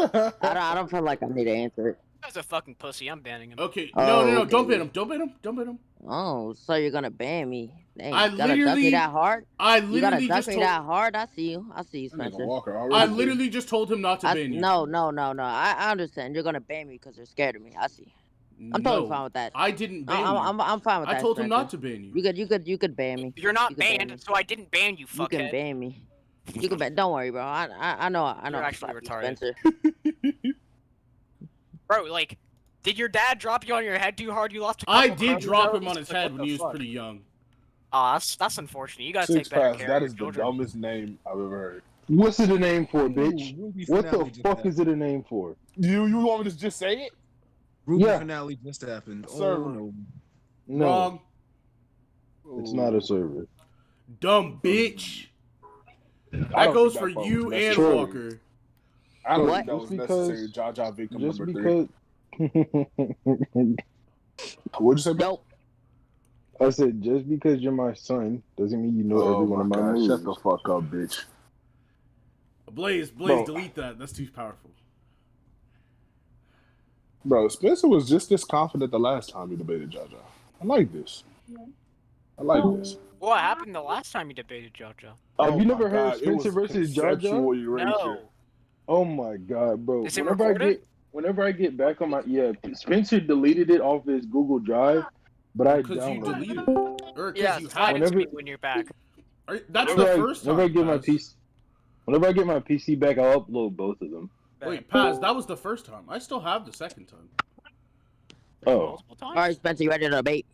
I don't feel like I need to answer it. That's a fucking pussy. I'm banning him. Okay, Oh, no, okay. don't ban him, don't ban him, don't ban him. Oh, so you're gonna ban me? Dang, I you gotta duck me that hard? I You gotta literally duck just me told. that hard? I see you, Nigga Spencer. Walker I already. literally just told him not to ban you. No. I understand. You're gonna ban me because you're scared of me. I see. I'm totally fine with that. I didn't ban you. I'm fine with that. I told him Spencer. not to ban you. You could ban me. You're not You could ban banned, me. so I didn't ban you, fuckhead. You can ban me. You can ban. Don't worry, bro. I know. You're I'm actually slap you, retarded. Spencer. Bro, like, did your dad drop you on your head too hard? You lost a couple I did chromosomes? drop him on his Like, head what when he the was fuck? pretty young. Aw, that's unfortunate. You gotta Six take better Pass. care That of is your the children. dumbest name I've ever heard. What's it a name for, bitch? Ruby What finale the just fuck happened. is it a name for? You want me to just say it? Ruby Yeah. finale just happened. Server. Oh no. No, Wrong. it's not a server. Dumb bitch. I That don't goes think for that vote you was and necessary. Walker. I don't What? think that was Just because- necessary. Jaja victim Just number 3. because. What'd you say? Bro? Nope. I said just because you're my son doesn't mean you know every one of my moves. Shut the fuck up, bitch. Blaze, Bro. delete that. That's too powerful. Bro, Spencer was just this confident the last time he debated Jaja. I like this. I like this. What happened the last time you debated JoJo? Have you my never heard God, it was Spencer versus conceptual Jaja? erasure. No. Oh my god, bro! Is it recorded? Whenever I get back on my Spencer deleted it off his Google Drive, but I Because you downloaded deleted it. it. Or because Yeah, you slide had it it. to me Whenever- when you're back. That's the first time. Whenever I get my Paz. Whenever I get my PC back, I'll upload both of them. Wait, Paz, that was the first time. I still have the second time. Oh, Multiple times? All right, Spencer, you ready to debate?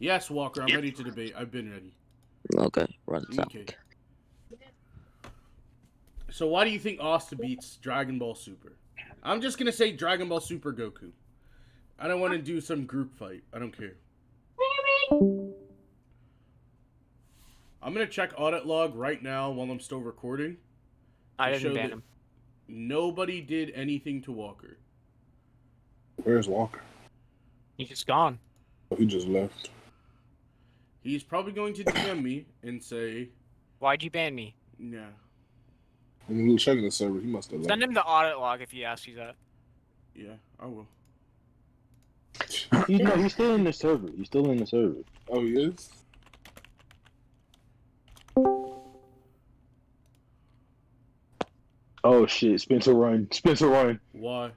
Yes, Walker, I'm ready to debate. I've been ready. Okay, run the Okay. So why do you think Asta beats Dragon Ball Super? I'm just gonna say Dragon Ball Super Goku. I don't want to do some group fight. I don't care. I'm gonna check audit log right now while I'm still recording. I to didn't show ban that him. Nobody did anything to Walker. Where's Walker? He's just gone. Oh, he just left. He's probably going to DM me and say, Why'd you ban me? "Yeah, When he was checking the server, he must have Send left. him the audit log if he asks you that. yeah, I will." he's still in the server. He's still in the server. Oh, he is? Oh shit, Spencer run. Why?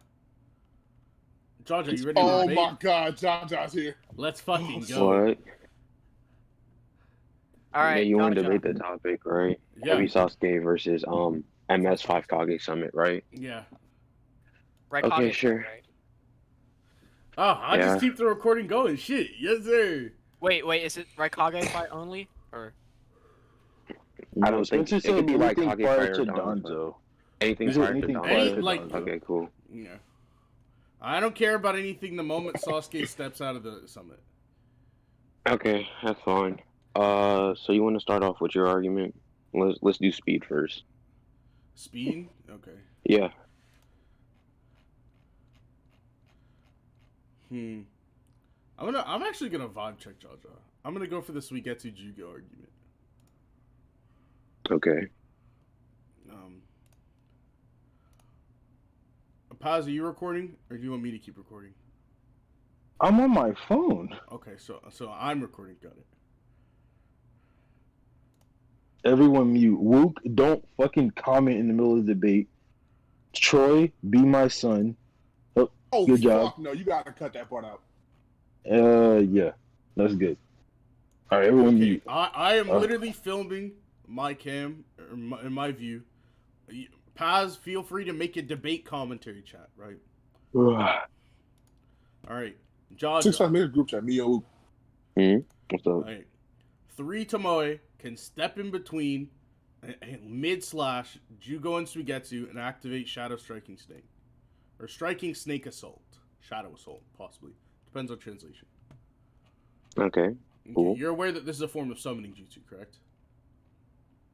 Jaja, you ready to Oh debate? my god, Jaja's here. Let's fucking go. What? Alright, Yeah, you want to Jaja. debate the topic, right? Yeah. Hebi Sasuke versus MS5 Kage Summit, right? Yeah. Right, Okay, Kage, sure. right? Oh, I Yeah. just keep the recording going. Shit, yes sir. Wait, is it Raikage fight only? Or I don't think Spencer it could be like anything Kage prior prior to to Danzo. Danzo. Anything Is it prior to anything Danzo. prior to Okay, Danzo? Okay, cool. Yeah. I don't care about anything the moment Sasuke steps out of the summit. Okay, that's fine. So you want to start off with your argument? Let's do speed first. Speed? Okay. Yeah. I'm actually gonna vibe check Jaja. I'm gonna go for the Suigetsu Jugo argument. Okay. Paz, are you recording, or do you want me to keep recording? I'm on my phone. Okay, so I'm recording. Got it. Everyone mute. Wook, don't fucking comment in the middle of the debate. Troy, be my son. Oh, Good job. fuck no, you gotta cut that part out. Yeah, that's good. All right, everyone Okay, mute. I am literally filming my cam in my view. Paz, feel free to make a debate commentary chat, right? All right, Jaja. 6 minute group chat, me and Luke. What's up? All right. 3 Tomoe can step in between mid-slash Jugo and Suigetsu and activate Shadow Striking Snake. Or Striking Snake Assault. Shadow Assault, possibly. Depends on translation. Okay. Cool. You're aware that this is a form of summoning jutsu, correct?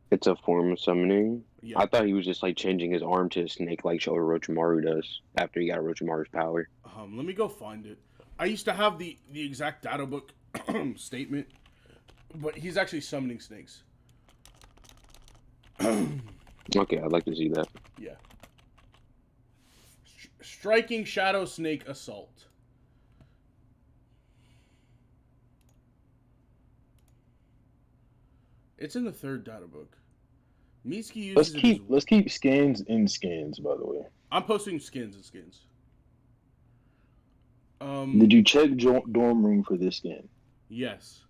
It's a form of summoning. Yeah. I thought he was just like changing his arm to a snake like Orochimaru does after he got Orochimaru's power. Let me go find it. I used to have the exact data book statement, but he's actually summoning snakes. Okay, I'd like to see that. Yeah. Striking Shadow Snake Assault. It's in the third data book. Mitsuki uses Let's keep scans in scans, by the way. I'm posting skins and skins. Did you check dorm room for this scan? Yes.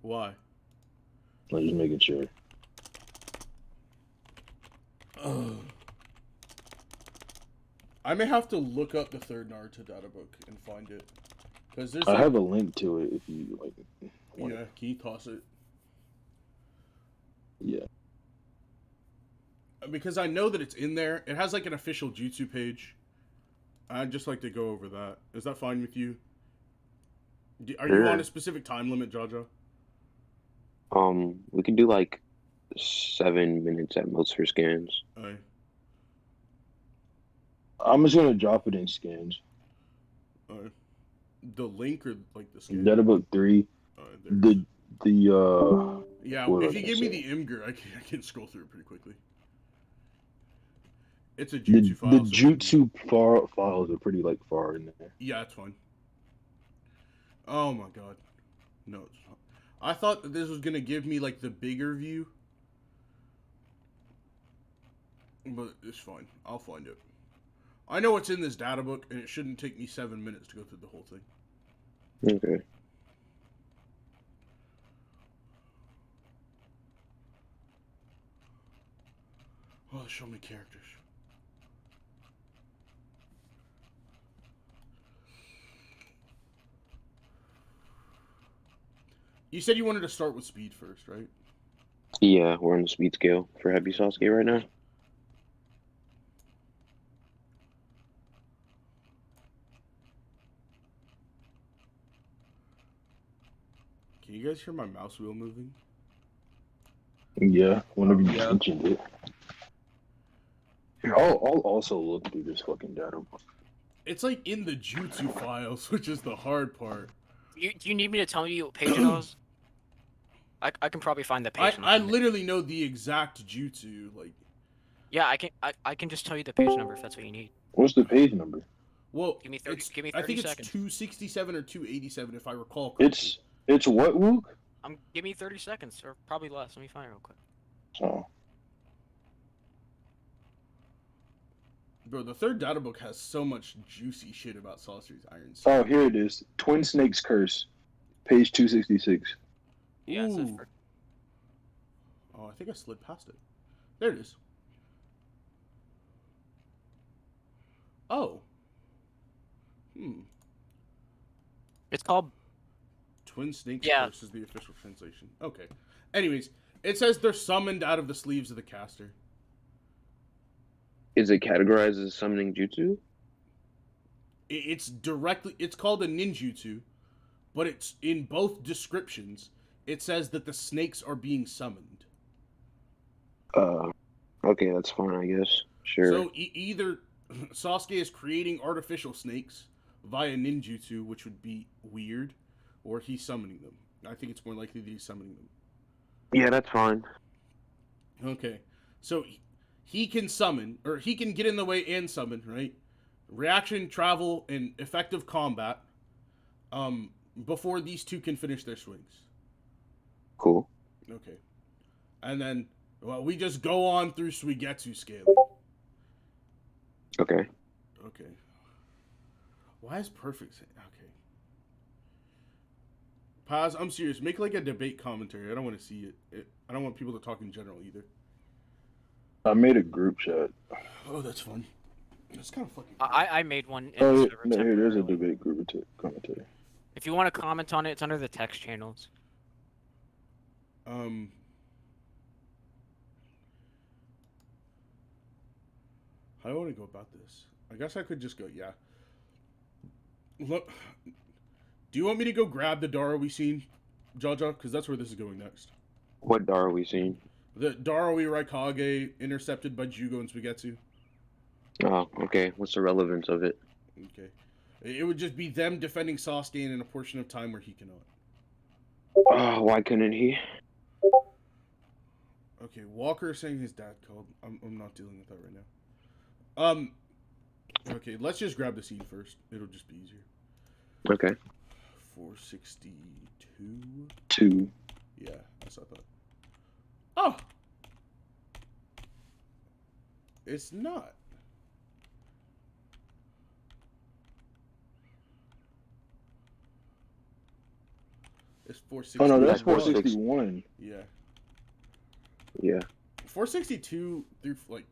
Why? I'm just making sure. I may have to look up the third Naruto data book and find it. Because there's I have a link to it if you like. Yeah, can you toss it? Yeah. Because I know that it's in there. It has like an official jutsu page. I'd just like to go over that. Is that fine with you? Are you on a specific time limit, Jaja? We can do like 7 minutes at most for scans. Alright. I'm just gonna drop it in scans. Alright. The link or like the scan? Data book 3. Alright, yeah, what if was you I give me saying? the Imgur, I can scroll through it pretty quickly. It's a jutsu file. The jutsu files are pretty like far in there. Yeah, it's fine. Oh my god. No, it's not. I thought that this was gonna give me like the bigger view. But it's fine. I'll find it. I know it's in this data book, and it shouldn't take me 7 minutes to go through the whole thing. Okay. Oh, show me characters. You said you wanted to start with speed first, right? Yeah, we're on the speed scale for Hebi Sasuke right now. Can you guys hear my mouse wheel moving? Yeah, whenever you mentioned it. Here, I'll also look through this fucking data book. It's like in the jutsu files, which is the hard part. Do you need me to tell you what page it was? I can probably find the page. I literally know the exact jutsu, like. Yeah, I can just tell you the page number if that's what you need. What's the page number? Well, Give me 30 I think seconds. it's 267 or 287 if I recall correctly. It's what, Wook? Give me 30 seconds, or probably less. Let me find it real quick. Oh. Bro, the third data book has so much juicy shit about Sorcery's Iron Sword. Oh, here it is. Twin Snake's Curse, page 266. Yeah, it says Ooh. Oh, I think I slid past it. There it is. Oh. it's called. Twin Snake's Yeah. Curse is the official translation. Okay. Anyways, it says they're summoned out of the sleeves of the caster. Is it categorized as summoning jutsu? It's called a ninjutsu, but it's in both descriptions. It says that the snakes are being summoned. Okay, that's fine, I guess. Sure. So either Sasuke is creating artificial snakes via ninjutsu, which would be weird, or he's summoning them. I think it's more likely that he's summoning them. Yeah, that's fine. Okay. So he can summon, or he can get in the way and summon, right? Reaction, travel, and effective combat before these two can finish their swings. Cool. Okay. And then, well, we just go on through Suigetsu scaling. Okay. Okay. Why is perfect? Okay. Paz, I'm serious. Make like a debate commentary. I don't want to see it. I don't want people to talk in general either. I made a group chat. Oh, that's fun. That's kind of fucking. I made one. In Oh, the server no, here, there's a temporarily. debate group commentary. If you want to comment on it, it's under the text channels. How do I want to go about this? I guess I could just go, yeah. Look, do you want me to go grab the Dara we seen, Jaja? Because that's where this is going next. What Dar are we seeing? The Dara we Raikage intercepted by Jugo and Suigetsu. Oh, okay. What's the relevance of it? Okay. It would just be them defending Sasuke in a portion of time where he cannot. Why couldn't he? Okay, Walker is saying his dad called. I'm not dealing with that right now. Okay, let's just grab the scene first. It'll just be easier. Okay. 462. 2. Yeah, that's what I thought. Oh! It's not. It's 460. Oh no, that's 460. 461. Yeah. Yeah. 462 through, like,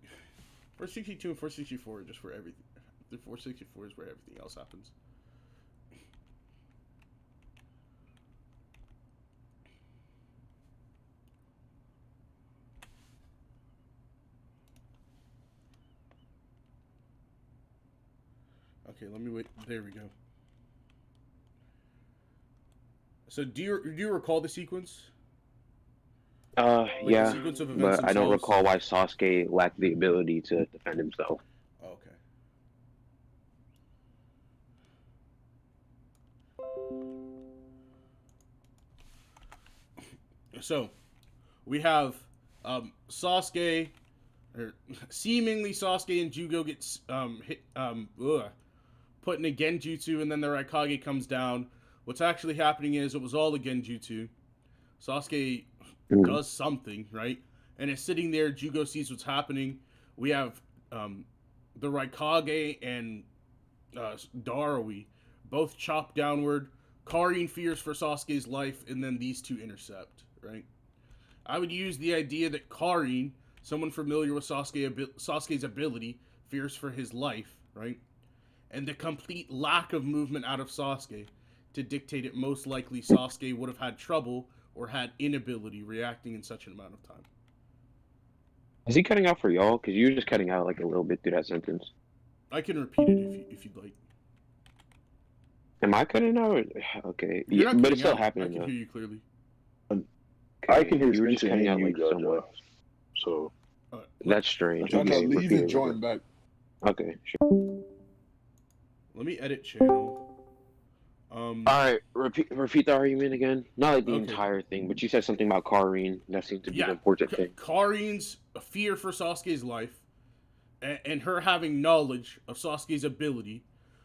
462 and 464 are just for everything. The 464 is where everything else happens. Okay, let me wait. There we go. So do you recall the sequence? Like Yeah, the sequence of events but I don't themselves? recall why Sasuke lacked the ability to defend himself. Oh, okay. So, we have Sasuke, or seemingly Sasuke and Jugo gets hit, put in a genjutsu, and then the Raikage comes down. What's actually happening is it was all a genjutsu. Sasuke does something, right? And it's sitting there. Jugo sees what's happening. We have the Raikage and Darawi both chop downward. Karin fears for Sasuke's life, and then these two intercept, right? I would use the idea that Karin, someone familiar with Sasuke's ability, fears for his life, right? And the complete lack of movement out of Sasuke to dictate it most likely Sasuke would have had trouble or had inability reacting in such an amount of time. Is he cutting out for y'all? Because you were just cutting out like a little bit through that sentence. I can repeat it if you'd like. Am I cutting out? Okay. You're not But it's cutting still out. happening I can though. hear you clearly. I can hear you were just Spencer cutting and out you, like somewhat. So That's strange. Jaja, Okay, leave repeat and it. join back. Okay, sure. Let me edit channel. Alright, repeat the argument again. Not like the Okay. entire thing, but you said something about Karin. That seemed to be the important thing. Karin's fear for Sasuke's life and her having knowledge of Sasuke's ability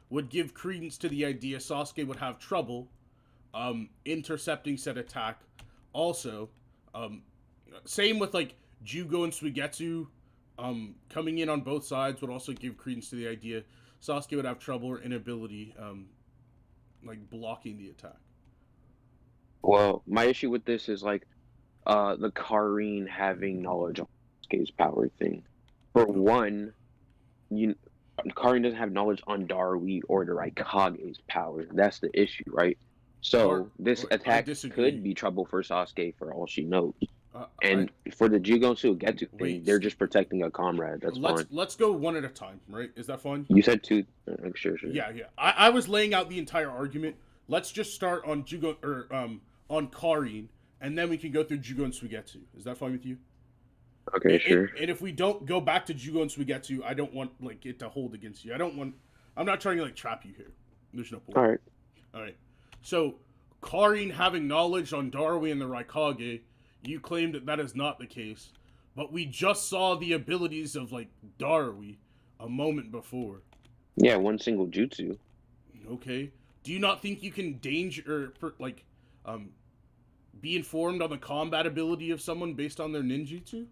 would give credence to the idea Sasuke would have trouble intercepting said attack. Also, same with like Jugo and Suigetsu coming in on both sides would also give credence to the idea Sasuke would have trouble or inability like blocking the attack. Well, my issue with this is like the Karin having knowledge of Sasuke's power thing. For one, Karin doesn't have knowledge on Darui or the Raikage's power. That's the issue, right? So this attack could be trouble for Sasuke for all she knows. For the Jugo Suigetsu thing, they're just protecting a comrade. That's fine. Let's go one at a time, right? Is that fine? You said two. Sure. Yeah. I was laying out the entire argument. Let's just start on Jugo or on Karin, and then we can go through Jugo and Suigetsu. Is that fine with you? Okay, sure. And if we don't go back to Jugo and Suigetsu, I don't want like it to hold against you. I'm not trying to like trap you here. There's no point. All right. So Karin having knowledge on Darui and the Raikage, you claim that is not the case, but we just saw the abilities of like Darui a moment before. Yeah, one single jutsu. Okay. Do you not think you can be informed on the combat ability of someone based on their ninjutsu?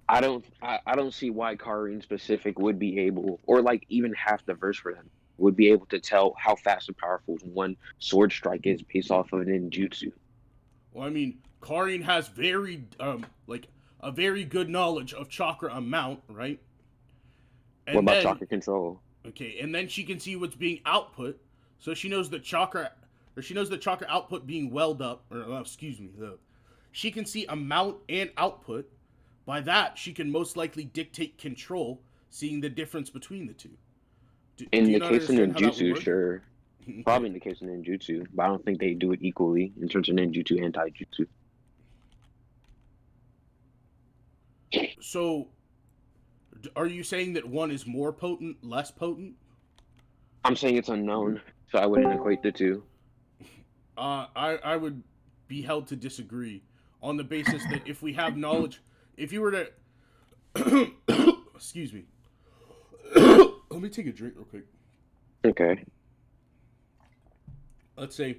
I don't see why Karin specific would be able, or like even half the verse for them, would be able to tell how fast and powerful one sword strike is based off of a ninjutsu. Well, I mean, Karin has a very good knowledge of chakra amount, right? And what about chakra control? Okay, and then she can see what's being output, so she knows the chakra output being welled up, she can see amount and output. By that, she can most likely dictate control, seeing the difference between the two. In the case of ninjutsu, sure. Probably in the case of ninjutsu, but I don't think they do it equally in terms of ninjutsu and taijutsu. So, are you saying that one is more potent, less potent? I'm saying it's unknown, so I wouldn't equate the two. I would be held to disagree on the basis that if we have knowledge, if you were to, excuse me, Let me take a drink real quick. Okay. Let's say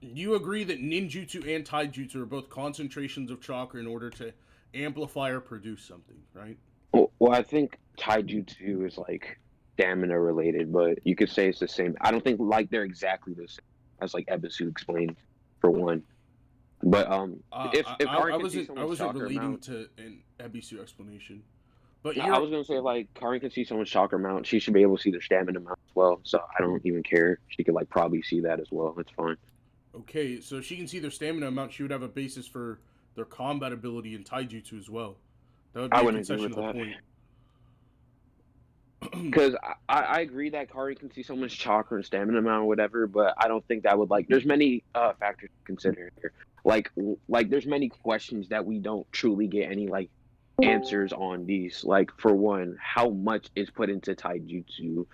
you agree that ninjutsu and taijutsu are both concentrations of chakra in order to amplify or produce something, right? Well, I think taijutsu is like stamina related, but you could say it's the same. I don't think like they're exactly the same as like Ebisu explained for one. But if Karin can see I someone's wasn't chakra relating amount, to an Ebisu explanation, but no, I was gonna say like Karin can see someone's chakra amount, she should be able to see their stamina amount as well. So I don't even care. She could like probably see that as well. It's fine. okay. So if she can see their stamina amount, she would have a basis for their combat ability in taijutsu as well. That would be I a wouldn't agree concession with of the that. point. Because I agree that Karin can see someone's chakra and stamina amount or whatever, but I don't think that would like. There's many factors to consider here. Like there's many questions that we don't truly get any like answers on these. Like for one, how much is put into taijutsu?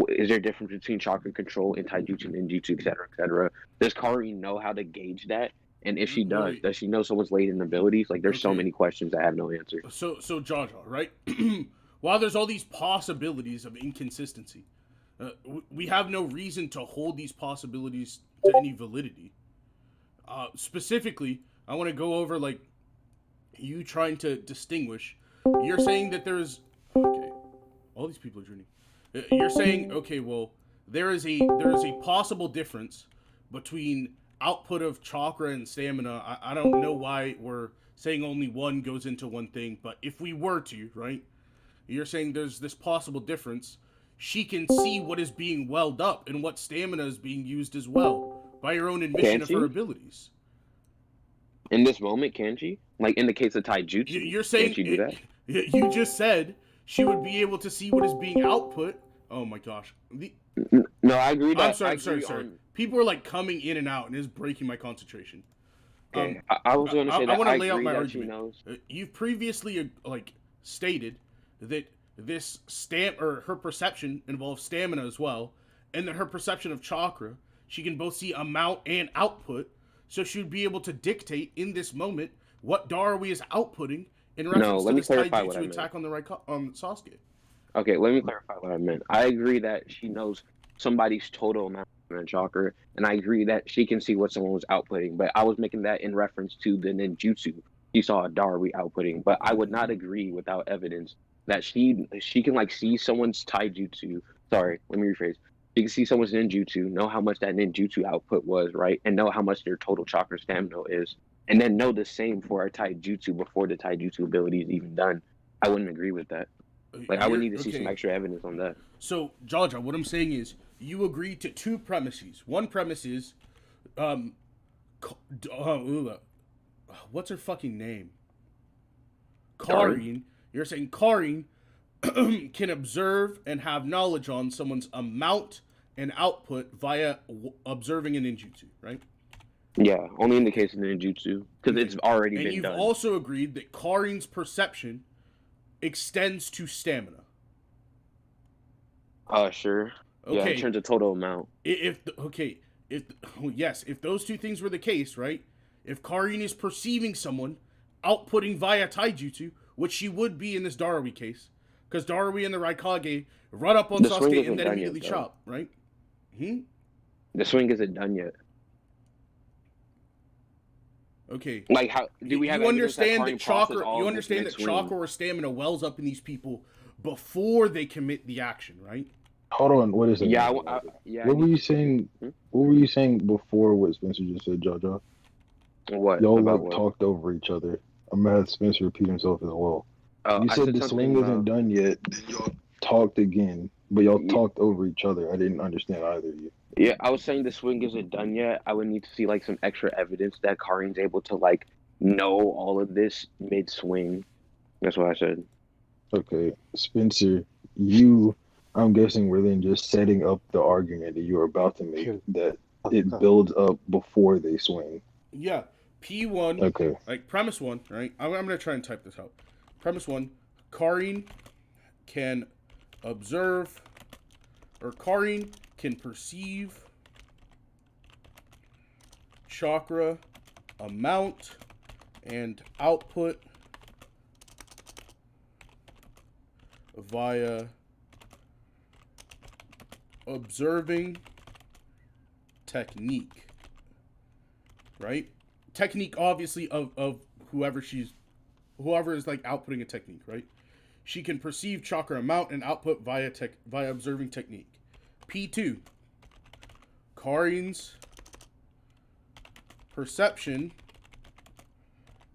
Is there a difference between chakra control and taijutsu, ninjutsu, etc., etc.? Does Karin know how to gauge that? And if she does, Wait. does she know someone's latent abilities? Like there's so Okay. many questions that have no answer. So Jaja, right? While there's all these possibilities of inconsistency, we have no reason to hold these possibilities to any validity. Specifically, I want to go over like you trying to distinguish. You're saying that there's okay. All these people are journeying. You're saying okay, well, there is a possible difference between output of chakra and stamina. I don't know why we're saying only one goes into one thing, but if we were to, right? You're saying there's this possible difference. She can see what is being welled up and what stamina is being used as well by her own admission Can of her she? abilities. In this moment, can she? Like in the case of taijutsu, You're can saying she do that? you just said she would be able to see what is being output. Oh my gosh. No, I agree that. I'm sorry. People are like coming in and out, and it's breaking my concentration. Okay. I was going to say that I want I to lay out agree my that argument. she knows. You've previously like stated that this her perception involves stamina as well, and that her perception of chakra, she can both see amount and output, so she would be able to dictate in this moment what Darui is outputting in No, reference to let me this clarify what I taijutsu meant. attack on the Sasuke. Okay, let me clarify what I meant. I agree that she knows somebody's total amount of chakra, and I agree that she can see what someone was outputting. But I was making that in reference to the ninjutsu she saw Darui outputting. But I would not agree without evidence that she can like see someone's taijutsu. Sorry, let me rephrase. She can see someone's ninjutsu, know how much that ninjutsu output was, right, and know how much their total chakra stamina is, and then know the same for our taijutsu before the taijutsu ability is even done. I wouldn't agree with that. Like I would need to see some extra evidence on that. So, Jaja, what I'm saying is you agree to two premises. One premise is, what's her fucking name? Karin. You're saying Karin can observe and have knowledge on someone's amount and output via observing a ninjutsu, right? Yeah, only in the case of ninjutsu because it's already been done. And you've also agreed that Karin's perception extends to stamina. Sure. Okay. Yeah, in terms of total amount. If those two things were the case, right? If Karin is perceiving someone outputting via taijutsu, which she would be in this Darui case, because Darui and the Raikage run up on Sasuke and then immediately chop, right? The swing isn't done yet. Okay. Like how do we have? You understand that chakra? You understand that chakra or stamina wells up in these people before they commit the action, right? Hold on, what is it? Yeah, What were you saying? What were you saying before what Spencer just said, Jaja? What? Y'all like talked over each other. I'm gonna have Spencer repeat himself as well. You said the swing isn't done yet. Then y'all talked again, but y'all talked over each other. I didn't understand either of you. Yeah, I was saying the swing isn't done yet. I would need to see like some extra evidence that Karin's able to like know all of this mid swing. That's what I said. Okay, Spencer, I'm guessing we're then just setting up the argument that you were about to make that it builds up before they swing. Yeah, P1. Okay. Like premise 1, right? I'm gonna try and type this out. Premise 1: Karin can observe, or Karin can perceive chakra amount and output via observing technique, right? Technique, obviously, of whoever is like outputting a technique, right? She can perceive chakra amount and output via observing technique. P2, Karin's perception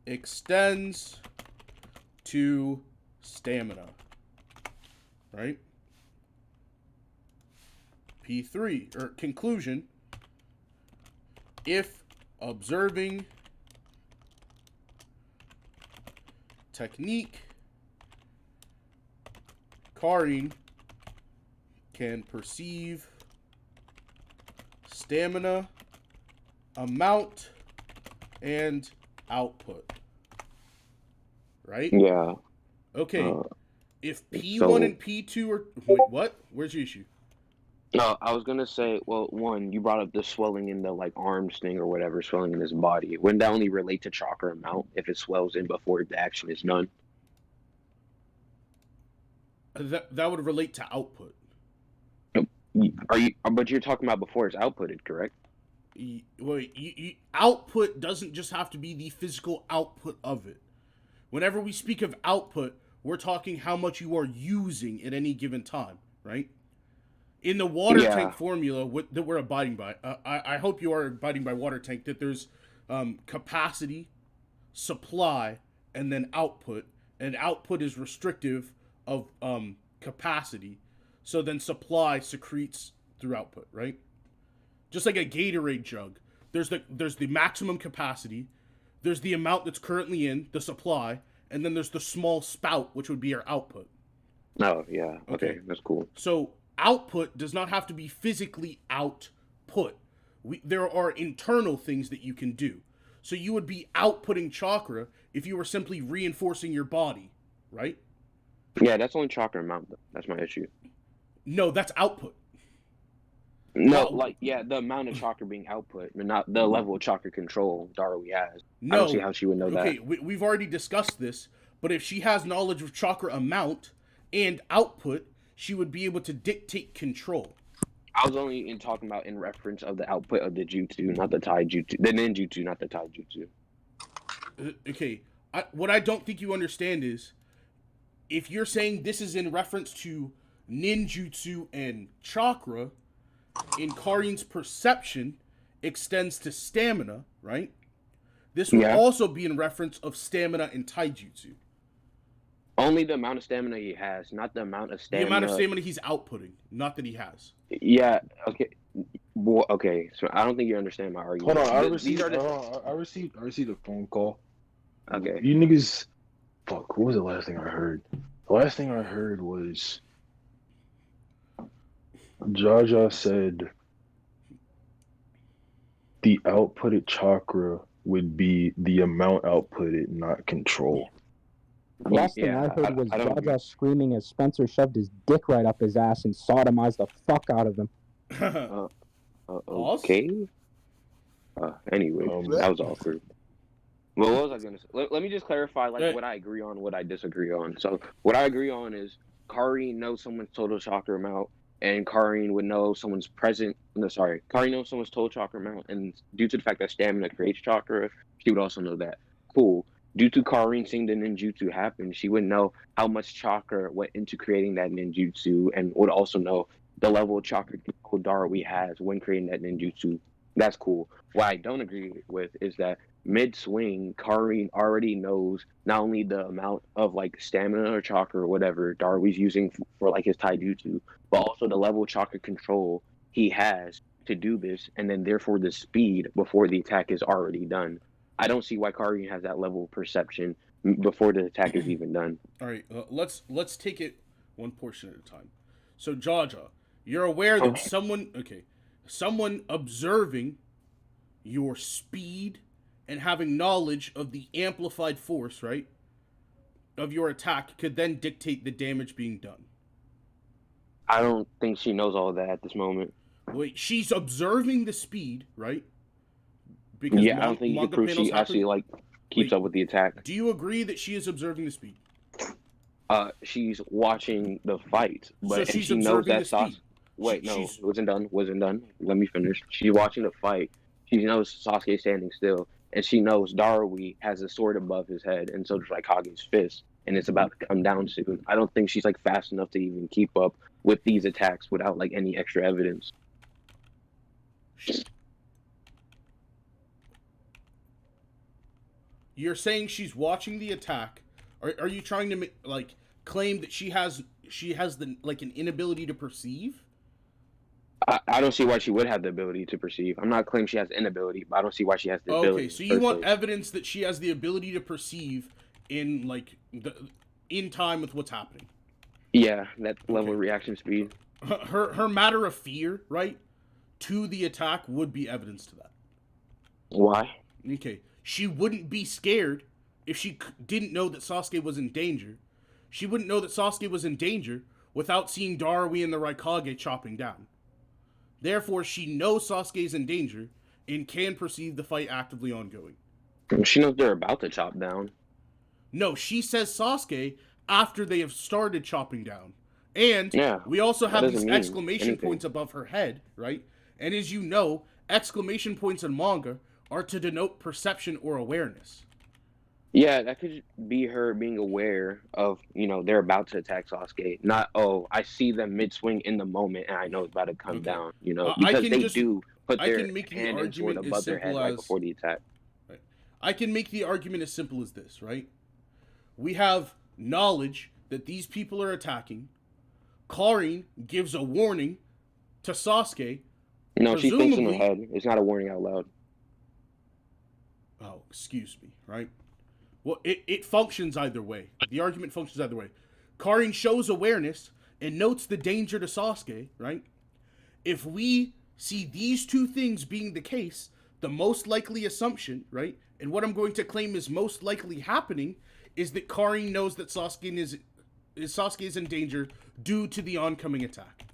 extends to stamina, right? P3, or conclusion, if observing technique, Karin can perceive stamina, amount, and output. Right? Yeah. Okay. If P1 so- and P2 are... Wait, what? Where's your issue? No, I was gonna say, well, one, you brought up the swelling in the like arms thing or whatever, swelling in his body. Wouldn't that only relate to chakra amount if it swells in before the action is done? That would relate to output. But you're talking about before it's outputted, correct? Wait, output doesn't just have to be the physical output of it. Whenever we speak of output, we're talking how much you are using at any given time, right? In the water tank formula that we're abiding by, I hope you are abiding by water tank, that there's capacity, supply, and then output. And output is restrictive of capacity. So then supply secretes through output, right? Just like a Gatorade jug. There's the maximum capacity. There's the amount that's currently in, the supply. And then there's the small spout, which would be our output. Oh, yeah. Okay, that's cool. So output does not have to be physically output. There are internal things that you can do. So you would be outputting chakra if you were simply reinforcing your body, right? Yeah, that's only chakra amount, though. That's my issue. No, that's output. No, the amount of chakra being output, but not the level of chakra control Darui has. No. I don't see how she would know that. Okay, we've already discussed this, but if she has knowledge of chakra amount and output, she would be able to dictate control. I was only talking about in reference of the output of the jutsu, not the taijutsu. The ninjutsu, not the taijutsu. Okay, what I don't think you understand is, if you're saying this is in reference to ninjutsu and chakra, in Karin's perception extends to stamina, right? This would also be in reference of stamina and taijutsu. Only the amount of stamina he has, not the amount of stamina. The amount of stamina he's outputting, not that he has. Yeah, okay. Well, okay, so I don't think you understand my argument. Hold on, I received a phone call. Okay. You niggas, fuck, what was the last thing I heard? The last thing I heard was Jaja said the outputted chakra would be the amount outputted, not control. Last thing I heard was Jaja screaming as Spencer shoved his dick right up his ass and sodomized the fuck out of him. Okay. Anyway, that was awkward. Well, what was I gonna say? Let me just clarify, what I agree on, what I disagree on. So, what I agree on is Karin knows someone's total chakra amount, and Karin would know someone's Karin knows someone's total chakra amount, and due to the fact that stamina creates chakra, she would also know that. Cool. Due to Karin seeing the ninjutsu happen, she would know how much chakra went into creating that ninjutsu, and would also know the level of chakra Darui has when creating that ninjutsu. That's cool. What I don't agree with is that mid-swing, Karin already knows not only the amount of stamina or chakra or whatever Darui's using for his taijutsu, but also the level of chakra control he has to do this, and then therefore the speed before the attack is already done. I don't see why Karin has that level of perception before the attack is even done. All right, let's take it one portion at a time. So Jaja, you're aware that someone observing your speed and having knowledge of the amplified force, right, of your attack could then dictate the damage being done. I don't think she knows all of that at this moment. Wait, she's observing the speed, right? Because I don't think you can prove she actually keeps up with the attack. Do you agree that she is observing the speed? she's watching the fight, So and she's she knows observing that the speed. Wait, no, wasn't done. Let me finish. She's watching the fight. She knows Sasuke standing still, and she knows Darui has a sword above his head, and so does like Kage's fist, and it's about to come down soon. I don't think she's like fast enough to even keep up with these attacks without like any extra evidence. You're saying she's watching the attack. Are you trying to like claim that she has the like an inability to perceive? I don't see why she would have the ability to perceive. I'm not claiming she has the inability, but I don't see why she has the ability. Okay, so you want evidence that she has the ability to perceive in like in time with what's happening. Yeah, that level of reaction speed. Her matter of fear, right, to the attack would be evidence to that. Why? Okay, she wouldn't be scared if she didn't know that Sasuke was in danger. She wouldn't know that Sasuke was in danger without seeing Darui and the Raikage chopping down. Therefore, she knows Sasuke is in danger and can perceive the fight actively ongoing. She knows they're about to chop down. No, she says Sasuke after they have started chopping down. And we also have these exclamation points above her head, right? And as you know, exclamation points in manga are to denote perception or awareness. Yeah, that could be her being aware of, they're about to attack Sasuke. Not, I see them mid-swing in the moment and I know it's about to come down, because they do put their hand and sword above their head right before the attack. Right. I can make the argument as simple as this, right? We have knowledge that these people are attacking. Karin gives a warning to Sasuke. No, she thinks in her head. It's not a warning out loud. Oh, excuse me, right? Well, it functions either way. The argument functions either way. Karin shows awareness and notes the danger to Sasuke, right? If we see these two things being the case, the most likely assumption, right, and what I'm going to claim is most likely happening, is that Karin knows that Sasuke is in danger due to the oncoming attack.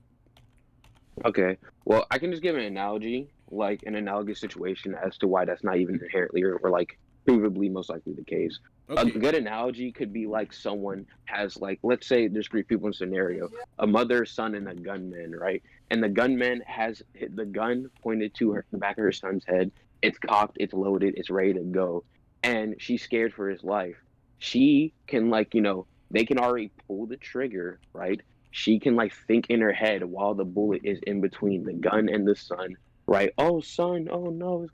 Okay, well, I can just give an analogy, like an analogous situation as to why that's not even inherently or like provably most likely the case. Okay. A good analogy could be like someone has like, let's say there's 3 people in a scenario, a mother, son, and a gunman, right? And the gunman has the gun pointed to the back of her son's head. It's cocked, it's loaded, it's ready to go. And she's scared for his life. She can they can already pull the trigger, right? She can think in her head while the bullet is in between the gun and the son, right? Oh, son, oh no,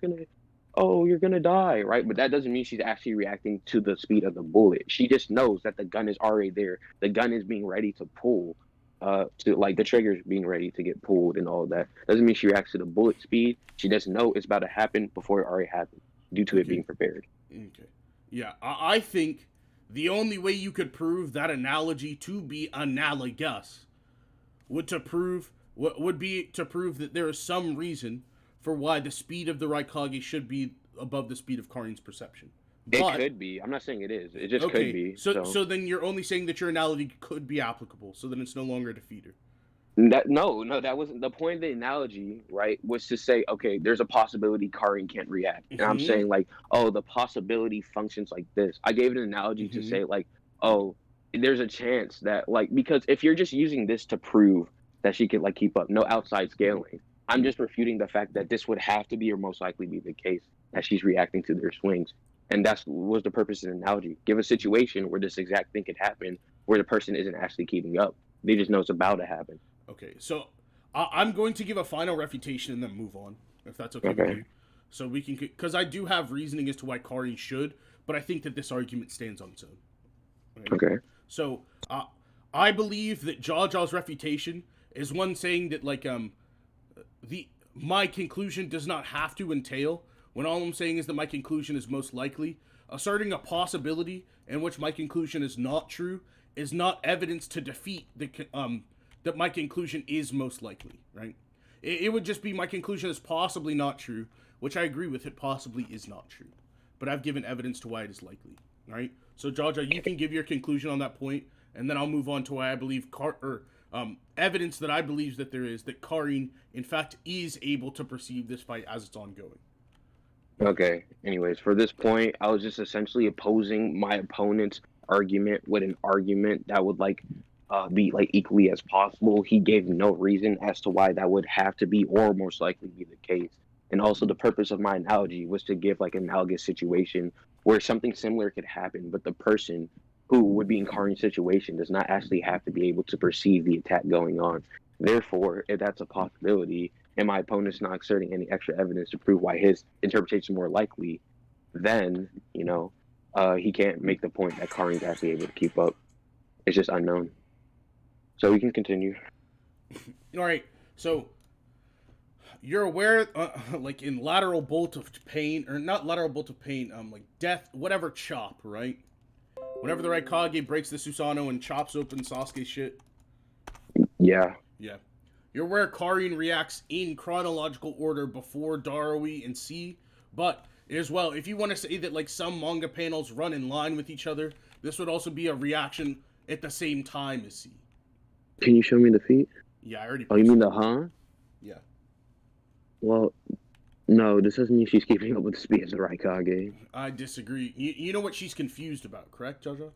you're gonna die, right? But that doesn't mean she's actually reacting to the speed of the bullet. She just knows that the gun is already there. The gun is being ready to pull, the trigger's being ready to get pulled and all that. Doesn't mean she reacts to the bullet speed. She doesn't know it's about to happen before it already happened, due to it being prepared. Okay. Yeah, I think the only way you could prove that analogy to be analogous would be to prove that there is some reason for why the speed of the Raikage should be above the speed of Karin's perception. It could be. I'm not saying it is. It just could be. So then you're only saying that your analogy could be applicable, so then it's no longer a defeater. No, that wasn't the point of the analogy, right? Was to say, okay, there's a possibility Karin can't react. And I'm saying the possibility functions like this. I gave an analogy to say there's a chance that because if you're just using this to prove that she can keep up, no outside scaling. I'm just refuting the fact that this would have to be or most likely be the case, that she's reacting to their swings. And that was the purpose of the analogy. Give a situation where this exact thing could happen, where the person isn't actually keeping up. They just know it's about to happen. Okay, so I'm going to give a final refutation and then move on, if that's okay with you. So we can, because I do have reasoning as to why Karin should, but I think that this argument stands on its own. Okay. So I believe that Jaja's refutation is one saying that my conclusion does not have to entail, when all I'm saying is that my conclusion is most likely. Asserting a possibility in which my conclusion is not true is not evidence to defeat that my conclusion is most likely, right? It would just be my conclusion is possibly not true, which I agree with, it possibly is not true. But I've given evidence to why it is likely, right? So Jaja, you can give your conclusion on that point, and then I'll move on to why I believe evidence that I believe that there is, that Karin, in fact, is able to perceive this fight as it's ongoing. Okay, anyways, for this point, I was just essentially opposing my opponent's argument with an argument that would like be like equally as possible. He gave no reason as to why that would have to be or most likely be the case. And also the purpose of my analogy was to give like an analogous situation where something similar could happen, but the person who would be in Karin's situation does not actually have to be able to perceive the attack going on. Therefore, if that's a possibility, and my opponent's not exerting any extra evidence to prove why his interpretation is more likely, then, he can't make the point that Karin's actually able to keep up. It's just unknown. So we can continue. All right. So you're aware, like in lateral bolt of pain, or not lateral bolt of pain, like death, whatever chop, right? Whenever the right Kage breaks the Susanoo and chops open Sasuke's shit. Yeah. Yeah. You're aware Karin reacts in chronological order before Darui and C, but as well, if you want to say that like some manga panels run in line with each other, this would also be a reaction at the same time as C. Can you show me the feet? Yeah, I already. Oh, you mean the huh? Yeah. Well, no, this doesn't mean she's keeping up with the speed of the right Kage. I disagree. You know what she's confused about, correct, Jojo?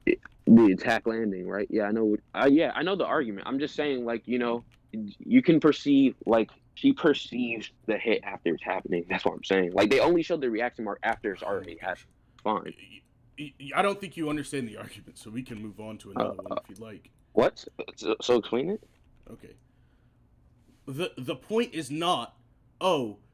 The attack landing, right? Yeah, I know. Yeah, I know the argument. I'm just saying, like, you can perceive, like, she perceives the hit after it's happening. That's what I'm saying. Like, they only showed the reaction mark after it's already happened. Fine. I don't think you understand the argument, so we can move on to another one if you'd like. What? So explain it? Okay. The point is not,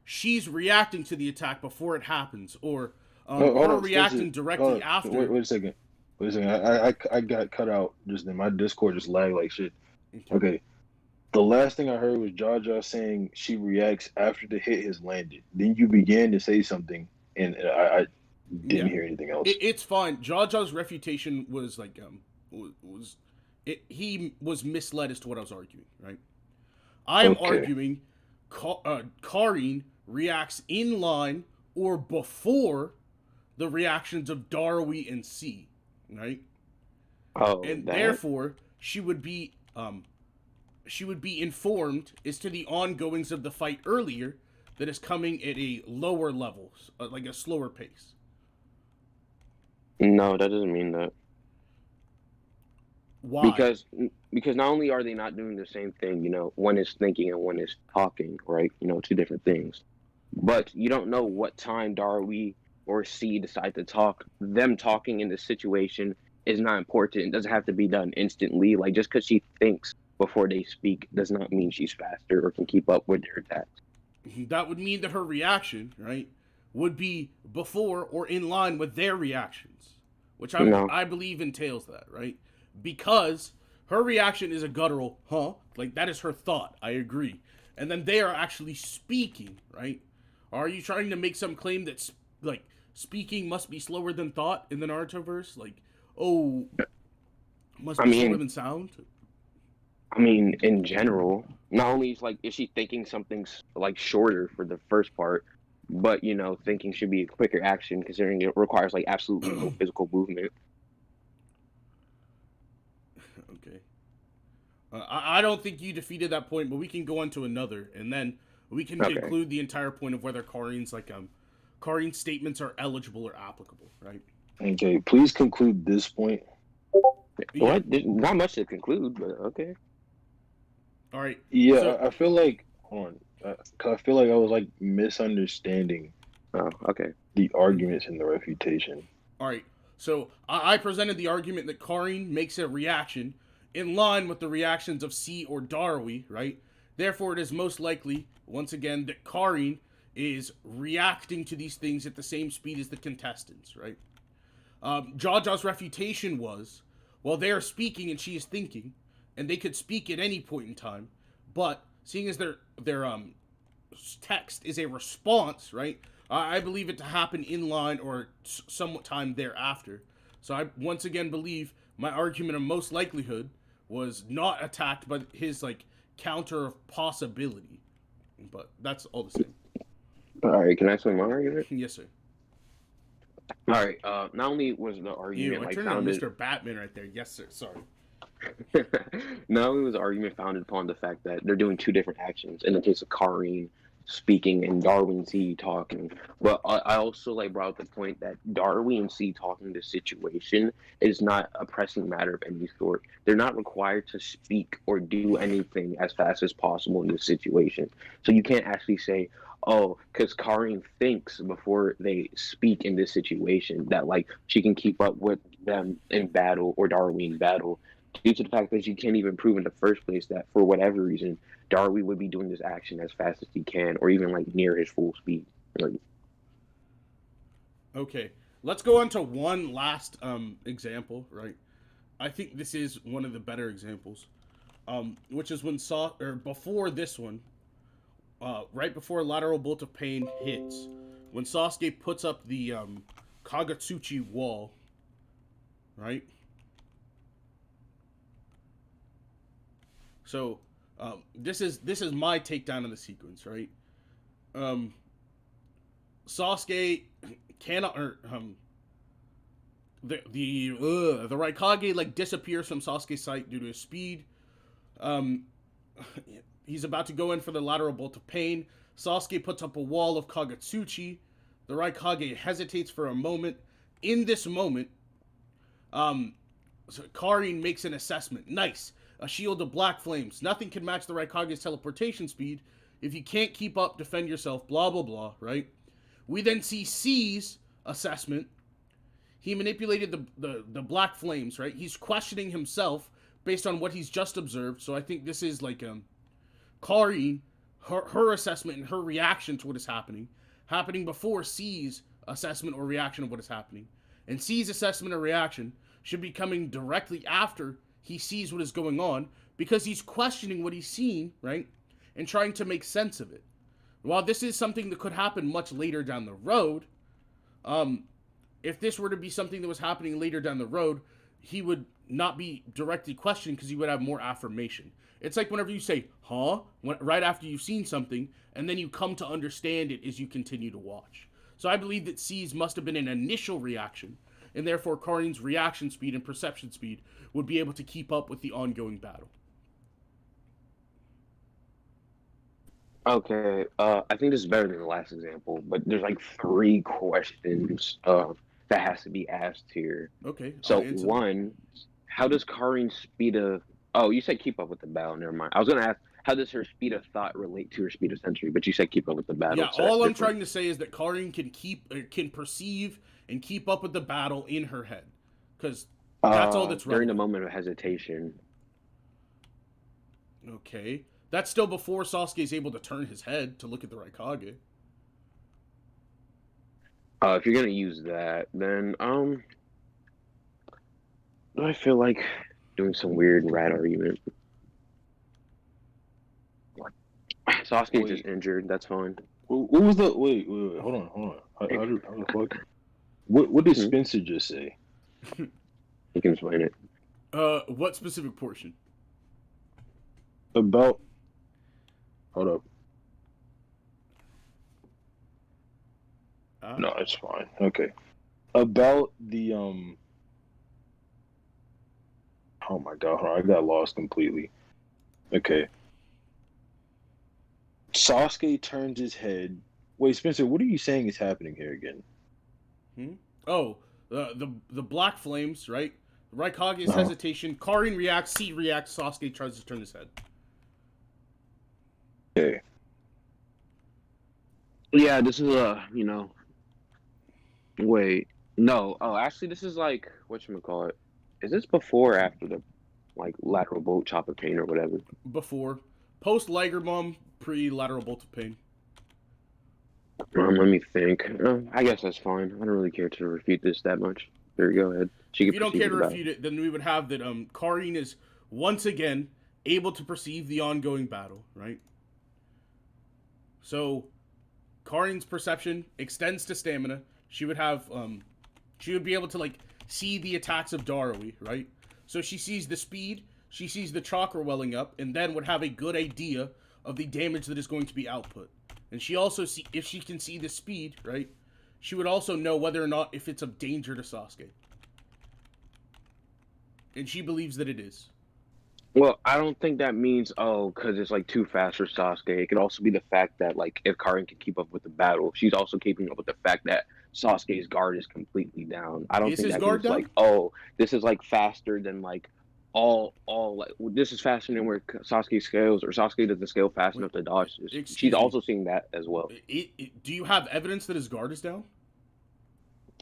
she's reacting to the attack before it happens, or her reacting directly after. Wait a second. I got cut out just then. My Discord just lagged like shit. Okay. The last thing I heard was Jaja saying she reacts after the hit has landed. Then you began to say something, and I didn't hear anything else. It's fine. Jaja's refutation was like he was misled as to what I was arguing, right? I am arguing Karin reacts in line or before the reactions of Darui and C, right? And therefore she would be informed as to the ongoings of the fight earlier that is coming at a lower level, like a slower pace. No, that doesn't mean that. Why? Because not only are they not doing the same thing, one is thinking and one is talking, right? Two different things. But you don't know what time Darui or C decide to talk. Them talking in this situation is not important. It doesn't have to be done instantly. Like, just because she thinks before they speak does not mean she's faster or can keep up with their attacks. That would mean that her reaction, right, would be before or in line with their reactions, which I believe entails that, right? Because her reaction is a guttural, huh? Like, that is her thought. I agree. And then they are actually speaking, right? Are you trying to make some claim that, like, speaking must be slower than thought in the Naruto-verse? Like, must be slower than sound? I mean, in general, not only is she thinking something's, like, shorter for the first part, but, thinking should be a quicker action considering it requires, like, absolutely no physical movement. Okay. I don't think you defeated that point, but we can go on to another, and then we can conclude the entire point of whether Karin's statements are eligible or applicable, right? Okay, please conclude this point. Yeah. What? There's not much to conclude, but okay. All right. Yeah, so, I feel like, hold on, I feel like I was like misunderstanding. The arguments in the refutation. All right. So I presented the argument that Karin makes a reaction in line with the reactions of C or Darui, right? Therefore, it is most likely, once again, that Karin is reacting to these things at the same speed as the contestants, right? Jaja's refutation was, well, they are speaking and she is thinking, and they could speak at any point in time, but seeing as their text is a response, right? I believe it to happen in line or somewhat time thereafter. So I once again believe my argument of most likelihood was not attacked by his counter of possibility. But that's all the same. All right, can I explain my argument? Yes, sir. All right. Not only was the argument I turned on Mr. Batman right there. Yes, sir. Sorry. Not only was the argument founded upon the fact that they're doing two different actions. In the case of Karin, speaking and Darwin C talking. But I also like brought up the point that Darwin C talking the situation is not a pressing matter of any sort. They're not required to speak or do anything as fast as possible in this situation. So you can't actually say, oh, because Karin thinks before they speak in this situation that like she can keep up with them in battle or Darwin in battle, due to the fact that you can't even prove in the first place that for whatever reason Darby would be doing this action as fast as he can, or even like near his full speed. Like, Okay, let's go on to one last example, right? I think this is one of the better examples, which is when before this one, right before lateral bolt of pain hits, when Sasuke puts up the Kagetsuchi wall, right? So this is my takedown of the sequence, right? Sasuke cannot, or the Raikage like disappears from Sasuke's sight due to his speed. He's about to go in for the lateral bolt of pain. Sasuke puts up a wall of Kagetsuchi. The Raikage hesitates for a moment. In this moment, Karin makes an assessment. Nice. A shield of black flames. Nothing can match the Raikage's teleportation speed. If you can't keep up, defend yourself. Blah, blah, blah, right? We then see C's assessment. He manipulated the black flames, right? He's questioning himself based on what he's just observed. So I think this is like Karin, her assessment and her reaction to what is happening before C's assessment or reaction of what is happening. And C's assessment or reaction should be coming directly after he sees what is going on, because he's questioning what he's seen, right? And trying to make sense of it. While this is something that could happen much later down the road, if this were to be something that was happening later down the road, he would not be directly questioned because he would have more affirmation. It's like whenever you say, huh? Right after you've seen something, and then you come to understand it as you continue to watch. So I believe that C's must have been an initial reaction, and therefore Karin's reaction speed and perception speed would be able to keep up with the ongoing battle. okay, I think this is better than the last example, but there's like 3 questions that has to be asked here. Okay. So one, how does Karin's speed of... Oh, you said keep up with the battle. Never mind. I was gonna ask, how does her speed of thought relate to her speed of sensory? But you said keep up with the battle. Yeah, so all I'm trying to say is that Karin can perceive and keep up with the battle in her head, because that's all that's during relevant. the moment of hesitation. Okay, that's still before Sasuke is able to turn his head to look at the Raikage. If you're gonna use that, then I feel like doing some weird rat argument. Sasuke's just injured. That's fine. What was the wait? Hold on. How the fuck? What did Spencer just say? You can explain it. What specific portion? About. Hold up. No, it's fine. Okay. About the Oh my god, hold on, I got lost completely. Okay. Sasuke turns his head. Wait, Spencer, what are you saying is happening here again? Oh, the black flames, right? Raikage's hesitation. Karin reacts. C reacts. Sasuke tries to turn his head. Okay. Yeah, this is Wait, no. Oh, actually, this is like whatchamacallit. Is this before or after the like lateral bolt chop of pain or whatever? Before, post Liger Bomb, pre lateral bolt of pain. Let me think. I guess that's fine. I don't really care to refute this that much. There you go ahead. If you don't care to refute it, then we would have that Karin is once again able to perceive the ongoing battle, right? So Karin's perception extends to stamina. She would have she would be able to like see the attacks of Darui, right? So she sees the speed, she sees the chakra welling up, and then would have a good idea of the damage that is going to be output. And she also see, if she can see the speed, right, she would also know whether or not if it's of danger to Sasuke. And she believes that it is. Well, I don't think that means because it's like too fast for Sasuke. It could also be the fact that like if Karin can keep up with the battle, she's also keeping up with the fact that Sasuke's guard is completely down. I don't Is think his that guard means down? like this is like faster than like all like this is faster than where Sasuke scales or Sasuke doesn't scale fast Wait, enough to dodge this. She's excuse me. also seeing that as well. Do you have evidence that his guard is down?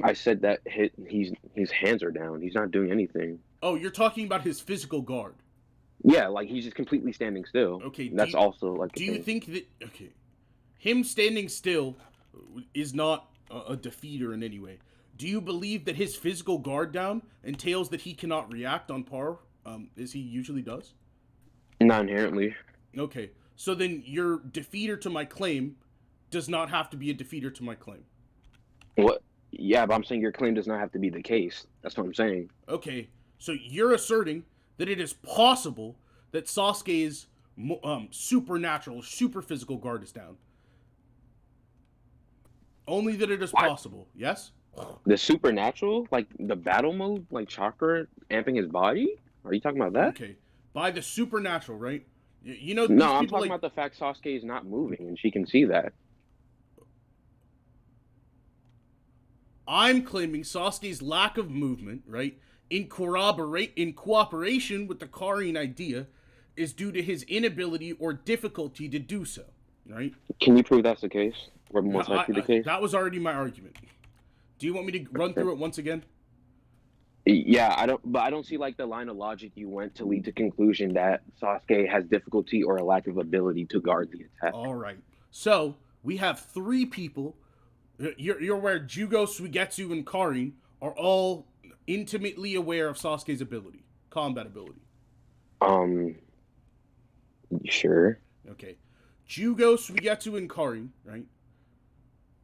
I said that his hands are down. He's not doing anything. Oh, you're talking about his physical guard. Yeah, like he's just completely standing still. Okay, That's also like. Do you think that him standing still is not a defeater in any way? Do you believe that his physical guard down entails that he cannot react on par, as he usually does? Not inherently. Okay, so then your defeater to my claim does not have to be a defeater to my claim. What? Yeah, but I'm saying your claim does not have to be the case. That's what I'm saying. Okay, so you're asserting that it is possible that Sasuke's supernatural, super physical guard is down. Only that it is possible, yes? The supernatural? Like the battle mode? Like chakra amping his body? Are you talking about that? Okay, by the supernatural, right? You know, no, I'm talking about the fact Sasuke is not moving and she can see that. I'm claiming Sasuke's lack of movement, right, in cooperation with the Karin idea, is due to his inability or difficulty to do so, right? Can you prove that's the case? Or most likely the case? That was already my argument. Do you want me to run through it once again? Yeah, I don't see like the line of logic you went to lead to conclusion that Sasuke has difficulty or a lack of ability to guard the attack. All right. So we have three people. You're aware Jugo, Suigetsu, and Karin are all intimately aware of Sasuke's ability, combat ability. Sure. Okay. Jugo, Suigetsu, and Karin, right,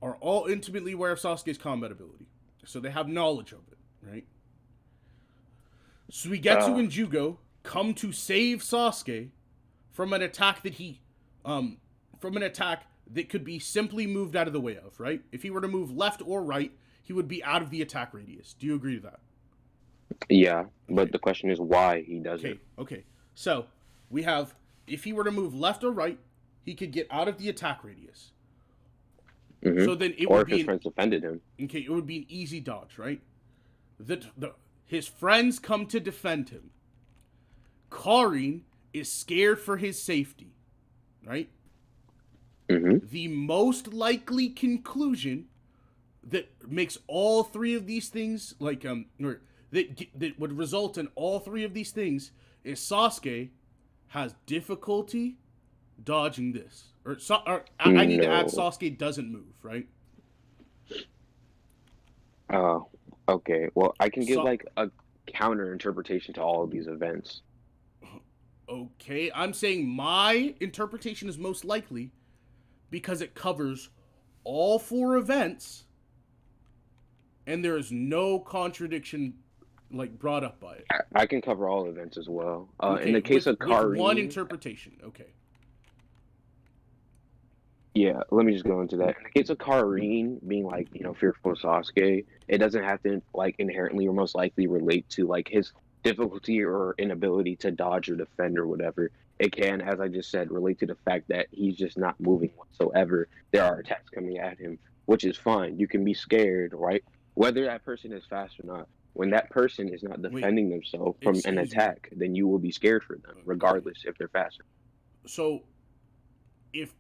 are all intimately aware of Sasuke's combat ability. So they have knowledge of it, right? Suigetsu and Jugo come to save Sasuke from an attack that that could be simply moved out of the way of, right? If he were to move left or right, he would be out of the attack radius. Do you agree to that? Yeah, but the question is why he does it. Okay. So, we have, if he were to move left or right, he could get out of the attack radius. Mm-hmm. So then it or would if be his friends defended him. Okay, it would be an easy dodge, right? His friends come to defend him. Karin is scared for his safety, right? Mm-hmm. The most likely conclusion that makes all three of these things, like or that would result in all three of these things, is Sasuke has difficulty dodging this. I need to add Sasuke doesn't move, right? Okay. Well, I can give like a counter interpretation to all of these events. Okay, I'm saying my interpretation is most likely because it covers all four events and there is no contradiction like brought up by it. I can cover all events as well. Okay, in the case of Karin, with one interpretation. Okay. Yeah, let me just go into that. In the case of Karin being like, fearful of Sasuke, it doesn't have to like inherently or most likely relate to like his difficulty or inability to dodge or defend or whatever. It can, as I just said, relate to the fact that he's just not moving whatsoever. There are attacks coming at him, which is fine. You can be scared, right? Whether that person is fast or not. When that person is not defending themselves from an attack, then you will be scared for them, regardless if they're faster. So, if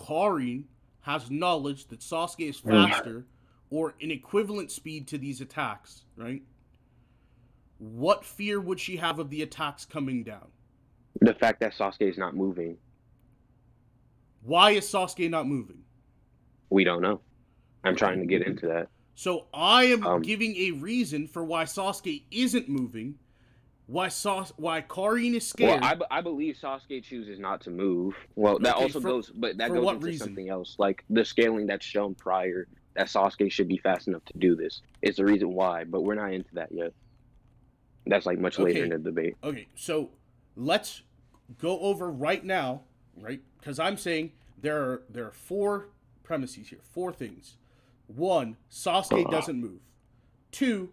Karin has knowledge that Sasuke is faster or an equivalent speed to these attacks, right? What fear would she have of the attacks coming down? The fact that Sasuke is not moving. Why is Sasuke not moving? We don't know. I'm trying to get into that. So I am giving a reason for why Sasuke isn't moving, why Karin is scared. Well, I believe Sasuke chooses not to move. Well, that also goes, but that goes into something else, like the scaling that's shown prior that Sasuke should be fast enough to do this. It's the reason why, but we're not into that yet. That's like much later in the debate. Okay, so let's go over right now, right? Because I'm saying there are four premises here, four things. 1, Sasuke doesn't move. 2,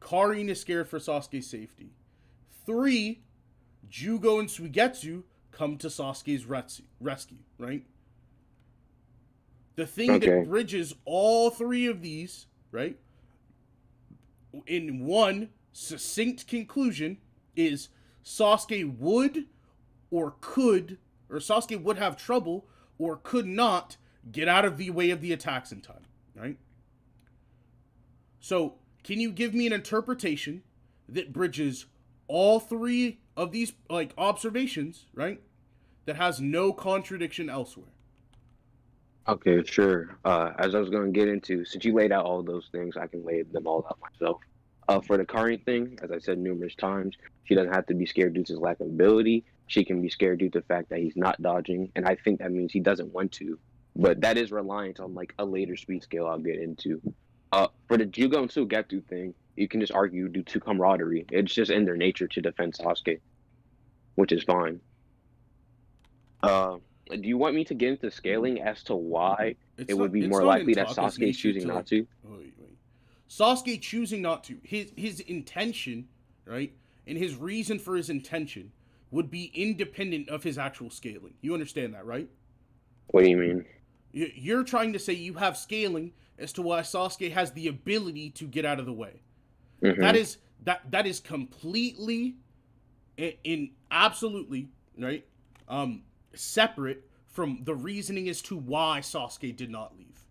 Karin is scared for Sasuke's safety. 3, Jugo and Suigetsu come to Sasuke's rescue, right? The thing that bridges all three of these, right, in one succinct conclusion is Sasuke would have trouble or could not get out of the way of the attacks in time, right? So, can you give me an interpretation that bridges all three of these, like, observations, right, that has no contradiction elsewhere? Okay, sure. As I was going to get into, since you laid out all those things, I can lay them all out myself. For the Kari thing, as I said numerous times, she doesn't have to be scared due to his lack of ability. She can be scared due to the fact that he's not dodging, and I think that means he doesn't want to. But that is reliant on, like, a later speed scale I'll get into. For the Jugo and Suigetsu thing, you can just argue due to camaraderie. It's just in their nature to defend Sasuke, which is fine. Do you want me to get into scaling as to why it would be more likely that Sasuke is choosing not to? Wait. Sasuke choosing not to. His intention, right, and his reason for his intention would be independent of his actual scaling. You understand that, right? What do you mean? You're trying to say you have scaling as to why Sasuke has the ability to get out of the way. Mm-hmm. That is completely absolutely, right, separate from the reasoning as to why Sasuke did not leave.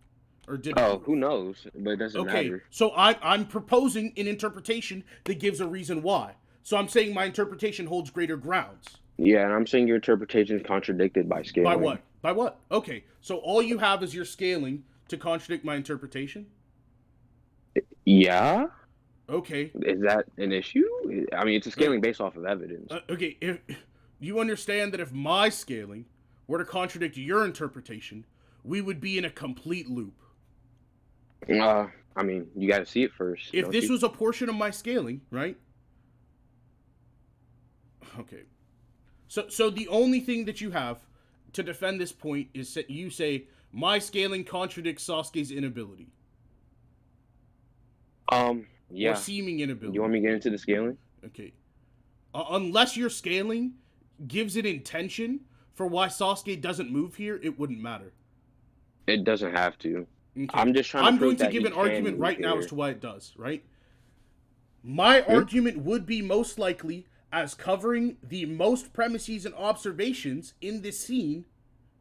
Or did who knows? But it doesn't matter. Okay, so I'm proposing an interpretation that gives a reason why. So I'm saying my interpretation holds greater grounds. Yeah, and I'm saying your interpretation is contradicted by scaling. By what? Okay, so all you have is your scaling to contradict my interpretation? Yeah. Okay. Is that an issue? I mean, it's a scaling based off of evidence. Okay, if you understand that if my scaling were to contradict your interpretation, we would be in a complete loop. I mean, you got to see it first. If this was a portion of my scaling, right? Okay. So the only thing that you have to defend this point is that you say my scaling contradicts Sasuke's inability. Yeah. Or seeming inability. You want me to get into the scaling? Okay. Unless your scaling gives an intention for why Sasuke doesn't move here, it wouldn't matter. It doesn't have to. Okay. I'm just trying to I'm going to give an argument right now as to why it does, right? My argument would be most likely as covering the most premises and observations in this scene,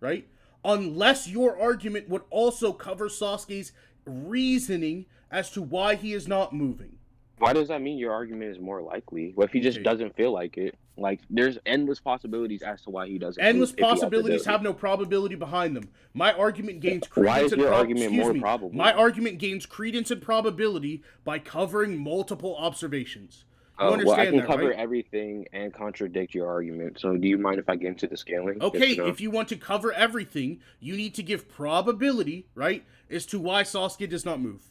right? Unless your argument would also cover Sasuke's reasoning as to why he is not moving. Why does that mean your argument is more likely? What if he just doesn't feel like it? Like, there's endless possibilities as to why he doesn't. Endless possibilities have no probability behind them. My argument gains credence. Why is your argument more probable? My argument gains credence and probability by covering multiple observations. You understand well, I can cover right? everything and contradict your argument. So do you mind if I get into the scaling? Okay, if you want to cover everything, you need to give probability, right, as to why Sasuke does not move.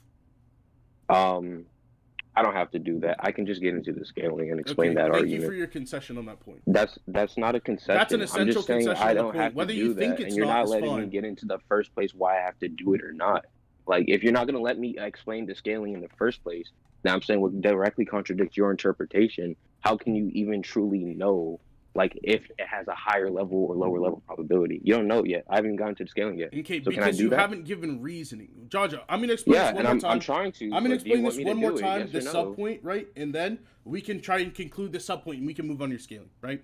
I don't have to do that. I can just get into the scaling and explain that argument. Thank you for your concession on that point. That's not a concession. That's an essential I'm just saying concession I don't have Whether to you do think that, it's and you're not letting me get into the first place why I have to do it or not. Like, if you're not going to let me explain the scaling in the first place, now I'm saying what directly contradicts your interpretation, how can you even truly know, like, if it has a higher level or lower level probability? You don't know yet. I haven't gotten to the scaling yet. Okay, so because you haven't given reasoning. Jaja, I'm going to explain this one more time. I'm trying to. I'm going to explain this one more time, the subpoint, right? And then we can try and conclude the subpoint and we can move on your scaling, right?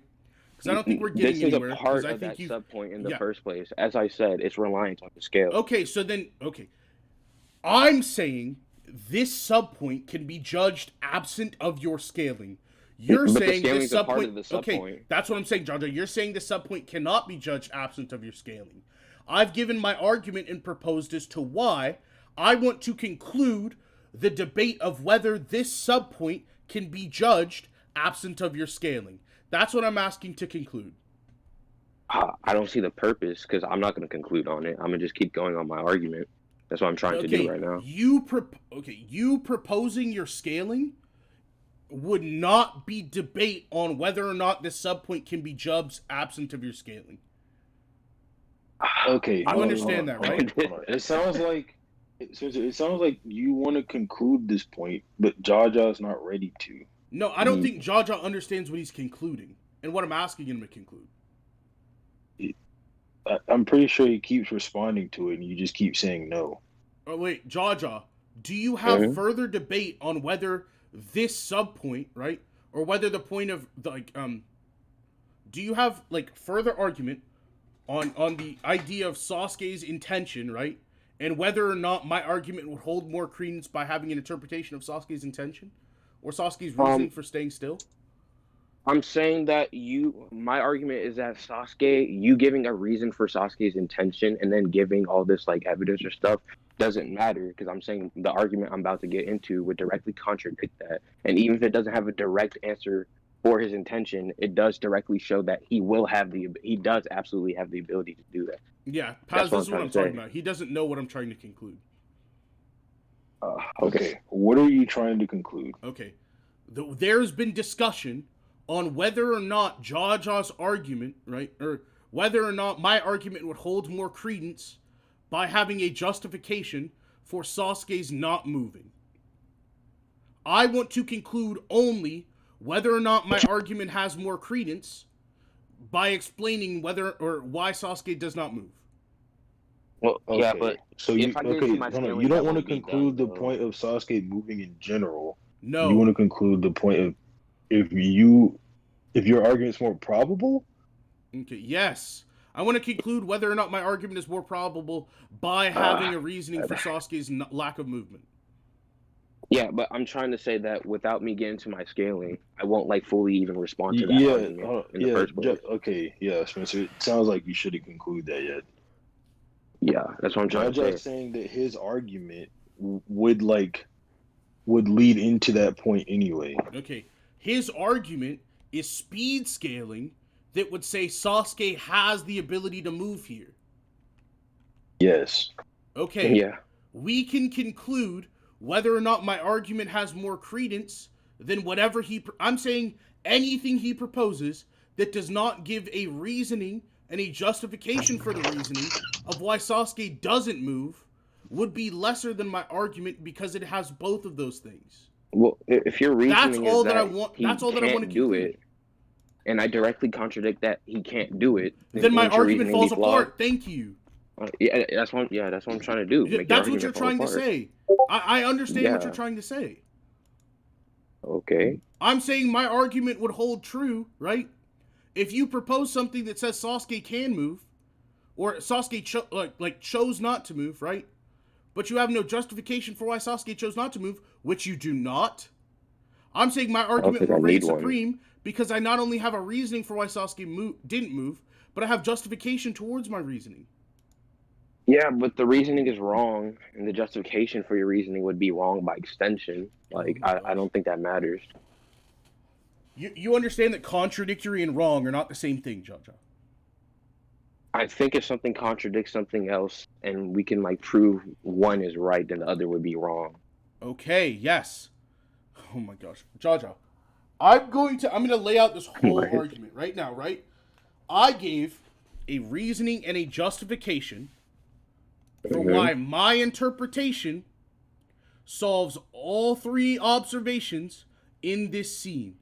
Because I don't think we're getting anywhere. This is a part of that subpoint in the first place. As I said, it's reliant on the scale. Okay, so then, I'm saying this subpoint can be judged absent of your scaling. You're saying this subpoint. Okay, that's what I'm saying, Jaja. You're saying the subpoint cannot be judged absent of your scaling. I've given my argument and proposed as to why I want to conclude the debate of whether this subpoint can be judged absent of your scaling. That's what I'm asking to conclude. I don't see the purpose because I'm not going to conclude on it. I'm going to just keep going on my argument. That's what I'm trying to do right now. You proposing your scaling would not be debate on whether or not this subpoint can be judged absent of your scaling. Okay, you understand that, right? It sounds like you want to conclude this point, but Jaja's not ready to. No, I don't think Jaja understands what he's concluding. and what I'm asking him to conclude. I'm pretty sure he keeps responding to it, and you just keep saying no. Oh wait, Jaja, do you have further debate on whether this subpoint, right, or whether the point of do you have like further argument on the idea of Sasuke's intention, right, and whether or not my argument would hold more credence by having an interpretation of Sasuke's intention or Sasuke's reasoning for staying still? I'm saying that my argument is that Sasuke, you giving a reason for Sasuke's intention and then giving all this like evidence or stuff doesn't matter, because I'm saying the argument I'm about to get into would directly contradict that. And even if it doesn't have a direct answer for his intention, it does directly show that he does absolutely have the ability to do that. Yeah, Paz, this is what I'm talking about. He doesn't know what I'm trying to conclude. Okay, what are you trying to conclude? Okay, there's been discussion on whether or not Jaja's argument, right, or whether or not my argument would hold more credence by having a justification for Sasuke's not moving. I want to conclude only whether or not my argument has more credence by explaining whether or why Sasuke does not move. Well, okay. Yeah, but so you don't want to conclude the point of Sasuke moving in general. No, you want to conclude the point of if your argument's more probable. Okay. Yes, I want to conclude whether or not my argument is more probable by having a reasoning for Sasuke's lack of movement. Yeah, but I'm trying to say that without me getting to my scaling, I won't like fully even respond to that argument in the first place. Okay, yeah, Spencer. It sounds like you shouldn't conclude that yet. Yeah, that's what I'm trying to say. Saying that his argument would lead into that point anyway. Okay, his argument is speed scaling that would say Sasuke has the ability to move here. Yes. Okay. Yeah. We can conclude whether or not my argument has more credence than whatever I'm saying anything he proposes that does not give a reasoning and a justification for the reasoning of why Sasuke doesn't move would be lesser than my argument because it has both of those things. Well, if your reasoning that's all is that that I want. That's all that I want to do it, and I directly contradict that he can't do it, then my argument falls apart. Thank you. Yeah, that's what I'm trying to do. That's what you're trying to say. I understand what you're trying to say. Okay. I'm saying my argument would hold true, right? If you propose something that says Sasuke can move, or Sasuke chose not to move, right? But you have no justification for why Sasuke chose not to move, which you do not. I'm saying my argument will reign supreme because I not only have a reasoning for why Sasuke didn't move, but I have justification towards my reasoning. Yeah, but the reasoning is wrong, and the justification for your reasoning would be wrong by extension. Like, I don't think that matters. You understand that contradictory and wrong are not the same thing, Jaja. I think if something contradicts something else, and we can like prove one is right, then the other would be wrong. Okay, yes. Oh my gosh, Jaja, I'm gonna lay out this whole argument right now, right? I gave a reasoning and a justification for why my interpretation solves all three observations in this scene.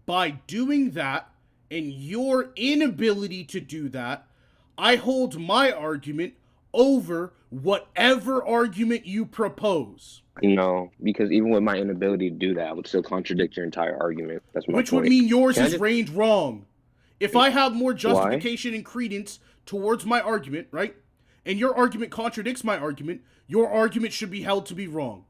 By doing that, and your inability to do that, I hold my argument over whatever argument you propose. No, because even with my inability to do that, I would still contradict your entire argument. That's my Which point. would mean yours is reigned wrong. If I have more justification and credence towards my argument, right, and your argument contradicts my argument, your argument should be held to be wrong.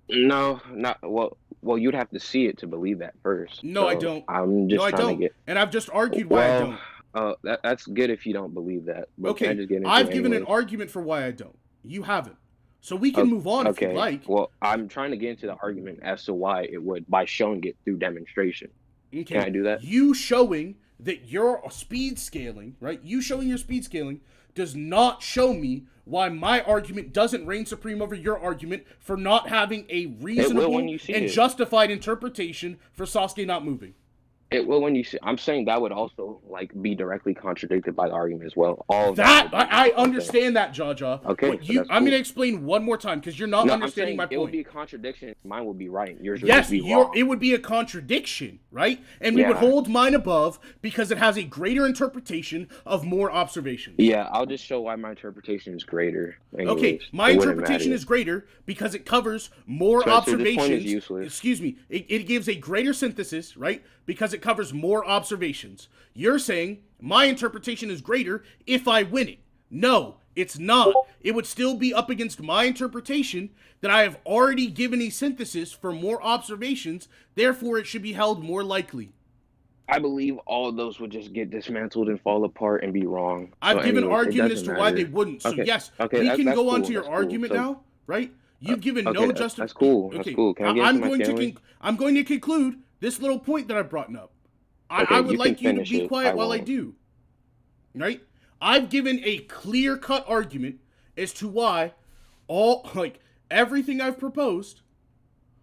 No, not well. You'd have to see it to believe that first. No, so I don't. I'm just trying to get. And I've just argued why I don't. That's good if you don't believe that. But Okay, I've given an argument for why I don't. You haven't. So we can move on if you'd like. Well, I'm trying to get into the argument as to why it would by showing it through demonstration. Okay. Can I do that? You showing that your speed scaling, right? You showing your speed scaling does not show me why my argument doesn't reign supreme over your argument for not having a reasonable and justified interpretation for Sasuke not moving. It will when you see. I'm saying that would also like be directly contradicted by the argument as well. All of That would be I okay. understand that, Jaja. Okay, But so that's I'm cool. gonna explain one more time because you're not No, I'm understanding saying my it would point. be a contradiction. Mine would be right. Yours would Yes, just be wrong. it would be a contradiction, right? And we would Yeah. hold mine above because it has a greater interpretation of more observations. Yeah, I'll just show why my interpretation is greater. Anyways. Okay, my It wouldn't interpretation matter. is greater because it covers more Spencer, this point observations. is useless. Excuse me. It gives a greater synthesis, right? Because it covers more observations. You're saying my interpretation is greater if I win it. No, it's not. It would still be up against my interpretation that I have already given a synthesis for more observations, therefore it should be held more likely. I believe all of those would just get dismantled and fall apart and be wrong. I've given anyways, argument as to why they wouldn't. So Okay, yes, okay, we that's can go on cool, to your that's cool. argument So- now, right? You've given okay, no that's justification. cool, Okay, that's cool. Can I get I'm into my going to scaling? I'm going to conclude this little point that I've brought up. Okay, I would you like can you to finish be it. quiet I while I won't. do. Right? I've given a clear-cut argument as to why everything I've proposed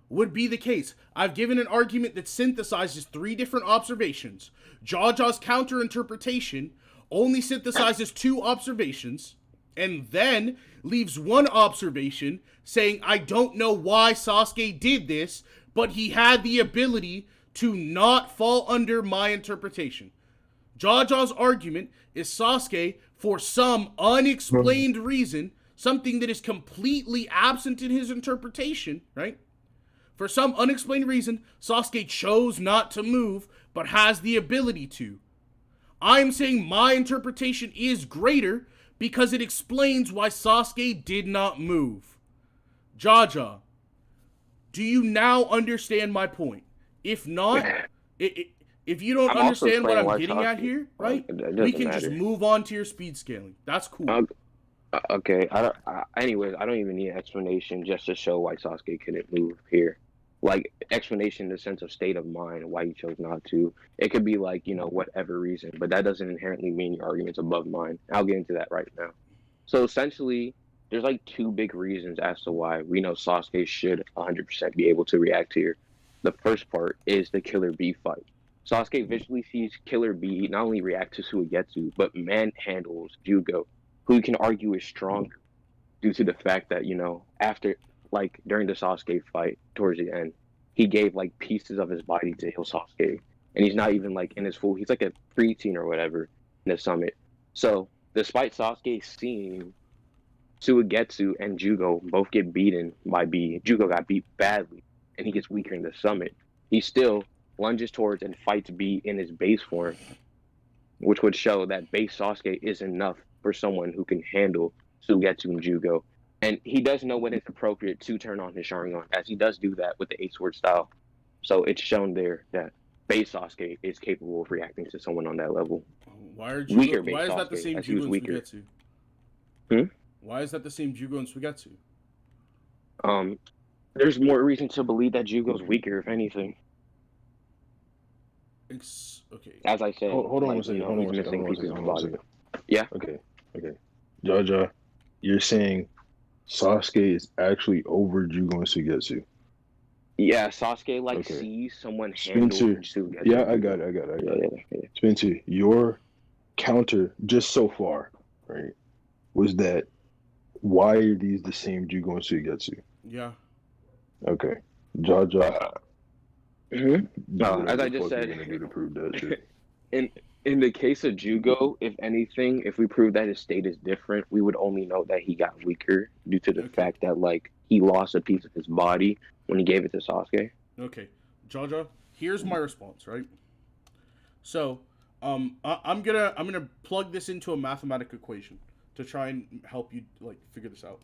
would be the case. I've given an argument that synthesizes 3 different observations. Jaja's counter-interpretation only synthesizes 2 observations and then leaves 1 observation saying, I don't know why Sasuke did this, but he had the ability to not fall under my interpretation. Jaja's argument is Sasuke, for some unexplained reason, something that is completely absent in his interpretation, right? For some unexplained reason, Sasuke chose not to move, but has the ability to. I'm saying my interpretation is greater because it explains why Sasuke did not move. Jaja, do you now understand my point? If not, if you don't I'm also understand what explaining I'm why getting at Sasuke- here, right? It doesn't We can matter. just move on to your speed scaling. That's cool. Okay, anyways, I don't even need an explanation just to show why Sasuke couldn't move here. Like, explanation in the sense of state of mind, why he chose not to. It could be like, whatever reason, but that doesn't inherently mean your argument's above mine. I'll get into that right now. So essentially, there's like 2 big reasons as to why we know Sasuke should 100% be able to react here. The first part is the Killer Bee fight. Sasuke visually sees Killer Bee not only react to Suigetsu, but manhandles Jugo, who you can argue is stronger due to the fact that, after, during the Sasuke fight towards the end, he gave, pieces of his body to heal Sasuke. And he's not even, in his full, he's like a preteen or whatever in the summit. So, despite Sasuke seeing Suigetsu and Jugo both get beaten by Bee, Jugo got beat badly, and he gets weaker in the summit. He still lunges towards and fights Bee in his base form, which would show that base Sasuke is enough for someone who can handle Suigetsu and Jugo. And he does know when it's appropriate to turn on his Sharingan, as he does do that with the 8-sword style. So it's shown there that base Sasuke is capable of reacting to someone on that level. Why is that the same Jugo and Suigetsu? Why is that the same Jugo and Suigetsu? There's more reason to believe that Jugo's weaker, if anything. Okay. As I said, hold on one second. Hold on one second. Yeah. Okay. Jaja, you're saying Sasuke is actually over Jugo and Suigetsu. Yeah, Sasuke sees someone handle Suigetsu. Yeah, I got it. Yeah. Spencer, your counter just so far, right, was that why are these the same Jugo and Suigetsu? Yeah. Okay. Jaja. As I just said, to prove that shit. in the case of Jugo, if anything, if we prove that his state is different, we would only know that he got weaker due to the fact that he lost a piece of his body when he gave it to Sasuke. Okay, Jaja, here's my response, right? So, I'm gonna plug this into a mathematical equation to try and help you figure this out.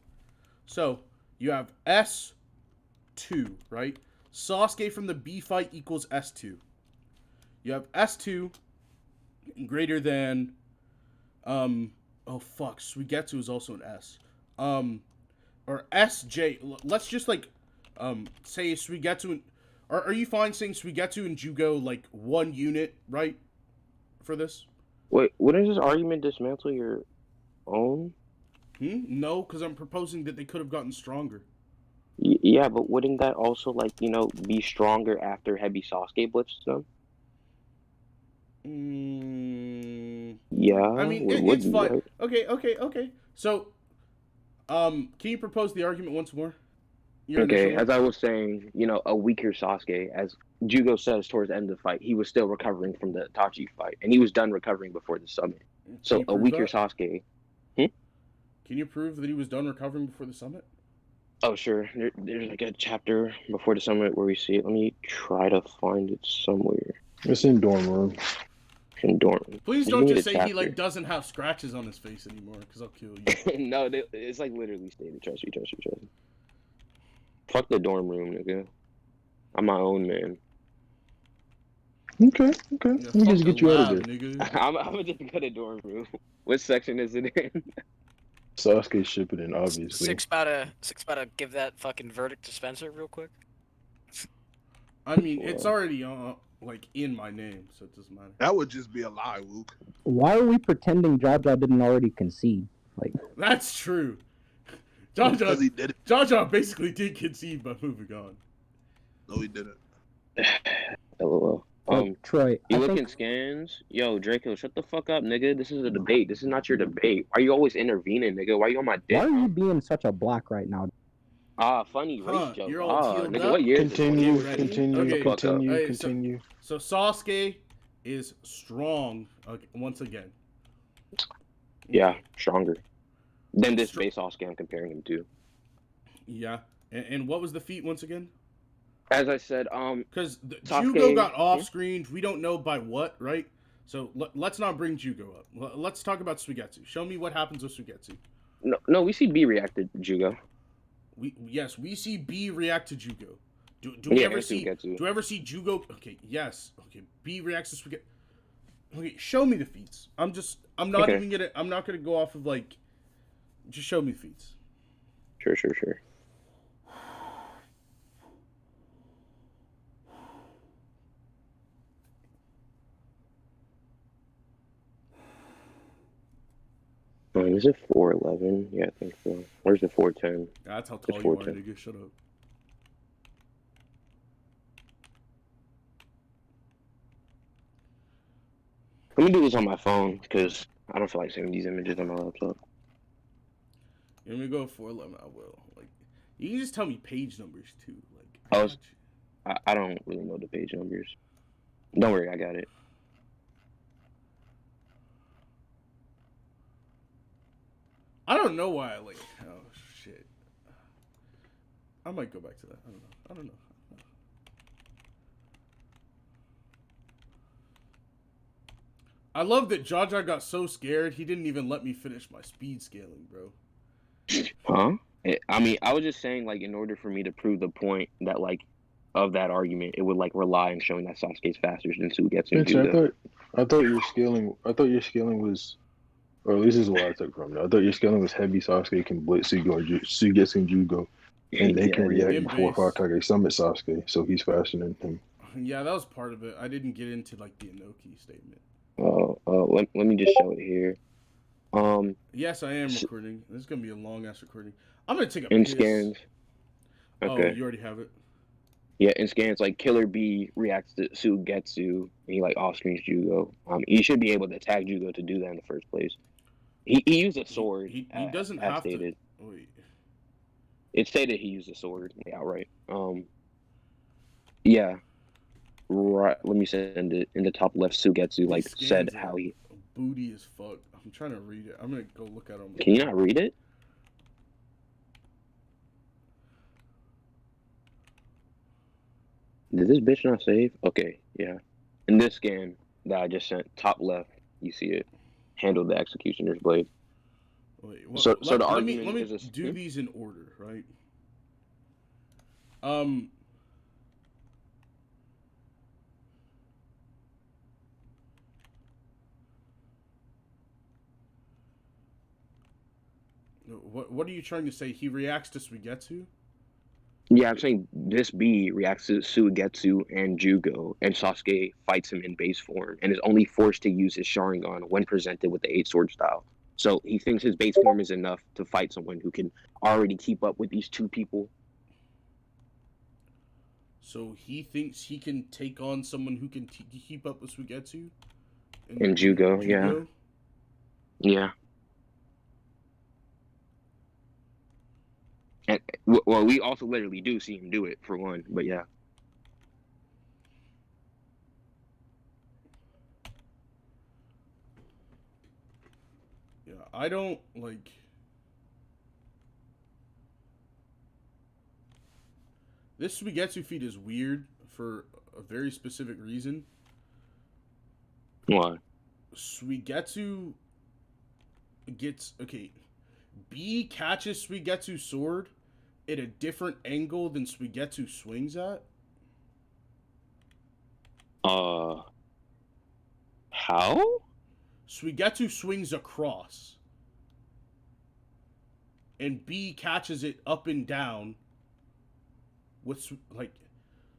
So you have S2, right? Sasuke from the B fight equals S2. You have S2 greater than Suigetsu is also an S. Or SJ. Let's just say Suigetsu and are you fine saying Suigetsu and Jugo 1 unit, right? For this? Wait, wouldn't this argument dismantle your own? No, because I'm proposing that they could have gotten stronger. Yeah, but wouldn't that also be stronger after Hebi Sasuke blitzes them? Yeah. I mean, it's fine. Right? Okay. So, can you propose the argument once more? Okay, as I was saying, a weaker Sasuke, as Jugo says towards the end of the fight, he was still recovering from the Itachi fight, and he was done recovering before the summit. So a weaker Sasuke. Can you prove that he was done recovering before the summit? Oh, sure. There's like a chapter before the summit where we see it. Let me try to find it somewhere. It's in dorm room. In dorm room. Please don't just say he doesn't have scratches on his face anymore, because I'll kill you. No, it's like literally stated. Trust me. Fuck the dorm room, nigga. I'm my own man. Okay. Let me just get you out of there. Nigga. I'm gonna just go to dorm room. What section is it in? Sasuke shipping in, obviously. Six about to give that fucking verdict to Spencer real quick. I mean, it's already in my name, so it doesn't matter. That would just be a lie, Luke. Why are we pretending Jaja didn't already concede? Like, that's true. Jaja basically did concede by moving on. No, he didn't. LOL. Troy, you looking scans? Yo, Draco, shut the fuck up, nigga. This is a debate. This is not your debate. Why are you always intervening, nigga? Why are you on my dick? Why are you being such a black right now? Funny race joke. You're all nigga, what year continue. So Sasuke is strong once again. Yeah, stronger than this base Sasuke I'm comparing him to. Yeah, and what was the feat once again? As I said, because Jugo got off-screened. We don't know by what, right? So let's not bring Jugo up. Let's talk about Suigetsu. Show me what happens with Suigetsu. No, we see B react to Jugo. We see B react to Jugo. Do we ever see Jugo? Okay, yes. Okay, B reacts to Suigetsu. Okay, show me the feats. I'm not gonna go off of just show me the feats. Sure. Is it 4'11"? Yeah, I think so. Where's the 4'10"? That's how tall you are, nigga. Shut up. Let me do this on my phone, because I don't feel like saving these images on my laptop. Let me go 4'11". I will. You can just tell me page numbers, too. I don't really know the page numbers. Don't worry, I got it. I don't know why oh shit. I might go back to that. I don't know. I love that Jaja got so scared he didn't even let me finish my speed scaling, bro. Huh? I mean, I was just saying, in order for me to prove the point that, of that argument, it would, rely on showing that Sasuke's faster than Suigetsu. I thought your scaling was, or at least this is what I took from it. I thought your scaling was Hebi Sasuke can blitz Suigetsu and Jugo, and they can react before Kage summit Sasuke, so he's faster than him. Yeah, that was part of it. I didn't get into, the Inoki statement. Let me just show it here. Yes, I am recording. This is gonna be a long ass recording. I'm gonna take a in piss. Scans. Okay. Oh, you already have it. Yeah, in Scans, Killer B reacts to Suigetsu, and he off screens Jugo. He should be able to attack Jugo to do that in the first place. He used a sword. He doesn't have stated. To. Wait. It stated he used a sword outright. Yeah. Right. Let me send it in the top left. Suigetsu said how he. Booty as fuck. I'm trying to read it. I'm gonna go look at him. Can you not read it? Did this bitch not save? Okay, yeah. In this scan that I just sent, top left, you see it. Handle the executioner's blade. Wait, so the let argument me is do these in order, right? What are you trying to say? He reacts to Suigetsu? Yeah, I'm saying this B reacts to Suigetsu and Jugo, and Sasuke fights him in base form, and is only forced to use his Sharingan when presented with the 8-sword style. So he thinks his base form is enough to fight someone who can already keep up with these two people. So he thinks he can take on someone who can keep up with Suigetsu? And Jugo, yeah. Yeah. And well, we also literally do see him do it for one, but yeah. Yeah, I don't like. This Suigetsu feat is weird for a very specific reason. Why? Suigetsu gets okay. B catches Suigetsu's sword at a different angle than Suigetsu swings at. How? Suigetsu swings across, and B catches it up and down. With like,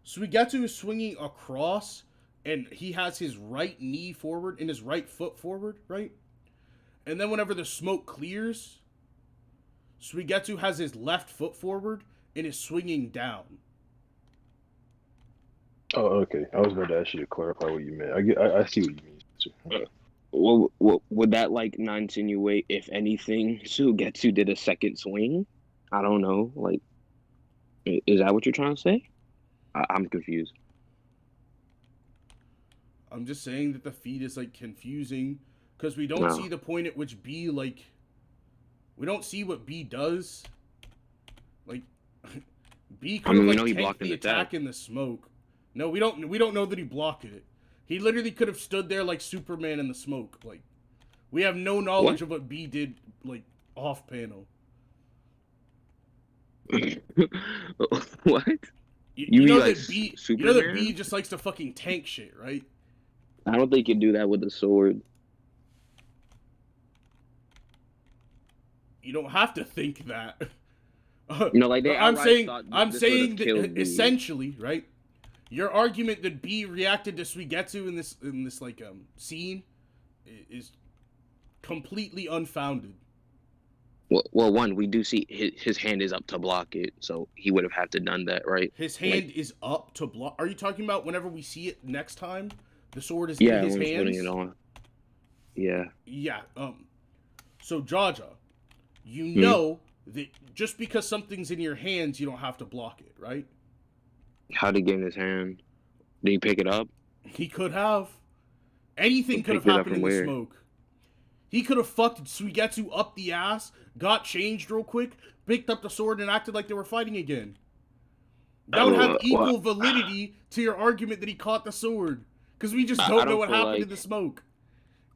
Suigetsu is swinging across, and he has his right knee forward and his right foot forward, right? And then whenever the smoke clears, Suigetsu has his left foot forward and is swinging down. Oh, okay. I was about to ask you to clarify what you meant. I see what you mean. Okay. Well, would that like not insinuate, if anything, Suigetsu did a second swing? I don't know. Like, is that what you're trying to say? I'm confused. I'm just saying that the feat is like confusing because we don't see the point at which B like. We don't see what B does. Like, B could have like tanked the attack in the smoke. No, we don't know that he blocked it. He literally could have stood there like Superman in the smoke. Like, we have no knowledge of what B did like off panel. What? You know that B? Superman? You know that B just likes to fucking tank shit, right? I don't think he'd do that with a sword. You don't have to think that. Like I'm saying that essentially, right? Your argument that B reacted to Suigetsu in this like scene is completely unfounded. Well, one, we do see his hand is up to block it, so he would have had to done that, right? His hand is up to block. Are you talking about whenever we see it next time? The sword is in his hands. Putting it on. Yeah. Yeah. So Jaja, you know that just because something's in your hands, you don't have to block it, right? How did he get in his hand? Did he pick it up? He could have. Anything could have happened in the smoke. He could have fucked Suigetsu up the ass, got changed real quick, picked up the sword, and acted like they were fighting again. That would have equal validity to your argument that he caught the sword. Because we just don't know what happened in the smoke.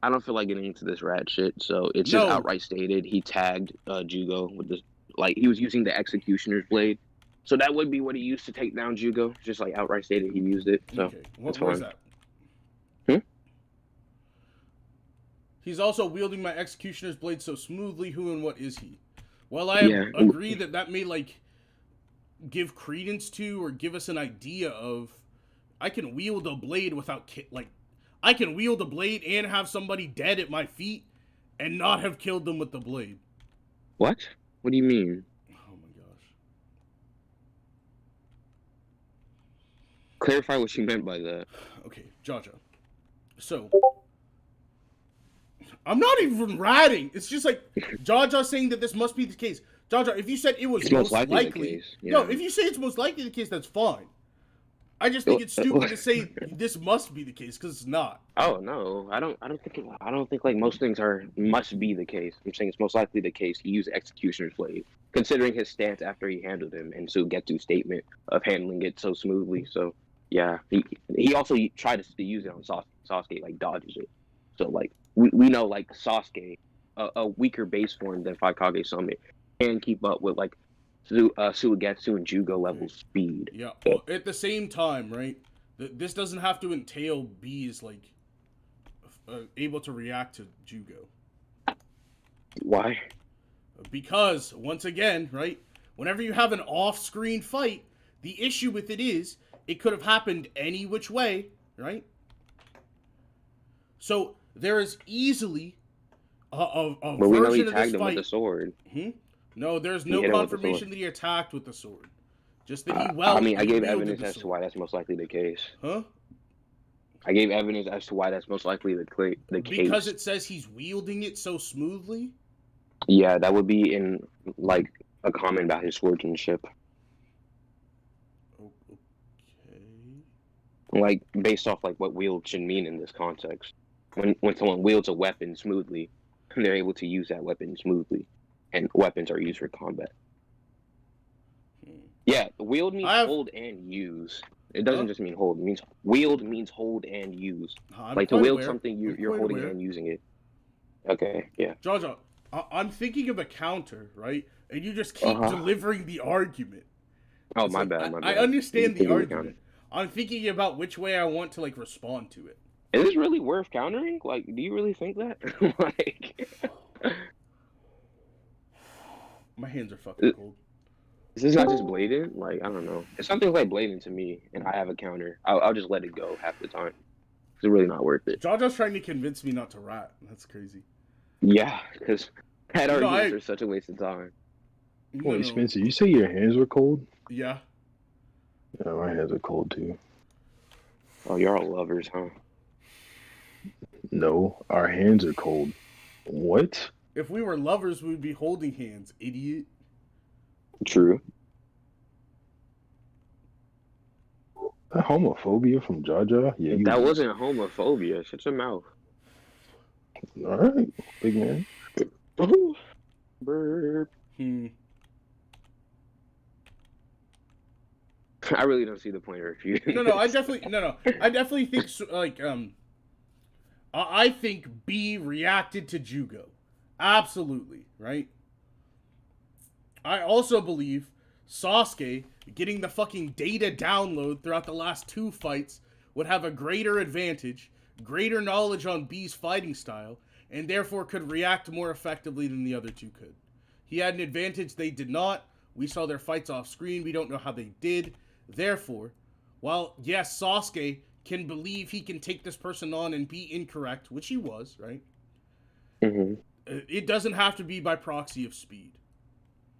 I don't feel like getting into this rat shit, so it's just outright stated. He tagged Jugo with this, like, he was using the Executioner's Blade. So that would be what he used to take down Jugo. Just like outright stated he used it. So okay. What is that? He's also wielding my Executioner's Blade so smoothly. Who and what is he? Well, I agree that may, like, give credence to or give us an idea of, I can wield a blade without, I can wield a blade and have somebody dead at my feet and not have killed them with the blade. What? What do you mean? Oh my gosh. Clarify what you meant by that. Okay, Jaja. So, I'm not even ratting. It's just like Jaja saying that this must be the case. Jaja, if you said it was most likely the case, no, if you say it's most likely the case, that's fine. I just think it's stupid to say this must be the case because it's not. Oh no, I don't think like most things must be the case. I'm saying it's most likely the case. He used Executioner's Blade, considering his stance after he handled him, and Suigetsu's statement of handling it so smoothly. So yeah, he also tried to use it on Sasuke. Sasuke like dodges it. So like we know like Sasuke, a weaker base form than 5 Kage Summit, can keep up with like Suigetsu and Jugo level speed. Yeah, well, at the same time, right? This doesn't have to entail B is like able to react to Jugo. Why? Because once again, right? Whenever you have an off-screen fight, the issue with it is it could have happened any which way, right? So there is easily a but we know he version of tagged this him fight. with the sword. No, there's no confirmation that he attacked with the sword. Just that he I gave evidence as to why that's most likely the case. Huh? I gave evidence as to why that's most likely the case. Because it says he's wielding it so smoothly? Yeah, that would be in, like, a comment about his swordsmanship. Okay. Like, based off, like, what wield should mean in this context. When someone wields a weapon smoothly, they're able to use that weapon smoothly. And weapons are used for combat. Yeah, wield means hold and use. It doesn't just mean hold. It means wield means hold and use. Like, to wield something, you're holding and using it. Okay, yeah. Jaja, I'm thinking of a counter, right? And you just keep delivering the argument. Oh, it's my like, bad. I understand the argument. I'm thinking about which way I want to, like, respond to it. Is this really worth countering? Like, do you really think that? Like... My hands are fucking cold. Is this not just blatant? Like, I don't know. If something's like blatant to me and I have a counter, I'll just let it go half the time. It's really not worth it. Jaja's trying to convince me not to rat. That's crazy. Yeah, because that arguments are such a waste of time. Wait, Spencer, you say your hands were cold? Yeah. Yeah, my hands are cold too. Oh, you're all lovers, huh? No, our hands are cold. What? If we were lovers, we'd be holding hands, idiot. True. That homophobia from Jaja? Yeah, that wasn't homophobia. Shut your mouth. All right, big man. Burp. I really don't see the point of refuting. No. I definitely think like I think B reacted to Jugo. Absolutely, right? I also believe Sasuke getting the fucking data download throughout the last 2 fights would have a greater advantage, greater knowledge on B's fighting style, and therefore could react more effectively than the other 2 could. He had an advantage they did not. We saw their fights off screen. We don't know how they did. Therefore, while, yes, Sasuke can believe he can take this person on and be incorrect, which he was, right? Mm-hmm. It doesn't have to be by proxy of speed.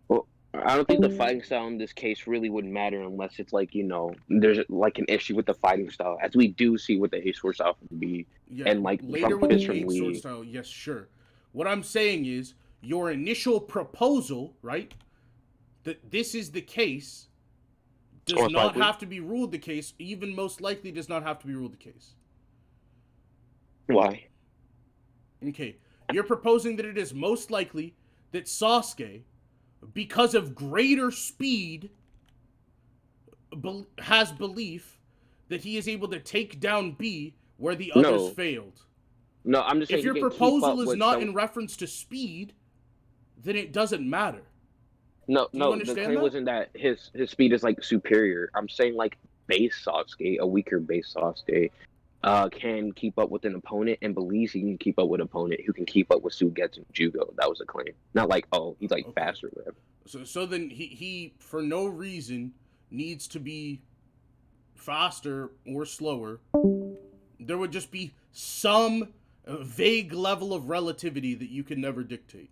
Well, I don't think the fighting style in this case really would matter unless it's like, you know, there's like an issue with the fighting style, as we do see with the A-Sword style from B. Yeah, and like later from with Fist the from A-Sword Lee. style, yes, sure. What I'm saying is, your initial proposal, right, that this is the case, does not have to be ruled the case, even most likely does not have to be ruled the case. Why? Okay, you're proposing that it is most likely that Sasuke, because of greater speed, has belief that he is able to take down B where the others failed. No, I'm just saying if your proposal is not in reference to speed, then it doesn't matter. No, the claim wasn't that his speed is like superior. I'm saying like base Sasuke, a weaker base Sasuke, can keep up with an opponent and believes he can keep up with an opponent who can keep up with Suigetsu and Jugo. That was a claim. Not like, oh, he's like faster or whatever. So then he for no reason needs to be faster or slower. There would just be some vague level of relativity that you can never dictate.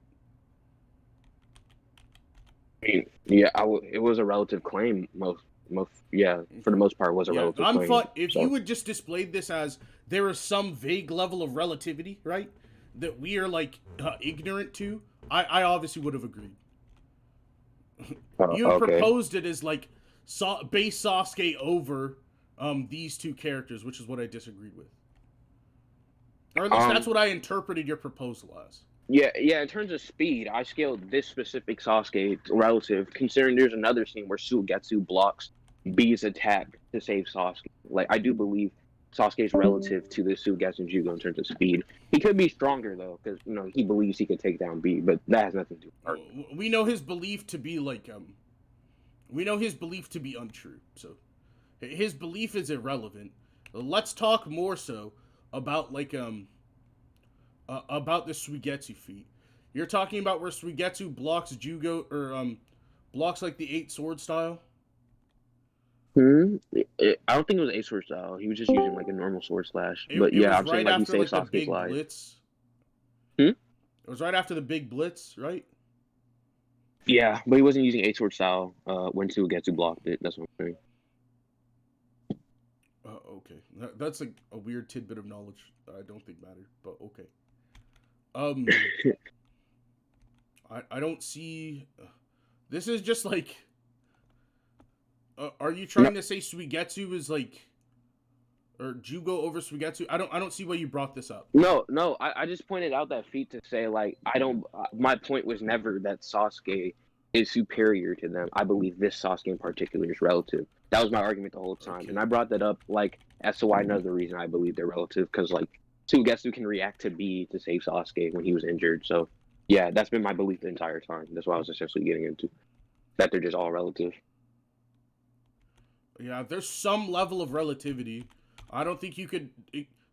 I mean, yeah, it was a relative claim. For the most part, it was a relative claim. If you would just displayed this as there is some vague level of relativity, right, that we are like ignorant to, I obviously would have agreed. You proposed it as like base Sasuke over these 2 characters, which is what I disagreed with. Or at least that's what I interpreted your proposal as. Yeah. In terms of speed, I scaled this specific Sasuke relative, considering there's another scene where Suigetsu blocks B's attack to save Sasuke. Like, I do believe Sasuke's relative to the Suigetsu and Jugo in terms of speed. He could be stronger though, because he believes he could take down B, but that has nothing to do with it. We know his belief to be like we know his belief to be untrue. So his belief is irrelevant. Let's talk more so about like about the Suigetsu feat. You're talking about where Suigetsu blocks Jugo or blocks like the 8 sword style? I don't think it was 8 sword style. He was just using like a normal sword slash. But yeah, I'm saying like he saved Sasuke's life. It was right after the big blitz, right? Yeah, but he wasn't using 8 sword style when Suigetsu blocked it. That's what I'm saying. Okay. That's like a weird tidbit of knowledge that I don't think mattered, but okay. I don't see. This is just like. Are you trying to say Suigetsu is like, or Jugo over Suigetsu? I don't see why you brought this up. No, I just pointed out that feat to say like I don't. My point was never that Sasuke is superior to them. I believe this Sasuke in particular is relative. That was my argument the whole time, and I brought that up like as to why another reason I believe they're relative, because like Suigetsu can react to B to save Sasuke when he was injured. So yeah, that's been my belief the entire time. That's what I was essentially getting into, that they're just all relative. Yeah, there's some level of relativity. I don't think you could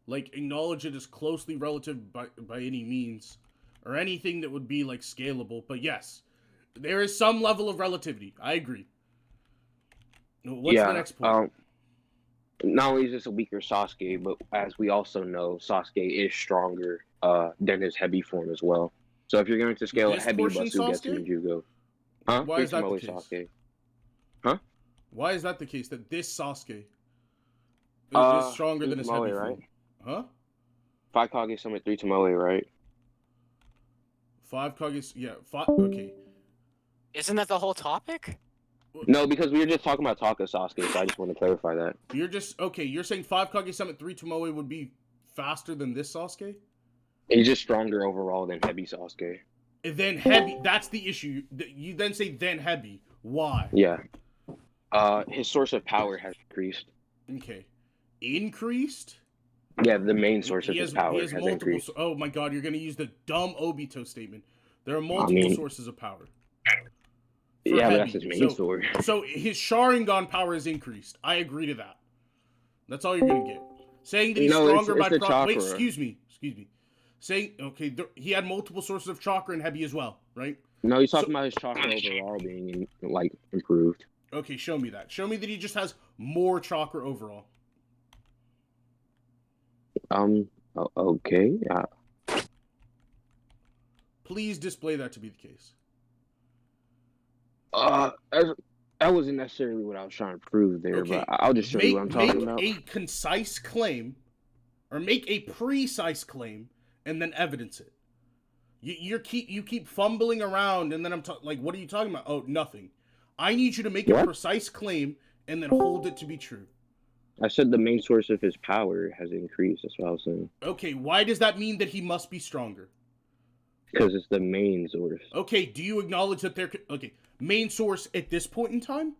like acknowledge it as closely relative by any means, or anything that would be like scalable. But yes, there is some level of relativity. I agree. What's the next point? Not only is this a weaker Sasuke, but as we also know, Sasuke is stronger than his Hebi form as well. So if you're going to scale Hebi, Suigetsu, and Jugo, why is that the case? Sasuke. Huh? Why is that the case? That this Sasuke is stronger than his Hebi form? Right? Huh? 5 Kage Summit, 3 Tomoe, right? 5 Kage, yeah. Okay. Isn't that the whole topic? No, because we were just talking about Taka Sasuke, so I just want to clarify that. You're just, okay, you're saying 5 Kage Summit, 3 Tomoe would be faster than this Sasuke? He's just stronger overall than Hebi Sasuke. And then Hebi, that's the issue. You then say then Hebi. Why? Yeah. His source of power has increased. Okay. Increased? Yeah, the main source of his power has increased. Oh my god, you're going to use the dumb Obito statement. There are multiple sources of power. Yeah, but that's his main source. So his Sharingan power is increased. I agree to that. That's all you're going to get. Saying that he's stronger by... Wait, excuse me. Saying, okay, he had multiple sources of chakra in Hebi as well, right? No, he's talking about his chakra overall being, like, improved. Okay, show me that. Show me that he just has more chakra overall. Okay. Please display that to be the case. That wasn't necessarily what I was trying to prove there, okay. But I'll just show you what I'm talking about. Make a concise claim, or make a precise claim, and then evidence it. You keep fumbling around, and then I'm like, what are you talking about? Oh, nothing. I need you to make a precise claim, and then hold it to be true. I said the main source of his power has increased. That's what I was saying. Okay, why does that mean that he must be stronger? Because it's the main source. Okay, do you acknowledge that they're... Okay, main source at this point in time?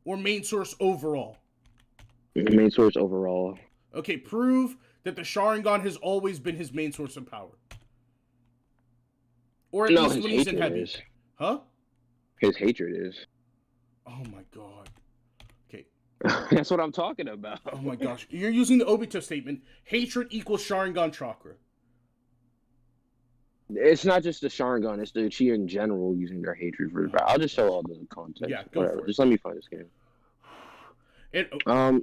Or main source overall? Main source overall. Okay, prove that the Sharingan has always been his main source of power. Or at least when he's in Hebi. Huh? His hatred is. Oh my god. Okay. That's what I'm talking about. Oh my gosh. You're using the Obito statement. Hatred equals Sharingan chakra. It's not just the Sharingan, it's the Uchiha in general using their hatred for the I'll just show all the context. Yeah, go for it. Just let me find this game.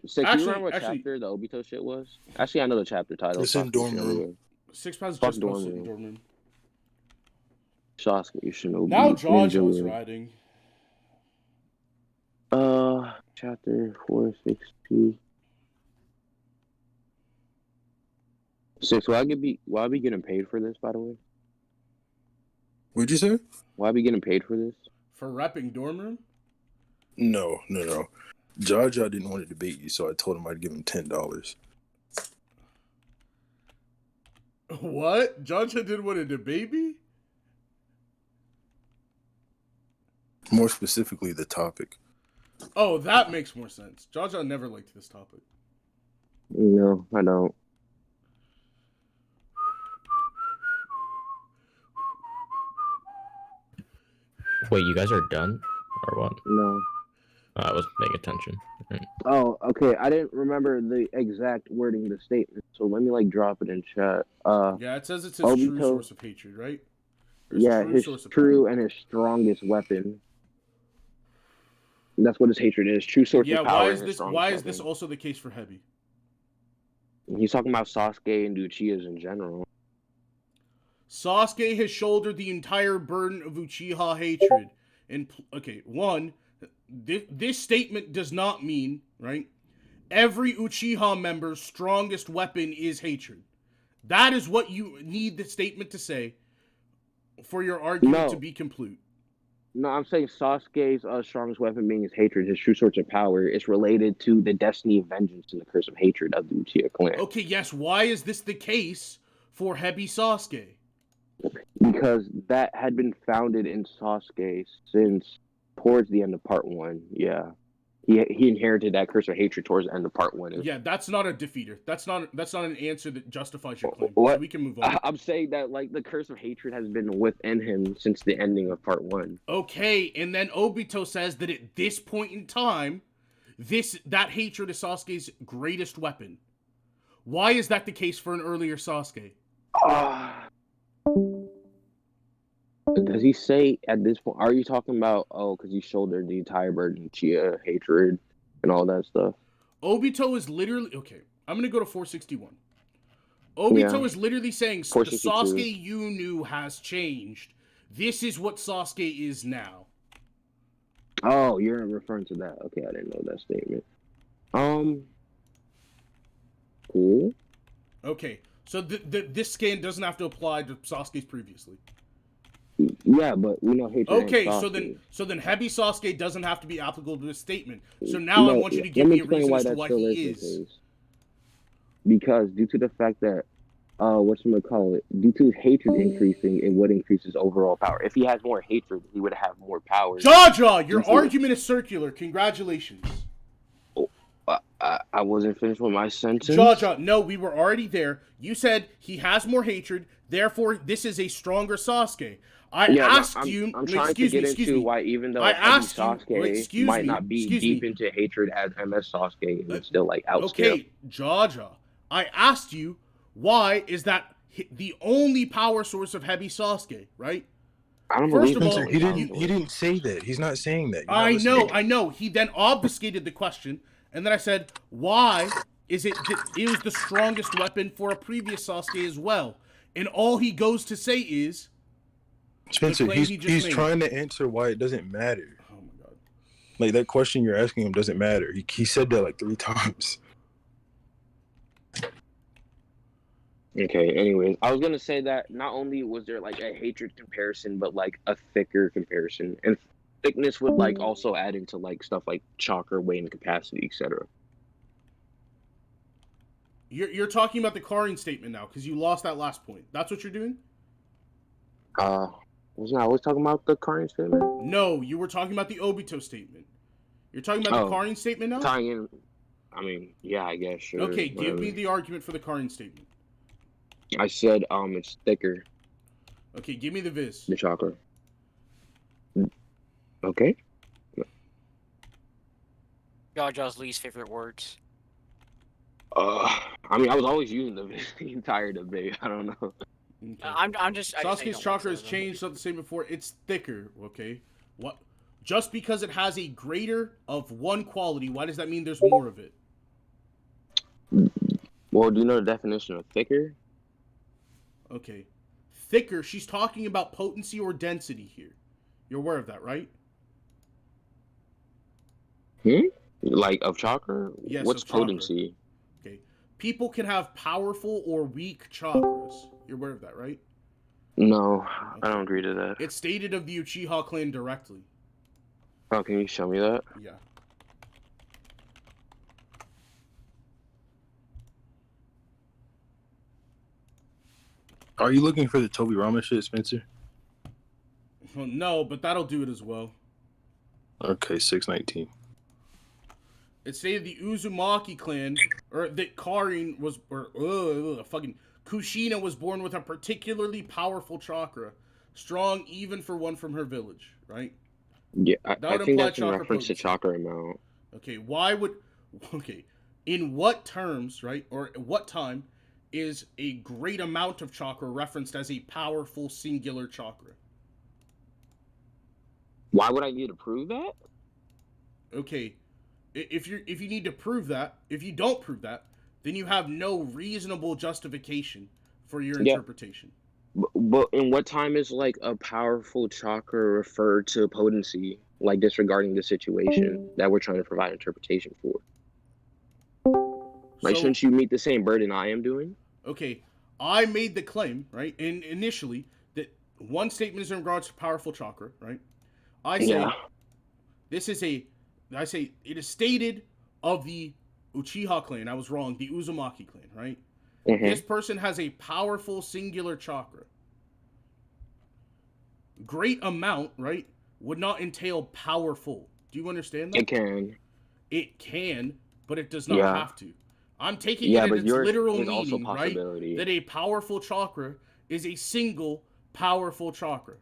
So can you remember what chapter the Obito shit was? Actually, I know the chapter title. It's in dorm room. 6 pounds just posted in dorm room. Sasuke Shinobi. Now JoJo's riding. Chapter 462. 6. Will I be getting paid for this, by the way? What'd you say? Will I be getting paid for this? For repping dorm room? No. Jaja didn't want to debate you, so I told him I'd give him $10. What? Jaja didn't want to debate me? More specifically, the topic. Oh, that makes more sense. Jaja never liked this topic. No, I don't. Wait, you guys are done? Or what? No. I wasn't paying attention. Right. Oh, okay. I didn't remember the exact wording of the statement, so let me drop it in chat. Yeah, it says it's his true source of hatred, right? His true and his strongest weapon. That's what his hatred is. True source of power. Why is this also the case for Hebi? He's talking about Sasuke and Uchihas in general. Sasuke has shouldered the entire burden of Uchiha hatred. And, okay, one, this statement does not mean, right, every Uchiha member's strongest weapon is hatred. That is what you need the statement to say for your argument to be complete. No, I'm saying Sasuke's strongest weapon being his hatred, his true source of power, is related to the destiny of vengeance and the curse of hatred of the Uchiha clan. Okay, yes. Why is this the case for Hebi Sasuke? Because that had been founded in Sasuke since towards the end of part 1. Yeah. He inherited that curse of hatred towards the end of part 1. Yeah, that's not a defeater. That's not an answer that justifies your claim. What? So we can move on. I'm saying that like the curse of hatred has been within him since the ending of part 1. Okay, and then Obito says that at this point in time, that hatred is Sasuke's greatest weapon. Why is that the case for an earlier Sasuke? Does he say at this point? Are you talking about because he shouldered the entire burden, Uchiha hatred, and all that stuff? Obito is literally I'm gonna go to 461. Obito is literally saying the Sasuke you knew has changed. This is what Sasuke is now. Oh, you're referring to that. Okay, I didn't know that statement. Cool. Okay, so this scan doesn't have to apply to Sasuke's previously. Yeah, but we know hatred. Okay, so then Hebi Sasuke doesn't have to be applicable to this statement. So now I want you to give me a reason as to why he is. Because due to the fact that due to hatred increasing, it would increase his overall power. If he has more hatred, he would have more power. Jaja, your argument is circular. Congratulations. I wasn't finished with my sentence. Jaja, no, we were already there. You said he has more hatred, therefore this is a stronger Sasuke. I'm trying to get into why even though Sasuke might not be deep into hatred as MS Sasuke, it's still like outscale. Okay, Jaja, I asked you why is that the only power source of Hebi Sasuke, right? I don't believe Spencer, he didn't say that. He's not saying that. I know. He then obfuscated the question, and then I said, why is it was the strongest weapon for a previous Sasuke as well? And all he goes to say is, Spencer, he's trying to answer why it doesn't matter. Oh my god! Like that question you're asking him doesn't matter. He said that like 3 times. Okay, anyways, I was gonna say that not only was there like a hatred comparison, but like a thicker comparison, and thickness would like also add into like stuff like chakra, weight, and capacity, etc. You're talking about the Karin statement now because you lost that last point. That's what you're doing? Wasn't I always talking about the Karin statement? No, you were talking about the Obito statement. You're talking about the Karin statement now? Tying in, I mean, yeah, I guess, sure. Okay, give me the argument for the Karin statement. I said, it's thicker. Okay, give me the viz. The chakra. Okay. Jaja's least favorite words. I mean, I was always using the entire debate. I don't know. Okay. I'm just. Sasuke's chakra has changed. Not the same before. It's thicker. Okay. What? Just because it has a greater of one quality, why does that mean there's more of it? Well, do you know the definition of thicker? Okay. Thicker. She's talking about potency or density here. You're aware of that, right? Like of chakra? Yes. What's potency? Chakra. Okay. People can have powerful or weak chakras. You're aware of that, right? No, okay. I don't agree to that. It's stated of the Uchiha clan directly. Oh, can you show me that? Yeah. Are you looking for the Tobirama shit, Spencer? Well, no, but that'll do it as well. Okay, 619. It stated the Uzumaki clan, or that Karin was, fucking Kushina was born with a particularly powerful chakra, strong even for one from her village, right? Yeah, I think that's in reference to chakra amount. Okay, in what terms, right, or at what time is a great amount of chakra referenced as a powerful singular chakra? Why would I need to prove that? Okay, if you need to prove that, if you don't prove that, then you have no reasonable justification for your interpretation. But in what time is like a powerful chakra referred to potency, like disregarding the situation that we're trying to provide interpretation for? Like, So- shouldn't you meet the same burden I am doing? Okay, I made the claim, right, initially, that one statement is in regards to powerful chakra, right? I say, Yeah. it is stated of the Uchiha clan. I was wrong. The Uzumaki clan, right? Mm-hmm. This person has a powerful singular chakra. Great amount, right, would not entail powerful. Do you understand that? It can. It can, but it does not Yeah. have to. I'm taking Yeah, it but in its yours literal is also meaning, right? possibility. That a powerful chakra is a single powerful chakra.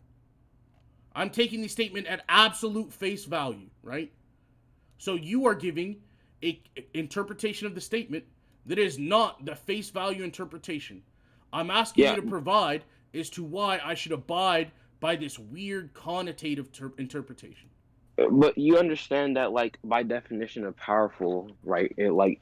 I'm taking the statement at absolute face value, right? So you are giving a interpretation of the statement that is not the face value interpretation. I'm asking Yeah. you to provide as to why I should abide by this weird connotative interpretation. But you understand that, like, by definition of powerful, right? Like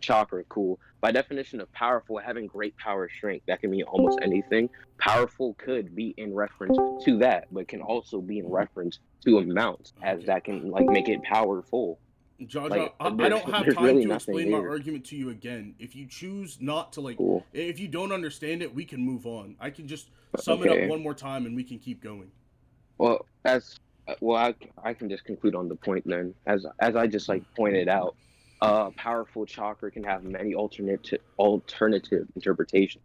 chakra, cool. By definition of powerful, having great power strength, that can mean almost anything. Powerful could be in reference to that, but can also be in reference to amounts, as that can like make it powerful. Jaja, Like, I don't have there's time really to nothing explain my there. argument to you again. If you choose not to, like, Cool. if you don't understand it, we can move on. I can just sum it Okay. up one more time and we can keep going. Well, I can just conclude on the point then, as I just like pointed out. Powerful chakra can have many alternative interpretations,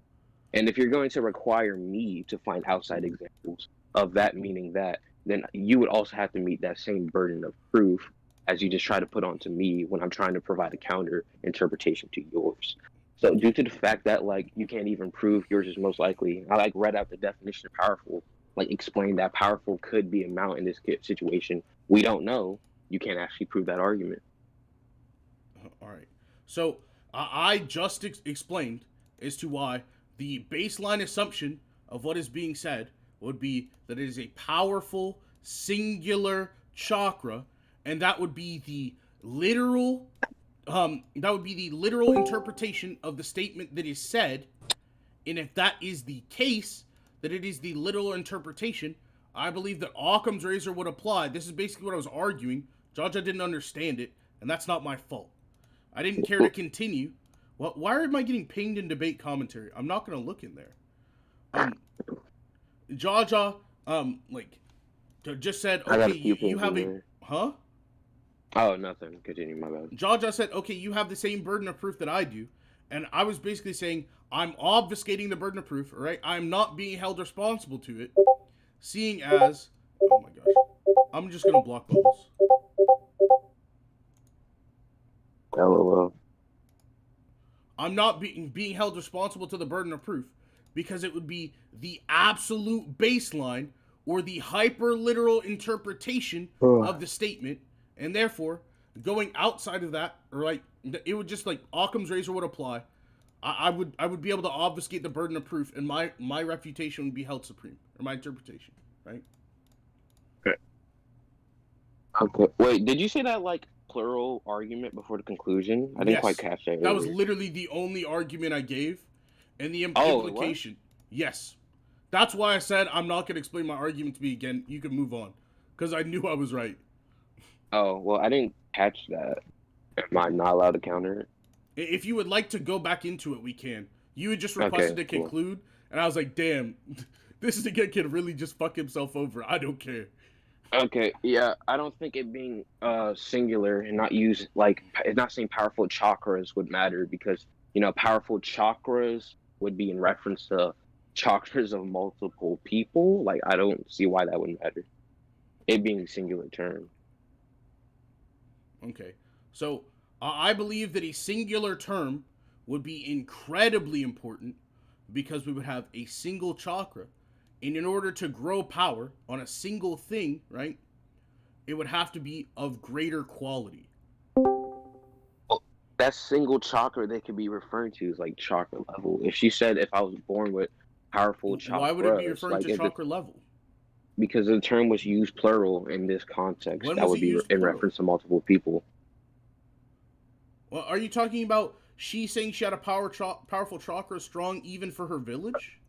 and if you're going to require me to find outside examples of that meaning that, then you would also have to meet that same burden of proof as you just try to put onto me when I'm trying to provide a counter interpretation to yours. So due to the fact that like you can't even prove yours is most likely, I like read out the definition of powerful, like explain that powerful could be amount in this situation. We don't know. You can't actually prove that argument. All right. So I just explained as to why the baseline assumption of what is being said would be that it is a powerful singular chakra, and that would be the literal interpretation of the statement that is said. And if that is the case, that it is the literal interpretation, I believe that Occam's razor would apply. This is basically what I was arguing. Jaja didn't understand it, and that's not my fault. I didn't care to continue. Well, why am I getting pinged in debate commentary? I'm not gonna look in there. Jaja, just said, okay, you have a, huh? Oh, nothing. Continue, my bad. Jaja said, okay, you have the same burden of proof that I do. And I was basically saying, I'm obfuscating the burden of proof, right? I'm not being held responsible to it. Seeing as, oh my gosh, I'm just going to block bubbles. LOL. I'm not being held responsible to the burden of proof because it would be the absolute baseline or the hyper literal interpretation of the statement. And therefore, going outside of that, or like, it would just like Occam's razor would apply. I would be able to obfuscate the burden of proof, and my refutation would be held supreme, or my interpretation, right? Okay. Wait, did you say that like plural argument before the conclusion? I didn't quite catch that. That was literally the only argument I gave, and the implication. Yes, that's why I said I'm not going to explain my argument to me again. You can move on, because I knew I was right. Oh, well, I didn't catch that. Am I not allowed to counter it? If you would like to go back into it, we can. You had just requested to conclude, and I was like, damn, this nigga can really just fuck himself over. I don't care. Okay, yeah, I don't think it being singular and not use like it's not saying powerful chakras would matter because powerful chakras would be in reference to chakras of multiple people. Like I don't see why that would matter. It being a singular term. Okay, so I believe that a singular term would be incredibly important because we would have a single chakra. And in order to grow power on a single thing, right, it would have to be of greater quality. Well, that single chakra they could be referring to is like chakra level. If she said if I was born with powerful chakra, why would it be referring to chakra level? Because the term was used plural in this context. When that would be in plural? reference to multiple people. Well, are you talking about she saying she had a powerful chakra strong even for her village?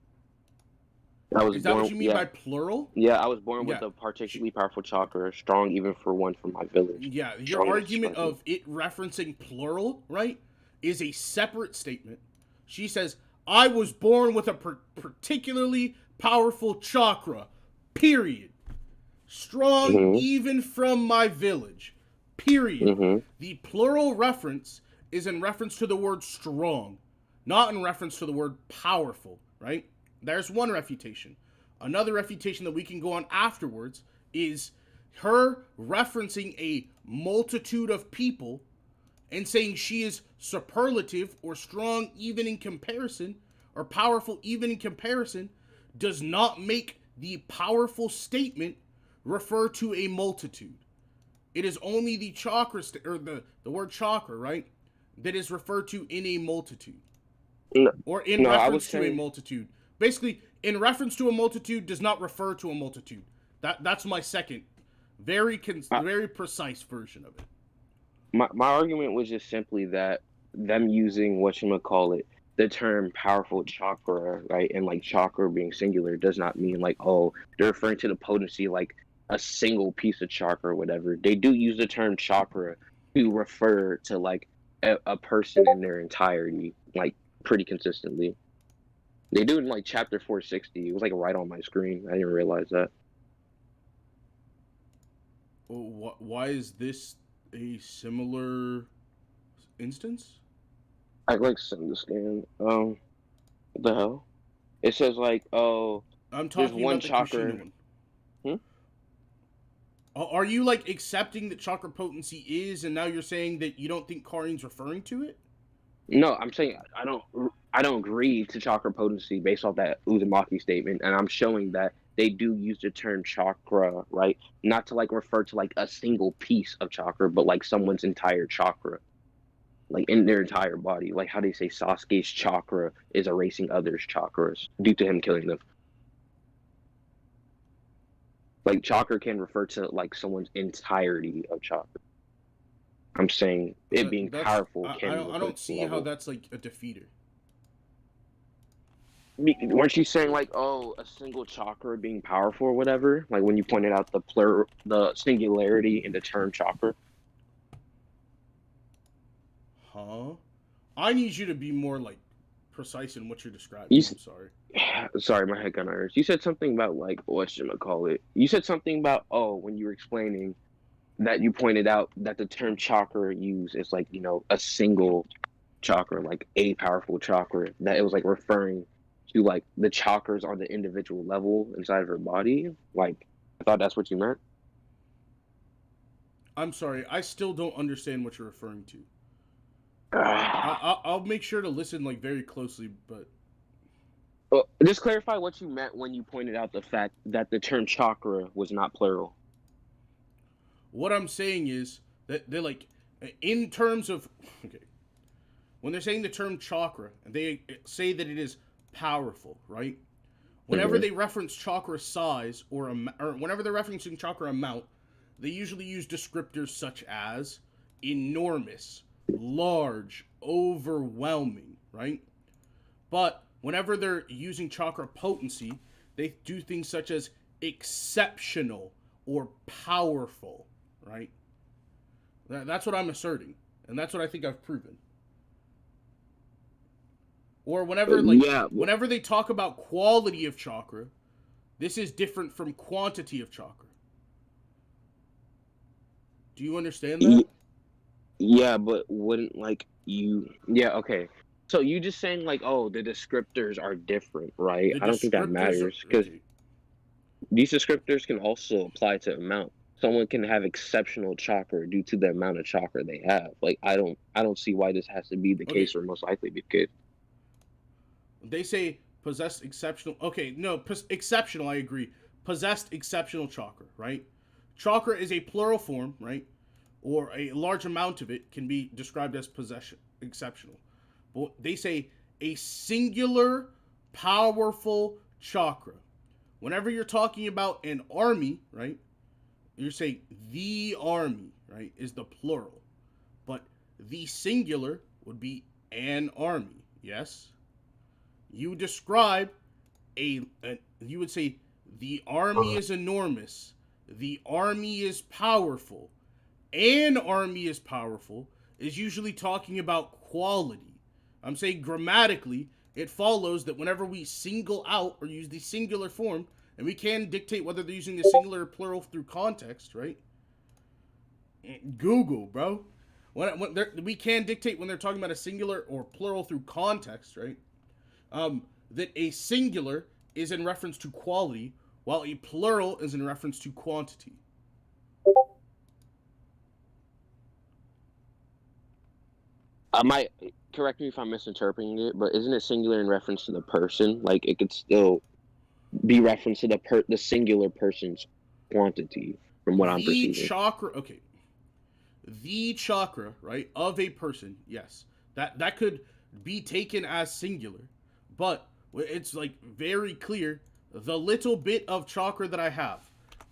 Is that what you mean by plural? Yeah, I was born with a particularly powerful chakra, strong even for one from my village. Yeah, your argument of it referencing plural, right, is a separate statement. She says, I was born with a particularly powerful chakra, period. Strong even from my village, period. The plural reference is in reference to the word strong, not in reference to the word powerful, right? There's one refutation. Another refutation that we can go on afterwards is her referencing a multitude of people and saying she is superlative or strong even in comparison, or powerful even in comparison, does not make the powerful statement refer to a multitude. It is only the chakra, or the word chakra, right, that is referred to in a multitude. Or in reference to a multitude. Basically, in reference to a multitude does not refer to a multitude. That's my second, very precise version of it. My argument was just simply that them using the term powerful chakra, right, and like chakra being singular does not mean like, oh, they're referring to the potency like a single piece of chakra or whatever. They do use the term chakra to refer to like a person in their entirety, like pretty consistently. They do it in like chapter 460. It was like right on my screen. I didn't realize that. Why is this a similar instance? I like send the scan. What the hell? It says like, oh, I'm talking one about the chakra. Kushina one. Are you like accepting that chakra potency is, and now you're saying that you don't think Karin's referring to it? No, I'm saying I don't agree to chakra potency based off that Uzumaki statement, and I'm showing that they do use the term chakra, right? Not to like refer to like a single piece of chakra, but like someone's entire chakra, like in their entire body. Like how they say Sasuke's chakra is erasing others' chakras due to him killing them. Like chakra can refer to like someone's entirety of chakra. I'm saying it being powerful can. I don't see how that's like a defeater. Weren't you saying like, oh, a single chakra being powerful or whatever? Like when you pointed out the singularity in the term chakra. Huh? I need you to be more like precise in what you're describing. I'm sorry. Sorry, my head kind of hurts. You said something about like whatchamacallit. You said something about when you were explaining that you pointed out that the term chakra used is like, a single chakra, like a powerful chakra, that it was like referring to like the chakras on the individual level inside of her body. Like, I thought that's what you meant. I'm sorry, I still don't understand what you're referring to. I'll make sure to listen like very closely, but just clarify what you meant when you pointed out the fact that the term chakra was not plural. What I'm saying is that they're like, in terms of, when they're saying the term chakra, they say that it is powerful, right? Whenever they reference chakra size or whenever they're referencing chakra amount, they usually use descriptors such as enormous, large, overwhelming, right? But whenever they're using chakra potency, they do things such as exceptional or powerful, right? That's what I'm asserting, and that's what I think I've proven. Or whenever whenever they talk about quality of chakra, this is different from quantity of chakra. Do you understand that? Yeah, but wouldn't like you? Yeah, okay. So you just saying like, oh, the descriptors are different, right? I don't think that matters because these descriptors can also apply to amount. Someone can have exceptional chakra due to the amount of chakra they have. Like I don't see why this has to be the case or most likely be the case. They say possessed exceptional. Okay, no, exceptional. I agree. Possessed exceptional chakra, right? Chakra is a plural form, right? Or a large amount of it can be described as exceptional. But they say a singular, powerful chakra. Whenever you're talking about an army, right? You're saying the army, right, is the plural. But the singular would be an army, yes? You describe you would say the army is enormous, the army is powerful, an army is powerful, is usually talking about quality. I'm saying grammatically, it follows that whenever we single out or use the singular form, and we can dictate whether they're using the singular or plural through context, right? Google, bro. When we can dictate when they're talking about a singular or plural through context, right? That a singular is in reference to quality, while a plural is in reference to quantity. I might correct me if I'm misinterpreting it, but isn't it singular in reference to the person? Like it could still be reference to the singular person's quantity, from what I'm perceiving. Okay. The chakra, right, of a person, yes, that could be taken as singular, but it's like very clear. The little bit of chakra that I have,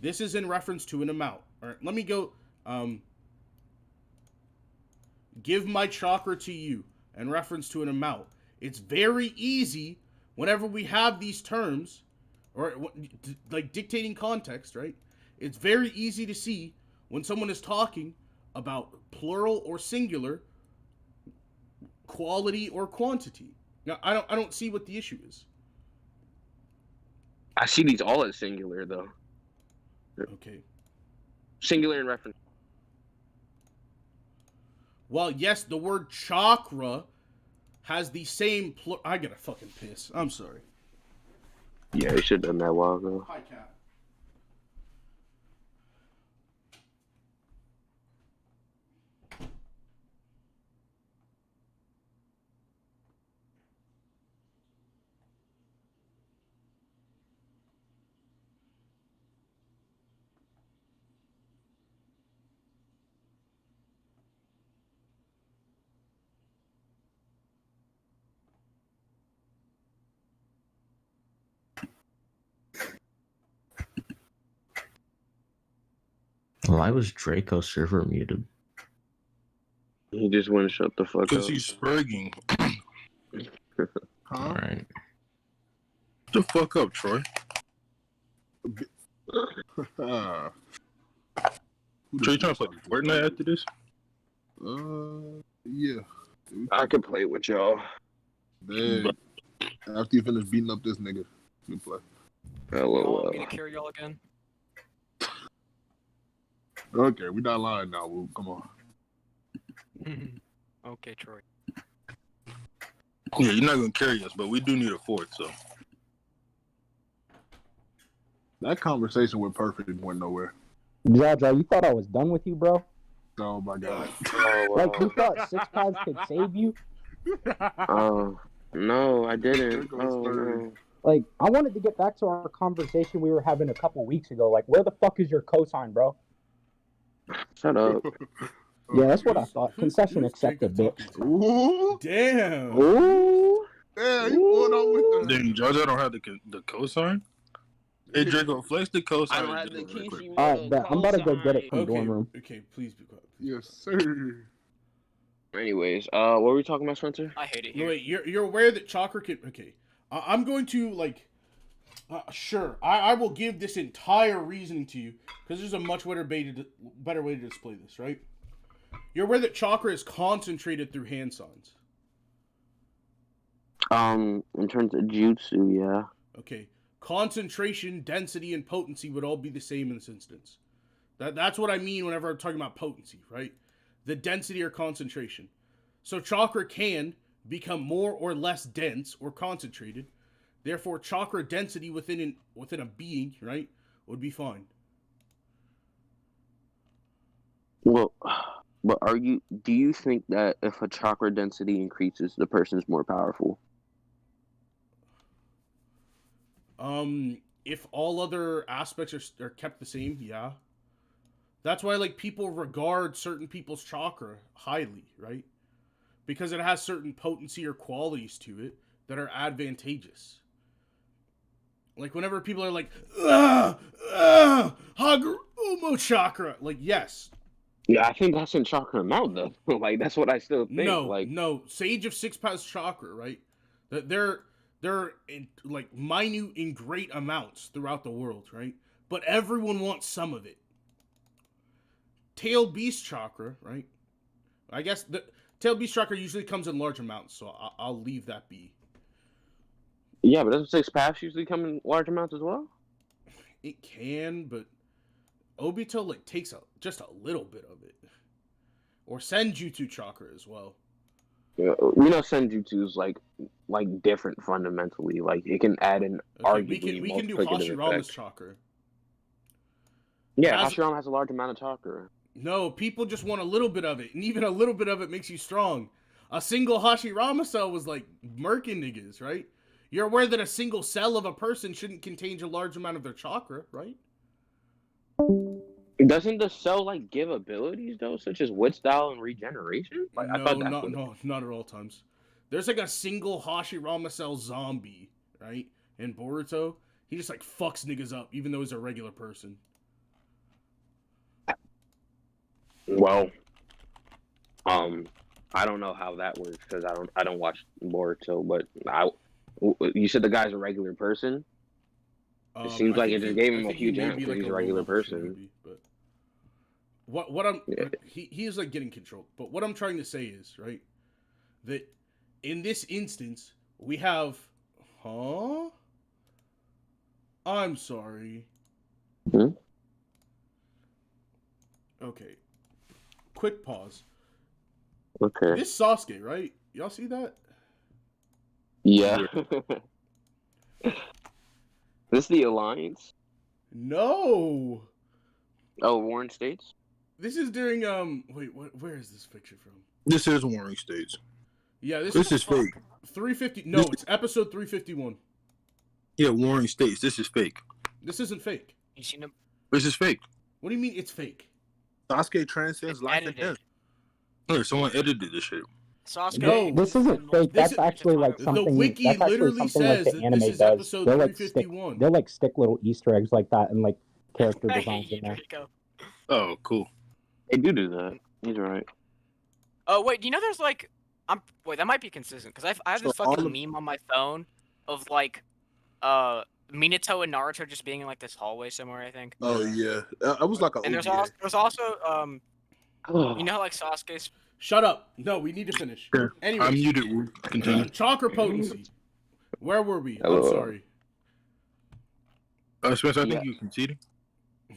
this is in reference to an amount. All right, let me go. Give my chakra to you in reference to an amount. It's very easy whenever we have these terms, or like dictating context, right? It's very easy to see when someone is talking about plural or singular, quality or quantity. Now, I don't see what the issue is. I see these all as singular though. Okay. Singular in reference. Well, yes, the word chakra has the same I gotta fucking piss. I'm sorry. Yeah, you should have done that a while ago. Hi, cat. Why was Draco server muted? He just wouldn't shut the fuck up. Because he's spurging. All right. Shut the fuck up, Troy. Troy, you trying to play Fortnite after this? Yeah. I could play with y'all. Man, after you finish beating up this nigga, you play. Y'all want me to carry y'all again? Okay, we not lying now. Well, come on. Okay, Troy. Yeah, you're not gonna carry us, but we do need a fourth, so. That conversation went perfect and went nowhere. Jaja, you thought I was done with you, bro? Oh my god. Like you thought Six Pies could save you? No, I didn't. Oh no. Like I wanted to get back to our conversation we were having a couple weeks ago. Like, where the fuck is your cosign, bro? Shut up. Yeah, that's what I thought. Concession accepted, bitch. Ooh, damn. Ooh. Yeah, you pulled on with that. Dang, Georgia don't have the cosign? Hey, Draco, flex the cosign. I don't have the Kishimoto. All right, bet. I'm about to go get it from the dorm room. Okay, please be quiet. Yes, sir. Anyways, what were we talking about, Spencer? I hate it No, here. wait, you're aware that chakra can... Okay. I'm going to, like... sure, I will give this entire reasoning to you, because there's a much better way to display this, right? You're aware that chakra is concentrated through hand signs. In terms of jutsu, yeah. Okay. Concentration, density, and potency would all be the same in this instance. That's what I mean whenever I'm talking about potency, right? The density or concentration. So chakra can become more or less dense or concentrated. Therefore, chakra density within a being, right, would be fine. Well, but do you think that if a chakra density increases, the person's more powerful? If all other aspects are kept the same, yeah. That's why, like, people regard certain people's chakra highly, right? Because it has certain potency or qualities to it that are advantageous. Like, whenever people are like, Hagoromo chakra, like, yes. Yeah, I think that's in chakra amount, though. Like, that's what I still think. No. Sage of Six Paths chakra, right? They're in, like, minute in great amounts throughout the world, right? But everyone wants some of it. Tail Beast chakra, right? I guess the tail beast chakra usually comes in large amounts, so I'll leave that be. Yeah, but doesn't six paths usually come in large amounts as well? It can, but Obito like takes just a little bit of it, or Senjutsu chakra as well. Yeah, we know Senjutsu is like different fundamentally. Like it can add an arguably we can do multiplicative Hashirama's effect. chakra. Yeah, Hashirama has a large amount of chakra. No, people just want a little bit of it, and even a little bit of it makes you strong. A single Hashirama cell was like murking niggas, right? You're aware that a single cell of a person shouldn't contain a large amount of their chakra, right? Doesn't the cell like give abilities though, such as wit style and regeneration? Like No, I thought that's not at all times. There's like a single Hashirama cell zombie, right? In Boruto, he just like fucks niggas up, even though he's a regular person. Well, I don't know how that works because I don't watch Boruto, but you said the guy's a regular person. It seems like it just gave him a huge amp because he's a regular person. But what I'm he is like getting control. But what I'm trying to say is right that in this instance we have I'm sorry. Okay. Quick pause. Okay. This Sasuke, right? Y'all see that? Yeah. This the Alliance? No. Oh, Warren States? This is during wait, where is this picture from? This is Warring States. Yeah, this is fake. 350. No, it's episode 351. Yeah, Warring States. This is fake. This isn't fake. You seen him? This is fake. What do you mean it's fake? Sasuke transcends life and death. Look, someone edited this shit. Sasuke. No, this isn't fake. That's actually like something. The wiki that's actually literally something says like the that anime this is does. episode They'll like 351. they'll like stick little Easter eggs like that and like character designs in there. Oh, cool. They do that. He's right. Oh wait, you know there's like wait, that might be consistent because I have this fucking meme on my phone of like Minato and Naruto just being in like this hallway somewhere, I think. Oh yeah, I was like, and there's also you know how like Sasuke's. Shut up! No, we need to finish. Sure. Anyway, I'm muted. Continue. Chakra potency. Where were we? I'm sorry. Spencer, I think you conceded.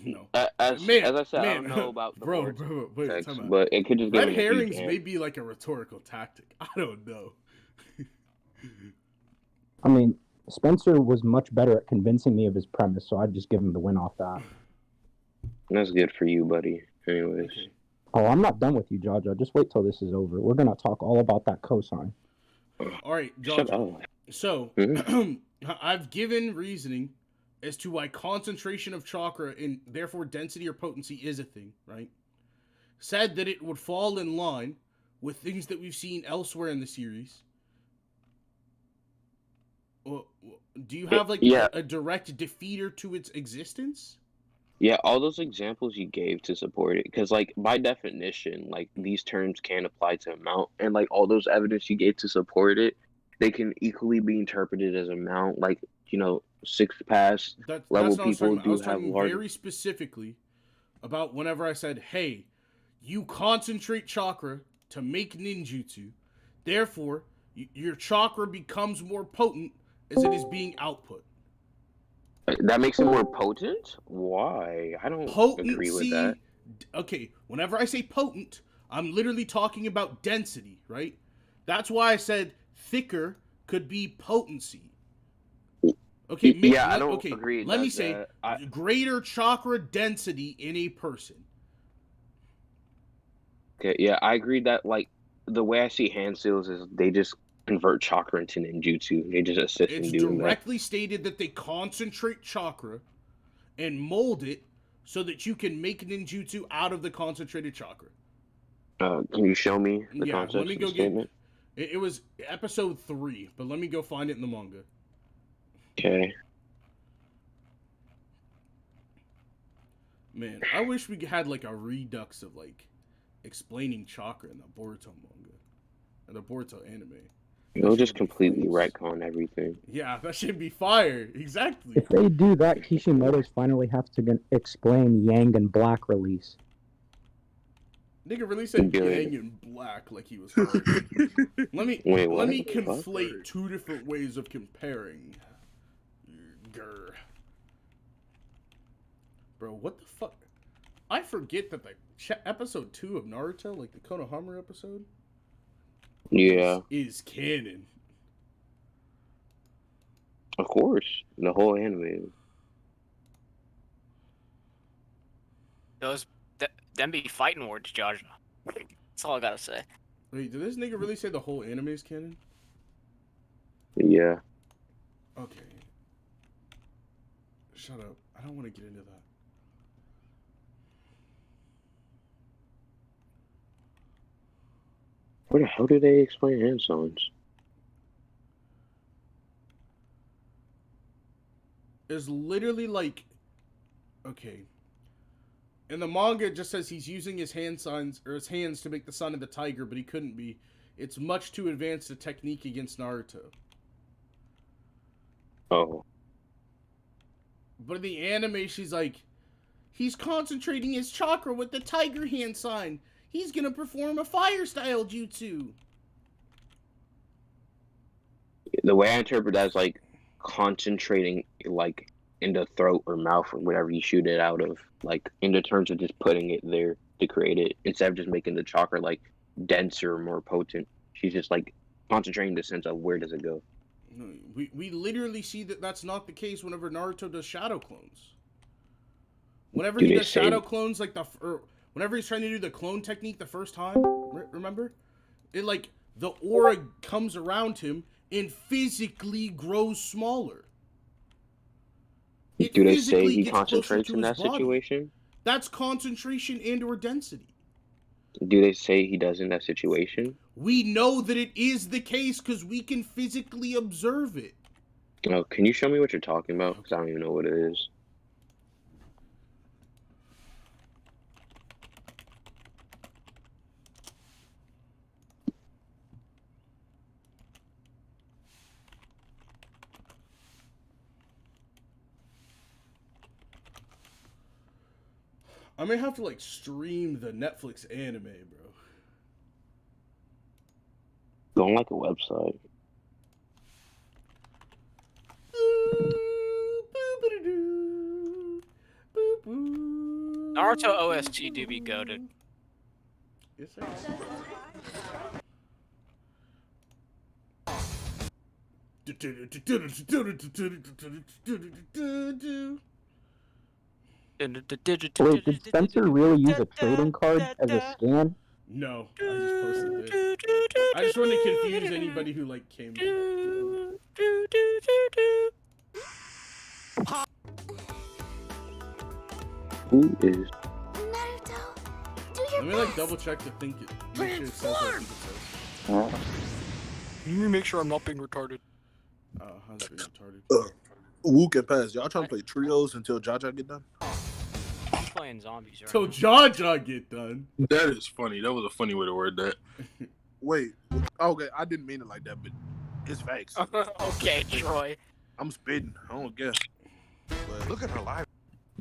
No. As I said, I don't know about the bro, wait, text, time out. but it could just Red herrings may be like a rhetorical tactic. I don't know. I mean, Spencer was much better at convincing me of his premise, so I'd just give him the win off that. That's good for you, buddy. Anyways. Okay. Oh, I'm not done with you, Jaja. Just wait till this is over. We're gonna talk all about that cosign. All right, Jaja. So, I've given reasoning as to why concentration of chakra and therefore density or potency is a thing, right? Said that it would fall in line with things that we've seen elsewhere in the series. Well, do you have like a direct defeater to its existence? Yeah, all those examples you gave to support it, because like by definition, like these terms can apply to amount, and like all those evidence you gave to support it, they can equally be interpreted as amount. Like six pass level people do have large. Very specifically about whenever I said, "Hey, you concentrate chakra to make ninjutsu, therefore your chakra becomes more potent as it is being output." That makes it more potent? Why? I don't agree with that. Okay, whenever I say potent, I'm literally talking about density, right? That's why I said thicker could be potency. Okay, I don't agree. Let me say greater chakra density in a person. Okay, yeah, I agree that like the way I see hand seals is they just convert chakra into ninjutsu. They just assist in doing that. It's directly stated that they concentrate chakra and mold it so that you can make ninjutsu out of the concentrated chakra. Can you show me the concept? Let me go get it. Was episode 3, but let me go find it in the manga. Okay. Man, I wish we had like a redux of like explaining chakra in the Boruto manga and the Boruto anime. It'll just completely retcon everything. Yeah, that should be fire. Exactly. If they do that, Kishimoto's finally have to explain Yang and Black release. Nigga really said gang in black like he was hard. Let me conflate two different ways of comparing. Grr. Bro, what the fuck? I forget that the episode 2 of Naruto, like the Konohamaru episode, is canon. Of course, the whole anime. Them be fighting words, Jaja. That's all I gotta say. Wait, did this nigga really say the whole anime is canon? Yeah. Okay. Shut up. I don't want to get into that. Where the hell do they explain hand signs? It's literally like, okay. In the manga, it just says he's using his hand signs or his hands to make the son of the tiger, but he couldn't be. It's much too advanced a technique against Naruto. Oh. But in the anime, she's like, he's concentrating his chakra with the tiger hand sign. He's gonna perform a fire style jutsu. The way I interpret that is like concentrating like in the throat or mouth or whatever you shoot it out of, like in the terms of just putting it there to create it instead of just making the chakra like denser or more potent. She's just like concentrating the sense of where does it go. No, we literally see that that's not the case whenever Naruto does shadow clones. Whenever he does shadow clones, like whenever he's trying to do the clone technique the first time, remember? It like the aura comes around him and physically grows smaller. Do they say he concentrates in that situation? That's concentration and or density. Do they say he does in that situation? We know that it is the case because we can physically observe it. Oh, can you show me what you're talking about? Because I don't even know what it is. I may have to like stream the Netflix anime, bro. Go on like a website. Naruto OST do be goated. Yes, sir. Wait, did Spencer really use a trading card as a scan? No, I just posted this. I just want to confuse anybody who like came. Who is? Let me like double check to think it. Make sure it says what I think it says. Let me make sure I'm not being retarded. How's it being retarded? Wook and Paz, y'all trying to play trios until Jaja get done? I'm playing zombies right Till Jaja get done. That is funny. That was a funny way to word that. Wait. Okay, I didn't mean it like that, but it's facts. Okay, Troy. I'm spitting. I don't guess. But look at her live.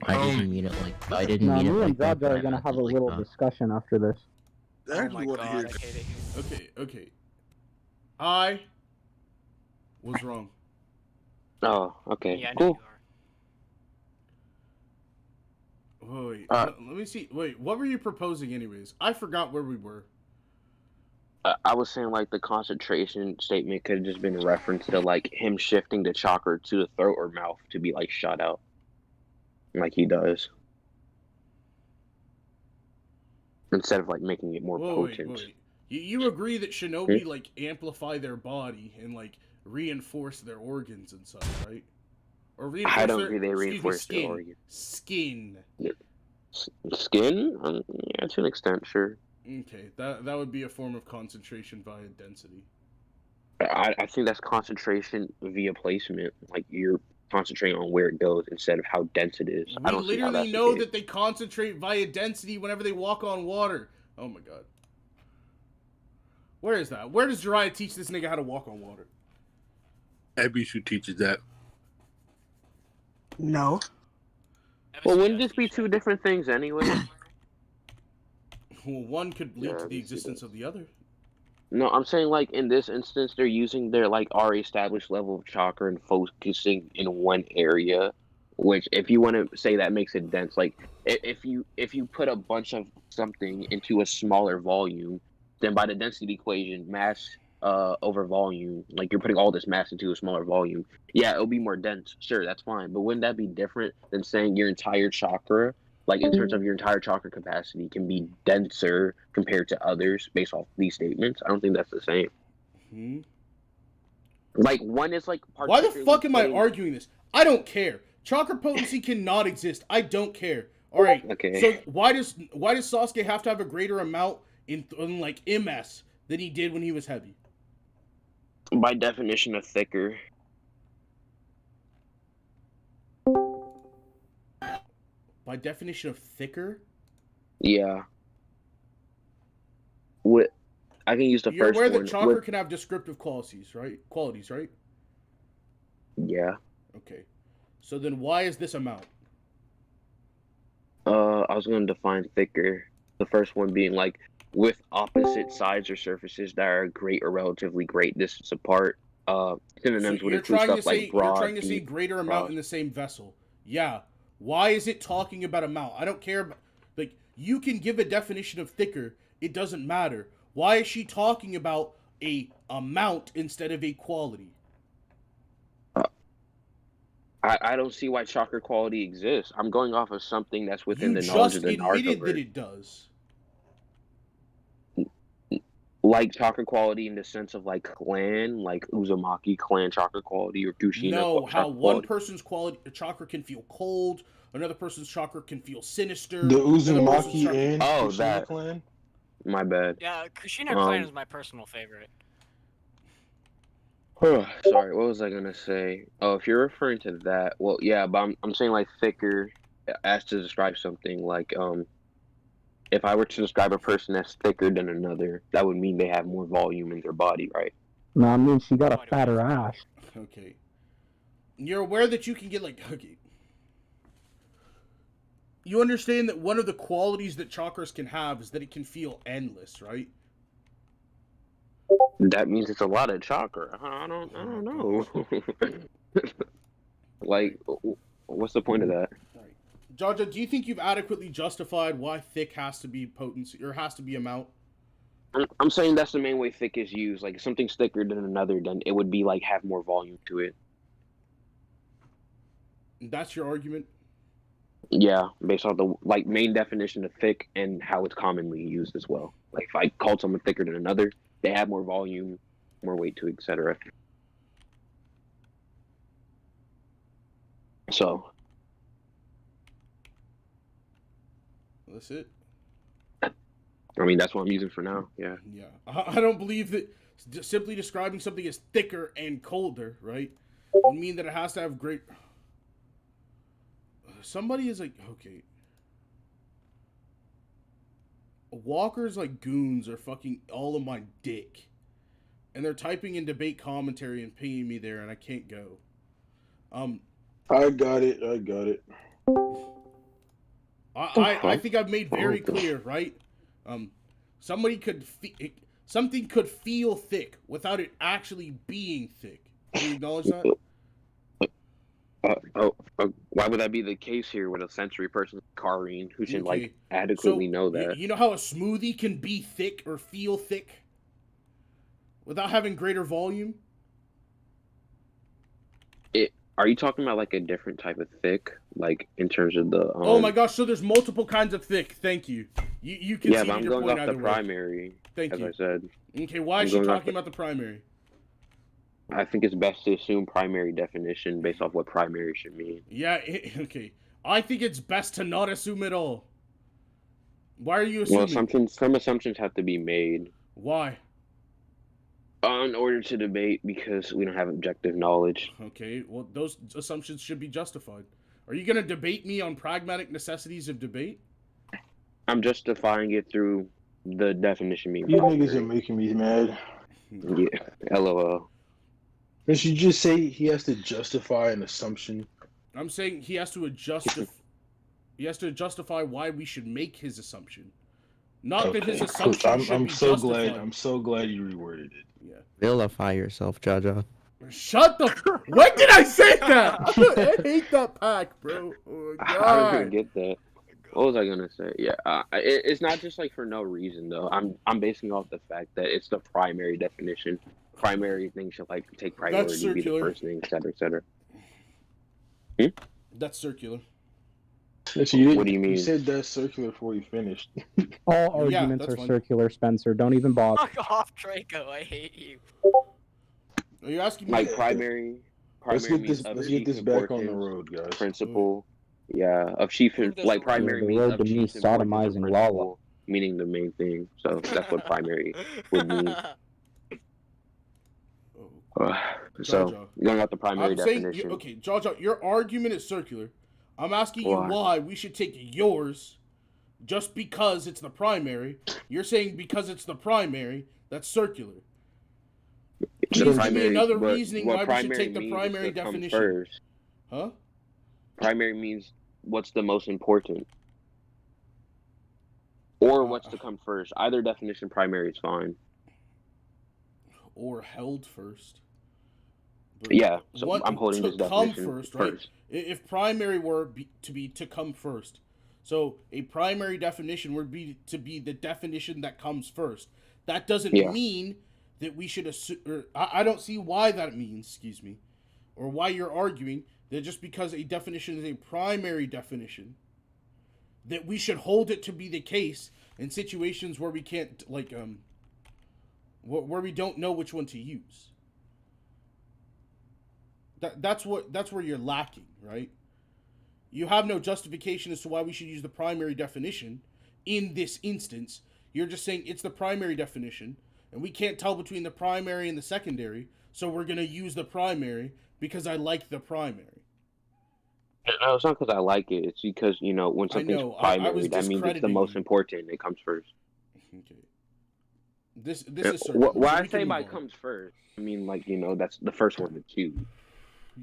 I didn't mean it like I didn't mean it me like and that. Jaja are gonna have a little discussion after this. I actually want to hear it. Okay. I was wrong. Oh, okay. Yeah, cool. Wait, let me see. Wait, what were you proposing anyways? I forgot where we were. I was saying like the concentration statement could have just been a reference to like him shifting the chakra to the throat or mouth to be like shot out. Like he does. Instead of like making it more potent. Wait. You agree that shinobi like amplify their body and like reinforce their organs and such, right? Or reinforce I don't agree they reinforce their organs. Skin. Skin? Yeah, to an extent, sure. Okay, that would be a form of concentration via density. I think that's concentration via placement. Like you're concentrating on where it goes instead of how dense it is. We literally know that they concentrate via density whenever they walk on water. Oh my god. Where is that? Where does Jiraiya teach this nigga how to walk on water? Hebi teaches that. No. Well, wouldn't this be two different things anyway? Well, one could lead to the existence of the other. No, I'm saying like in this instance, they're using their like already established level of chakra and focusing in one area. Which, if you want to say that makes it dense, like if you put a bunch of something into a smaller volume, then by the density equation, mass over volume, like you're putting all this mass into a smaller volume, yeah, it'll be more dense. Sure, that's fine. But wouldn't that be different than saying your entire chakra, like in terms of your entire chakra capacity, can be denser compared to others based off these statements? I don't think that's the same. Hmm. Like one is like. Why the fuck am I arguing this? I don't care. Chakra potency cannot exist. I don't care. All right. Okay. So why does Sasuke have to have a greater amount in like MS than he did when he was heavy? By definition of thicker. By definition of thicker? Yeah. What? I can use the You're first aware one. that chakra can have descriptive qualities, right? Qualities, right? Yeah. Okay. So then why is this amount? I was going to define thicker. The first one being like with opposite sides or surfaces that are great or relatively great distance apart. Synonyms would include stuff like broad. You're trying to say greater amount in the same vessel. Yeah. Why is it talking about amount? I don't care about, like, you can give a definition of thicker. It doesn't matter. Why is she talking about a amount instead of a quality? I don't see why chakra quality exists. I'm going off of something that's within the knowledge of the Naruto. You just admitted that it does. Like chakra quality in the sense of like clan, like Uzumaki clan chakra quality or Kushina. No, how one person's chakra can feel cold, another person's chakra can feel sinister. The Uzumaki and Kushina that clan. My bad. Yeah, Kushina clan is my personal favorite. Sorry, what was I gonna say? Oh, if you're referring to that, well, yeah, but I'm saying like thicker, as to describe something like if I were to describe a person that's thicker than another, that would mean they have more volume in their body, right? No, I mean she got a fatter ass. Okay. You're aware that you can get like okay. You understand that one of the qualities that chakras can have is that it can feel endless, right? That means it's a lot of chakra. I don't know. Like, what's the point of that? Right. Jaja, do you think you've adequately justified why thick has to be potency or has to be amount? I'm saying that's the main way thick is used. Like, if something's thicker than another, then it would be like have more volume to it. That's your argument? Yeah, based off the like main definition of thick and how it's commonly used as well. Like, if I called someone thicker than another, they have more volume, more weight to it, etc. So. That's it? I mean, that's what I'm using for now, yeah. Yeah. I don't believe that simply describing something as thicker and colder, right, would mean that it has to have great... Somebody is like, okay. Walkers like goons are fucking all of my dick. And they're typing in debate commentary and pinging me there and I can't go. I got it. I think I've made very clear, right? Something could feel thick without it actually being thick. Do you acknowledge that? Why would that be the case here with a sensory person, Karine, who should like adequately know that? You know how a smoothie can be thick or feel thick without having greater volume? Are you talking about like a different type of thick, like in terms of the? Oh my gosh! So there's multiple kinds of thick. Thank you. You can. Yeah, but I'm going off the primary. Thank you. As I said. Okay, why is she talking about the primary? I think it's best to assume primary definition based off what primary should mean. Yeah. Okay. I think it's best to not assume at all. Why are you assuming? Well, some assumptions have to be made. Why? In order to debate, because we don't have objective knowledge. Okay, well, those assumptions should be justified. Are you going to debate me on pragmatic necessities of debate? I'm justifying it through the definition being You niggas are making me mad. Yeah, LOL. Did you just say he has to justify an assumption? I'm saying he has to justify why we should make his assumption. Not that his assumption should be justified. I'm so glad you reworded it. Yeah. Vilify yourself, Jaja. Shut the. When did I say that? I hate that pack, bro. Oh my god. I was gonna get that. What was I gonna say? Yeah, it's not just like for no reason though. I'm basing off the fact that it's the primary definition. Primary thing should like take priority, be the first thing, etc., etc. That's circular. What do you mean? You said that's circular before you finished. All arguments are circular, Spencer. Don't even bother. Fuck off, Draco. I hate you. Are you asking me? Like primary let's get this back on the road, guys. Principle, yeah, of chief, like primary means of chief sodomizing Lala, meaning the main thing. So that's what primary would mean. So going out the primary definition. Okay, Jaja, your argument is circular. I'm asking you why we should take yours just because it's the primary. You're saying because it's the primary, that's circular. Please give me another reasoning why we should take the primary definition. First. Huh? Primary means what's the most important. Or what's to come first. Either definition, primary is fine. Or held first. But yeah, so I'm holding this definition first. Right? If primary were to come first, so a primary definition would be to be the definition that comes first. That doesn't mean that we should assume. I don't see why that means. Excuse me, or why you're arguing that just because a definition is a primary definition, that we should hold it to be the case in situations where we can't where we don't know which one to use. That's where you're lacking, right? You have no justification as to why we should use the primary definition in this instance. You're just saying it's the primary definition, and we can't tell between the primary and the secondary, so we're going to use the primary because I like the primary. No, it's not because I like it. It's because, when something's primary, that means it's the most important. It comes first. Okay. This is circular. Why I say by comes first, I mean, that's the first one to choose.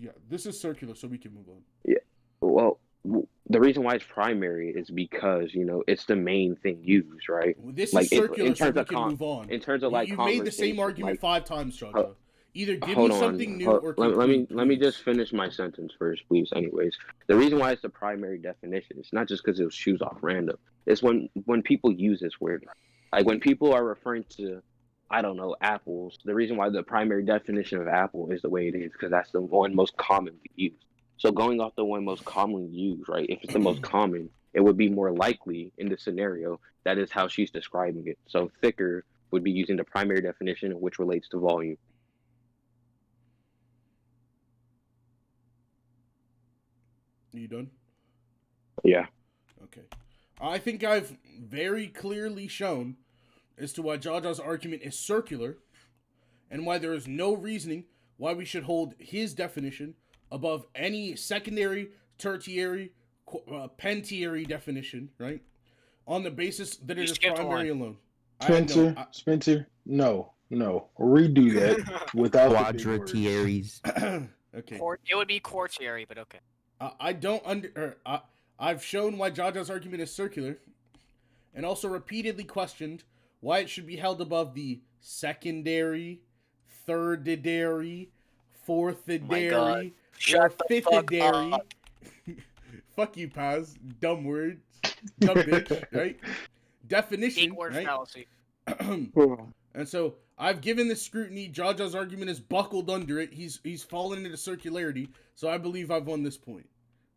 Yeah, this is circular, so we can move on. Yeah. Well, the reason why it's primary is because, it's the main thing used, right? This is circular, so we can move on. In terms of, you made the same argument 5 times, Jaja. Either give me something new or let me just finish my sentence first, please. Anyways, the reason why it's the primary definition, it's not just because it was choose off random. It's when people use this word. Like, when people are referring to, I don't know, apples, the reason why the primary definition of apple is the way it is because that's the one most commonly used. So going off the one most commonly used, right, if it's the most common, it would be more likely in this scenario that is how she's describing it. So thicker would be using the primary definition, which relates to volume. You done? Yeah. Okay. I think I've very clearly shown as to why Jaja's argument is circular and why there is no reasoning why we should hold his definition above any secondary, tertiary, pentary definition, right? On the basis that it is primary alone. Spencer, no. Redo that without quadratiaries. Okay. It would be quartiary, but okay. I've shown why Jaja's argument is circular, and also repeatedly questioned why it should be held above the secondary, thirdary, fourthidary, or fifthidary. Fuck you, Paz. Dumb words. Dumb bitch, right? Definition, right? Fallacy. And so I've given this scrutiny. Jaja's argument is buckled under it. He's fallen into circularity. So I believe I've won this point.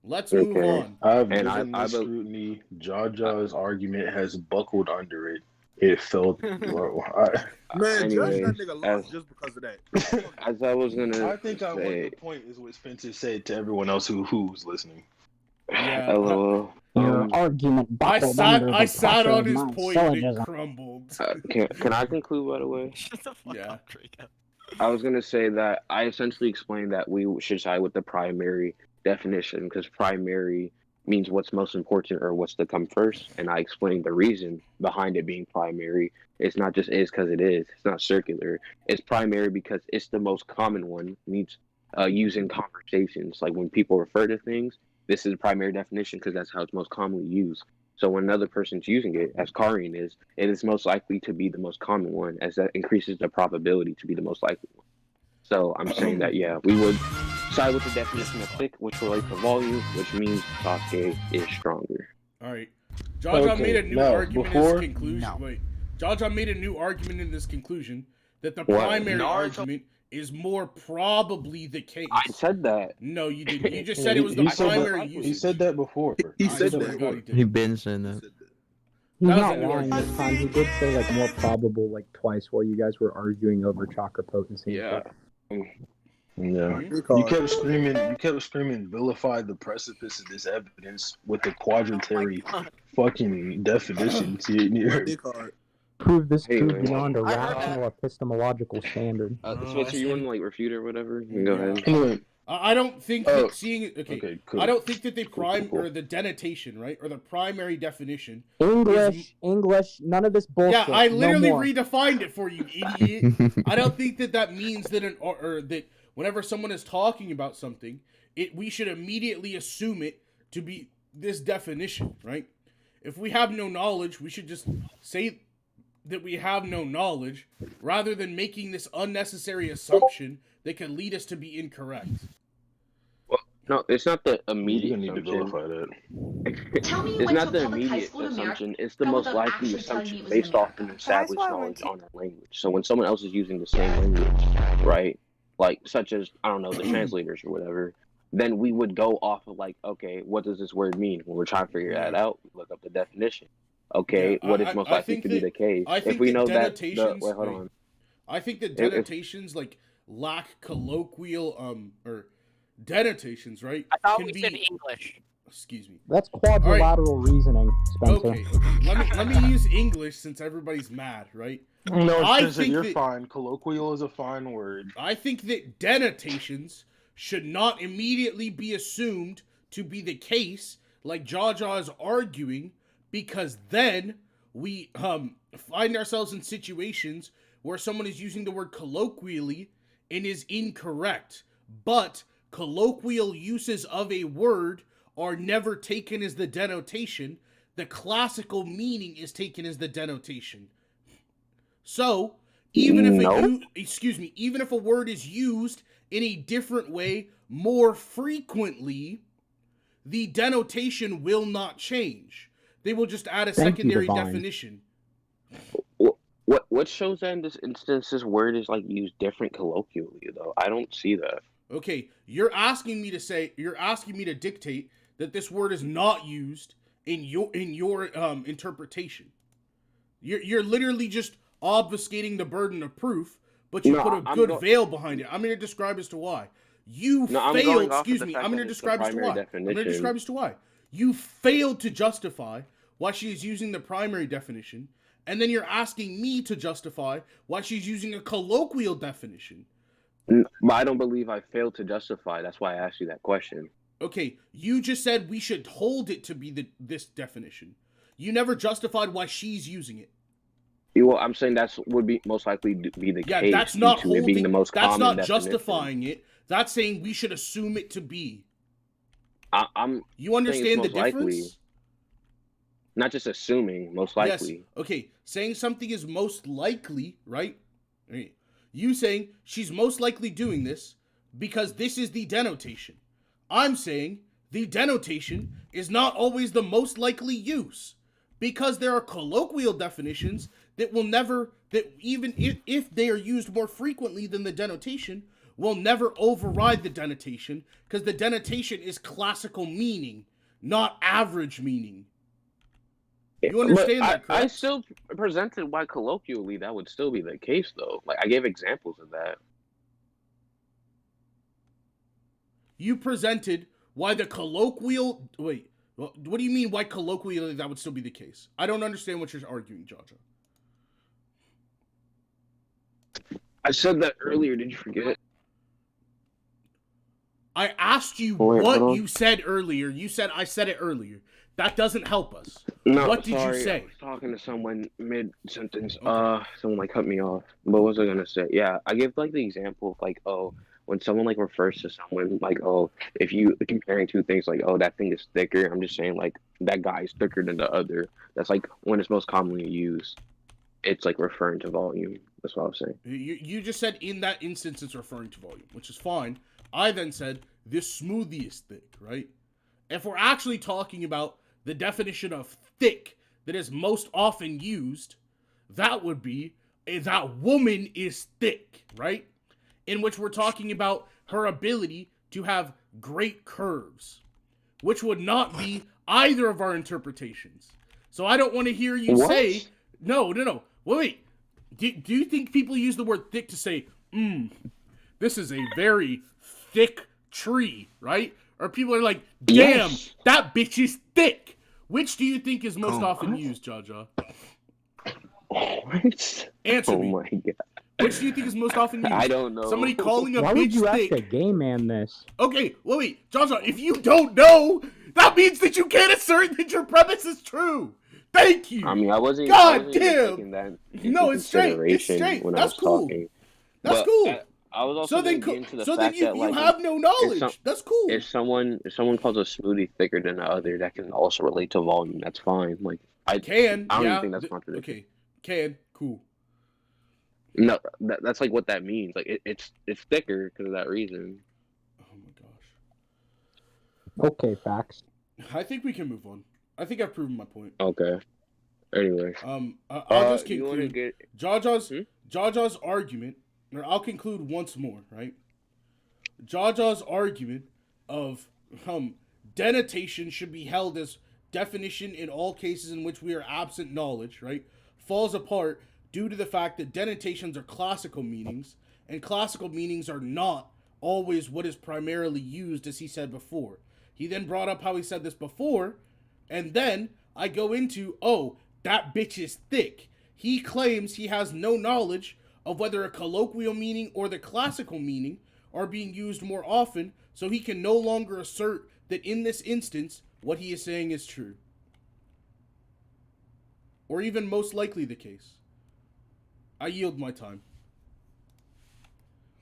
Let's move on. I've given this scrutiny. Jaja's argument has buckled under it. It felt low. Man, judge that nigga lost just because of that. As I was gonna, I think I won the point. Is what Spencer said to everyone else who's listening. Yeah. Your argument. I sat on his point and it crumbled. Can I conclude, by the way? Shut the fuck up, Draco. I was gonna say that I essentially explained that we should side with the primary definition because primary means what's most important or what's to come first, and I explained the reason behind it being primary. It's not just is because it is. It's not circular. It's primary because it's the most common one. Means used in conversations, like when people refer to things. This is the primary definition because that's how it's most commonly used. So when another person's using it, as Karin is, it is most likely to be the most common one, as that increases the probability to be the most likely one. So I'm saying that, yeah, we would side with the definition of thick, which relates to volume, which means Sasuke is stronger. All right. Jaja made a new argument in his conclusion. No. Wait. Jaja made a new argument in this conclusion that the primary argument is more probably the case. I said that. No, you didn't. You just said it was the primary usage. He said that before. He said swear that. to God He been saying that. He's That was not a new lying argument. this time. He did say like more probable like twice while you guys were arguing over chakra potency. Yeah. Yeah. You kept screaming, vilify the precipice of this evidence with the quadratary fucking definitions. Dick hard. Prove this Hey, true man. beyond a I heard rational epistemological standard. Spencer, you want to like refute or whatever? You can go ahead. Anyway, I don't think that seeing it. Okay, cool. I don't think that the Cool. or the denotation, right, or the primary definition. English, None of this bullshit. Yeah, I literally no more. redefined it for you, idiot. I don't think that means that or that whenever someone is talking about something, we should immediately assume it to be this definition, right? If we have no knowledge, we should just say that we have no knowledge, rather than making this unnecessary assumption that could lead us to be incorrect. Well, no, it's not the you're immediate gonna need to assumption. vilify that. Tell me you It's went not to the a public high immediate school in assumption. America. It's the How most about likely actually telling me assumption it was based in off an America? established why we're knowledge on a language. So when someone else is using the same language, right, like such as I don't know the translators or whatever, then we would go off of like, okay, what does this word mean? When we're trying to figure that out, we look up the definition. Okay, Yeah, what is most likely to be the case? I think If we know that, denotations. wait, hold on. I think that denotations like lack colloquial or denotations, right? I thought can we be, said English. Excuse me. That's quadrilateral reasoning, Spencer. Okay. Let me use English since everybody's mad, right? No, I Spencer, think you're that- fine. Colloquial is a fine word. I think that denotations should not immediately be assumed to be the case, like Jaja is arguing, because then we find ourselves in situations where someone is using the word colloquially and is incorrect. But colloquial uses of a word are never taken as the denotation. The classical meaning is taken as the denotation. So, even if a word is used in a different way more frequently, the denotation will not change. They will just add a secondary definition. What shows that in this instance this word is like used different colloquially though? I don't see that. Okay, you're asking me to dictate that this word is not used in your interpretation. You're literally just obfuscating the burden of proof, but you put a good veil behind it. I'm going to describe as to why. I'm going to describe as to why. You failed to justify why she is using the primary definition, and then you're asking me to justify why she's using a colloquial definition. But I don't believe I failed to justify. That's why I asked you that question. Okay, you just said we should hold it to be this definition. You never justified why she's using it. Well, I'm saying would be most likely be the case. Yeah, that's not holding. It being the most that's common not definition. justifying it. That's saying we should assume it to be. I'm. You understand the difference? Likely, not just assuming, most likely. Yes. Okay, saying something is most likely, right? You saying she's most likely doing this because this is the denotation. I'm saying the denotation is not always the most likely use because there are colloquial definitions that even if they are used more frequently than the denotation, will never override the denotation because the denotation is classical meaning, not average meaning. You understand that, correct? I still presented why colloquially that would still be the case, though. Like, I gave examples of that. You presented why the colloquial... Wait, what do you mean why colloquially that would still be the case? I don't understand what you're arguing, Jaja. I said that earlier. Did you forget? I asked you what you said earlier. You said I said it earlier. That doesn't help us. No, what did you say? I was talking to someone mid-sentence. Okay. Someone cut me off. What was I gonna say? Yeah, I gave the example of when someone like refers to someone like, oh, if you comparing two things like, oh, that thing is thicker, I'm just saying like that guy is thicker than the other. That's like when it's most commonly used. It's like referring to volume. That's what I was saying. You just said in that instance it's referring to volume, which is fine. I then said this smoothie is thick, right? If we're actually talking about the definition of thick that is most often used, that would be that woman is thick, right? In which we're talking about her ability to have great curves, which would not be either of our interpretations. So I don't want to hear you say, no. Wait. Do you think people use the word thick to say, this is a very thick tree, right? Or people are like, damn, that bitch is thick. Which do you think is most often used, Jaja? What? Answer me. Oh my god. Which do you think is most often used? I don't know. Somebody calling a Why bitch would you thick. ask a gay man this? Okay, wait, Jaja, if you don't know, that means that you can't assert that your premise is true. Thank you. I mean, I wasn't. God even taking damn. that No, it's straight. It's consideration straight. when That's I was cool. talking. That's But cool. I was also So then, getting into the so fact then that you like have no knowledge. That's cool. if someone calls a smoothie thicker than the other, that can also relate to volume. That's fine. Like I don't even think that's contradictory. Okay, can cool. No, that's like what that means. Like it's thicker because of that reason. Oh my gosh. Okay, facts. I think we can move on. I think I've proven my point. Okay. Anyway. I'll just conclude. Jaja's Hmm? Jaja's argument, or I'll conclude once more, right? Jaja's argument of denotation should be held as definition in all cases in which we are absent knowledge, right? Falls apart due to the fact that denotations are classical meanings, and classical meanings are not always what is primarily used, as he said before. He then brought up how he said this before, and then I go into, oh, that bitch is thick. He claims he has no knowledge of whether a colloquial meaning or the classical meaning are being used more often, so he can no longer assert that in this instance, what he is saying is true. Or even most likely the case. I yield my time.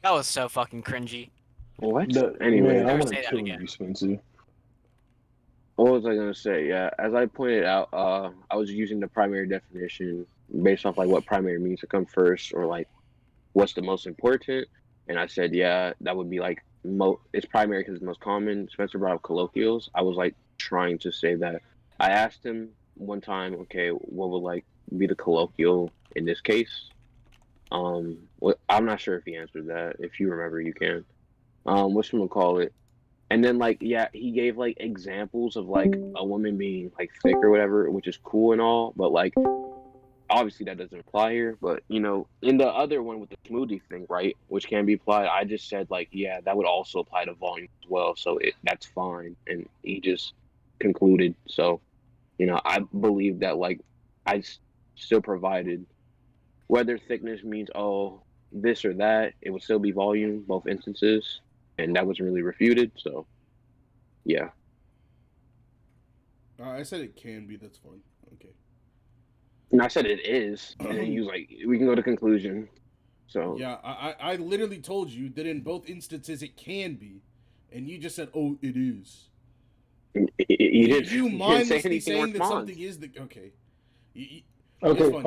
That was so fucking cringy. What? Anyway, man, I want say to that kill again. you, Spencer. What was I gonna say? Yeah, as I pointed out, I was using the primary definition based off like what primary means to come first, or like what's the most important. And I said, yeah, that would be like it's primary because it's most common. Spencer brought up colloquials. I was like trying to say that. I asked him one time, okay, what would like be the colloquial in this case? I'm not sure if he answered that. If you remember, you can. Whatchamacallit it? And then like he gave like examples of like a woman being like thick or whatever, which is cool and all, but like obviously that doesn't apply here. But you know, in the other one with the smoothie thing, right, which can be applied, I just said like that would also apply to volume as well, so that's fine. And he just concluded. So you know, I believe that like I still provided whether thickness means this or that, it would still be volume both instances. And that wasn't really refuted, so yeah. I said it can be. That's fine. Okay. And I said it is, and then you was like, we can go to conclusion. So yeah, I literally told you that in both instances it can be, and you just said, "Oh, it is." You mindlessly saying that something is the okay. Okay, hold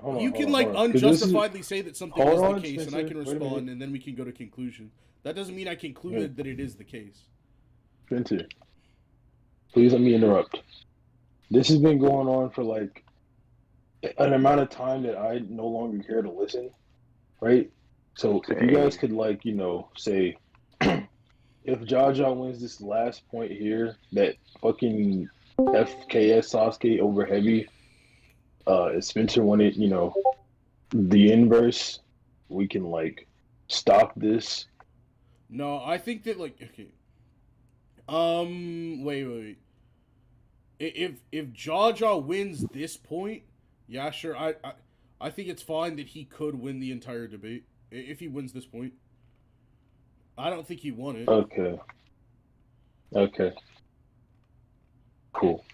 on. You can like unjustifiedly say that something is the case, and I can respond, and then we can go to conclusion. That doesn't mean I concluded that it is the case. Spencer, please let me interrupt. This has been going on for like an amount of time that I no longer care to listen, right? So if you guys could like, say if Jaja wins this last point here, that fucking FKS Sasuke over Hebi, if Spencer won it, the inverse, we can like stop this. No, I think that like okay. Wait. If Jaja wins this point, yeah, sure. I think it's fine that he could win the entire debate if he wins this point. I don't think he won it. Okay. Cool.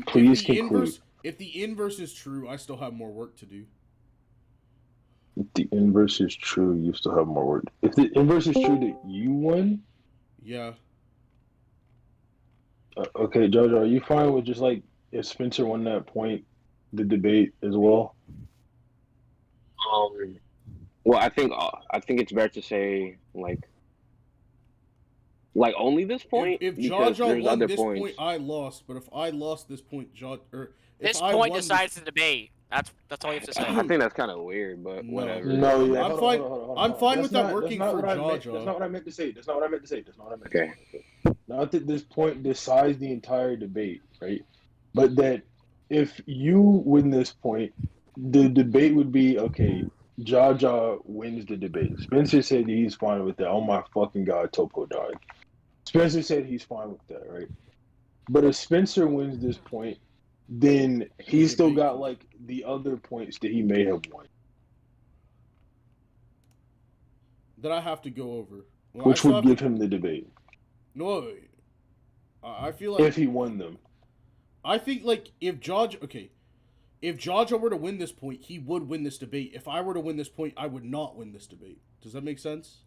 Please conclude. If the inverse is true, I still have more work to do. the inverse is true, you still have more work. If the inverse is true that you won, Yeah. Okay, Jojo, are you fine with just like if Spencer won that point, the debate as well? Well, I think it's better to say like only this point If because Jaja there's won other this points. point, I lost. But if I lost this point, This point decides the debate. That's all you have to say. I think that's kind of weird, but No. whatever. No, yeah, I'm hold fine. on, hold on. I'm fine with that That's working not for what I meant. Jaja. That's not what I meant to say. That's not what I meant to say. Okay. Not that this point decides the entire debate, right? But that if you win this point, the debate would be okay. Jaja wins the debate. Spencer said he's fine with that. Oh my fucking god, Topo dog. Spencer said he's fine with that, right? But if Spencer wins this point, then he's still got like the other points that he may have won, that I have to go over. Well, which would give him the debate. No, wait. I feel like if he won them. I think like if Jaja were to win this point, he would win this debate. If I were to win this point, I would not win this debate. Does that make sense?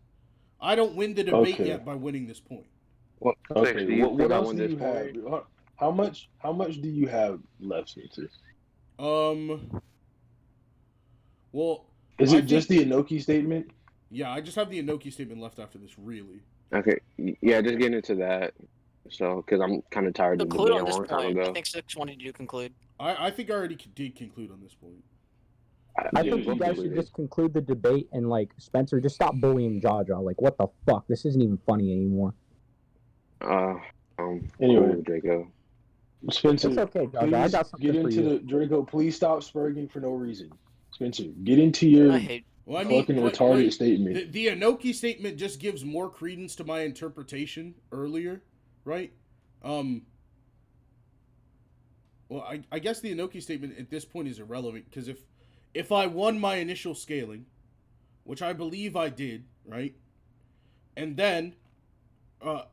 I don't win the debate yet by winning this point. Well, okay. What else do you have? How much do you have left, Spencer? Well, is it just the Inoki statement? Yeah, I just have the Inoki statement left after this. Really. Okay. Yeah, just getting into that. So, because I'm kind of tired of debating a long time ago. I think 6 wanted you to conclude. I think I already did conclude on this point. I think you guys should just conclude the debate and like Spencer, just stop bullying Jaja. Like, what the fuck? This isn't even funny anymore. Anyway, cool, Draco. Spencer, it's okay, Jaja. I got something get into for you. the Draco. Please stop spurging for no reason. Spencer, get into your fucking retarded statement. The Inoki statement just gives more credence to my interpretation earlier, right? Well, I guess the Inoki statement at this point is irrelevant because if I won my initial scaling, which I believe I did, right? And then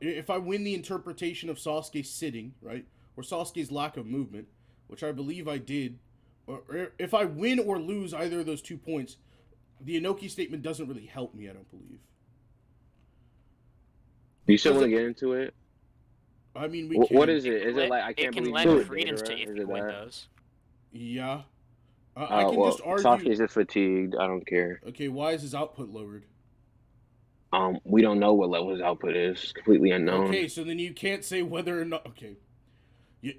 if I win the interpretation of Sasuke sitting, right? Or Sasuke's lack of movement, which I believe I did, or if I win or lose either of those 2 points, the Inoki statement doesn't really help me, I don't believe. Do you still want to get into it? I mean, we can. What is it? Is it like I can't believe it can lend credence to if you win those. Yeah. I can just argue. Sasuke's just fatigued. I don't care. Okay, why is his output lowered? We don't know what level his output is. It's completely unknown. Okay, so then you can't say whether or not. Okay.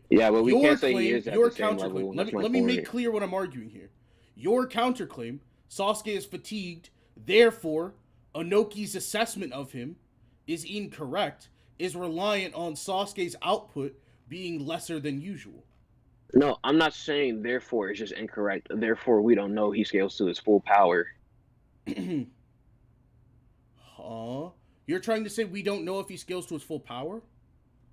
Yeah, but we can't say he is at the same level. Let me make clear what I'm arguing here. Your counterclaim, Sasuke is fatigued, therefore, Inoki's assessment of him is incorrect, is reliant on Sasuke's output being lesser than usual. No, I'm not saying therefore it's just incorrect. Therefore, we don't know he scales to his full power. Huh? You're trying to say we don't know if he scales to his full power?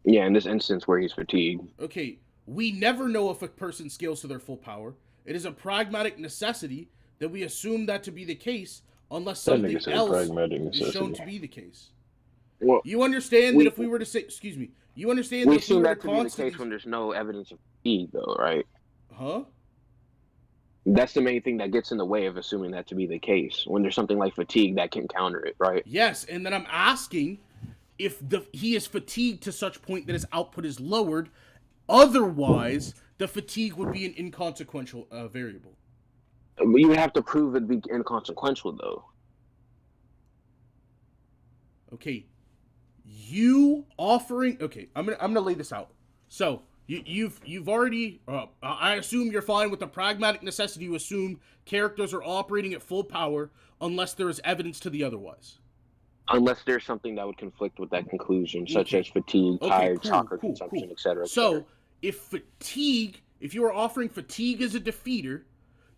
Yeah, in this instance where he's fatigued. Okay, we never know if a person scales to their full power. It is a pragmatic necessity that we assume that to be the case unless something else is shown to be the case. Well, you understand that if we were to say, excuse me, you understand that if we were to constantly... be the case when there's no evidence of fatigue, though, right? Huh? That's the main thing that gets in the way of assuming that to be the case. When there's something like fatigue that can counter it, right? Yes, and then I'm asking if he is fatigued to such point that his output is lowered. Otherwise, the fatigue would be an inconsequential variable. You would have to prove it be inconsequential, though. Okay, you offering. Okay, I'm gonna lay this out. So you've already. I assume you're fine with the pragmatic necessity. You assume characters are operating at full power unless there is evidence to the otherwise. Unless there's something that would conflict with that conclusion, such as fatigue, tired, chakra consumption, etc. So, if you are offering fatigue as a defeater,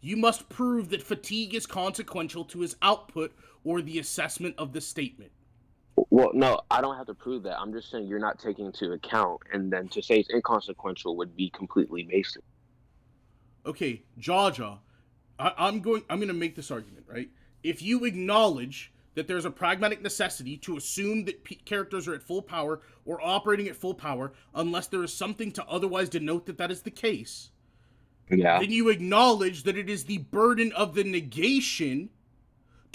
you must prove that fatigue is consequential to his output or the assessment of the statement. Well, no, I don't have to prove that. I'm just saying you're not taking into account, and then to say it's inconsequential would be completely basic. Okay, Jaja, I'm going to make this argument, right? If you acknowledge that there's a pragmatic necessity to assume that characters are at full power or operating at full power unless there is something to otherwise denote that that is the case, then you acknowledge that it is the burden of the negation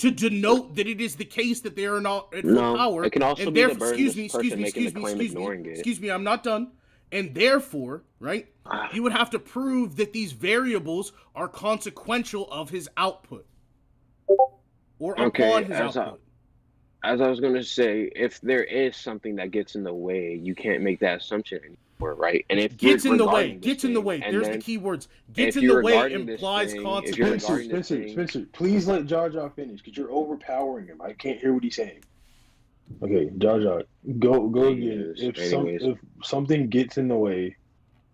to denote that it is the case that they are not at full No, power. it can also and be the therefore, burden of the person making the claim ignoring it. excuse me, I'm not done. And therefore, right, you would have to prove that these variables are consequential of his output. Or upon his output. As I was going to say, if there is something that gets in the way, you can't make that assumption anymore, right? And if gets in the way, gets in the way. There's the key words. Gets in the way implies consequences. Spencer, please let Jaja finish, because you're overpowering him. I can't hear what he's saying. Okay, Jaja, go again. If something gets in the way.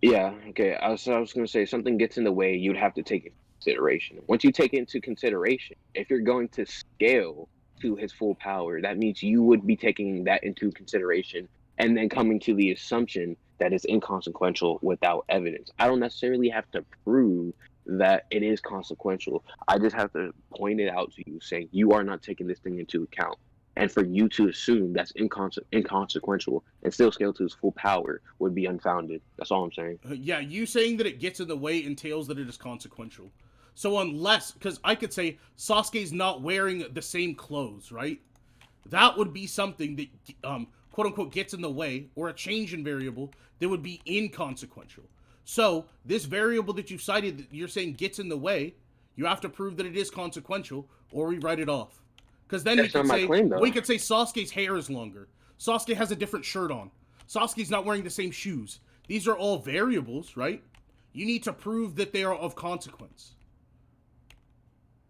Yeah, okay. I was going to say, something gets in the way, you'd have to take it into consideration. Once you take it into consideration, if you're going to scale to his full power, that means you would be taking that into consideration and then coming to the assumption that it's inconsequential without evidence. I don't necessarily have to prove that it is consequential. I just have to point it out to you, saying you are not taking this thing into account. And for you to assume that's inconsequential and still scale to his full power would be unfounded. That's all I'm saying. Yeah, you saying that it gets in the way entails that it is consequential. So unless, because I could say Sasuke's not wearing the same clothes, right? That would be something that, quote unquote, gets in the way, or a change in variable that would be inconsequential. So this variable that you've cited that you're saying gets in the way, you have to prove that it is consequential, or we write it off. Because then we could say Sasuke's hair is longer. Sasuke has a different shirt on. Sasuke's not wearing the same shoes. These are all variables, right? You need to prove that they are of consequence.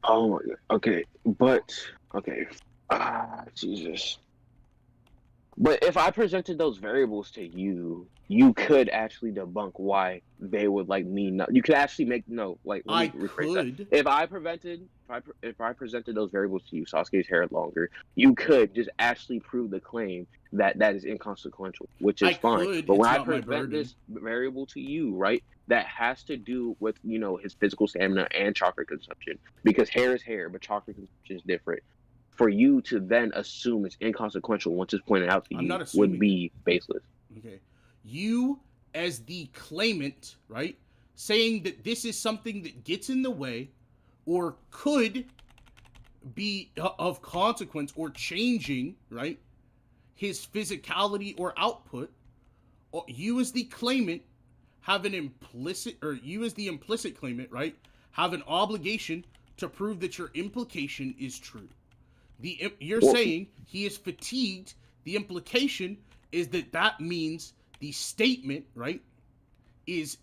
Oh, okay, but okay, Jesus. But if I presented those variables to you, you could actually debunk why they would like me. No, you could actually make let me rephrase that. If I presented those variables to you, Sasuke's hair longer, you could just actually prove the claim that is inconsequential, which is fine. But when I present this variable to you, right, that has to do with his physical stamina and chakra consumption, because hair is hair, but chakra consumption is different. For you to then assume it's inconsequential once it's pointed out to you would be baseless. Okay. You, as the claimant, right, saying that this is something that gets in the way or could be of consequence or changing, right, his physicality or output, or you as the claimant have an implicit, or you as the implicit claimant, right, have an obligation to prove that your implication is true. You're saying he is fatigued. The implication is that means the statement, right,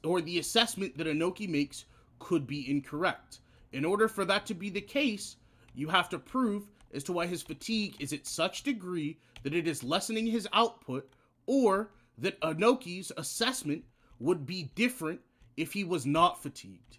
or the assessment that Inoki makes could be incorrect. In order for that to be the case, you have to prove as to why his fatigue is at such degree that it is lessening his output, or that Inoki's assessment would be different if he was not fatigued.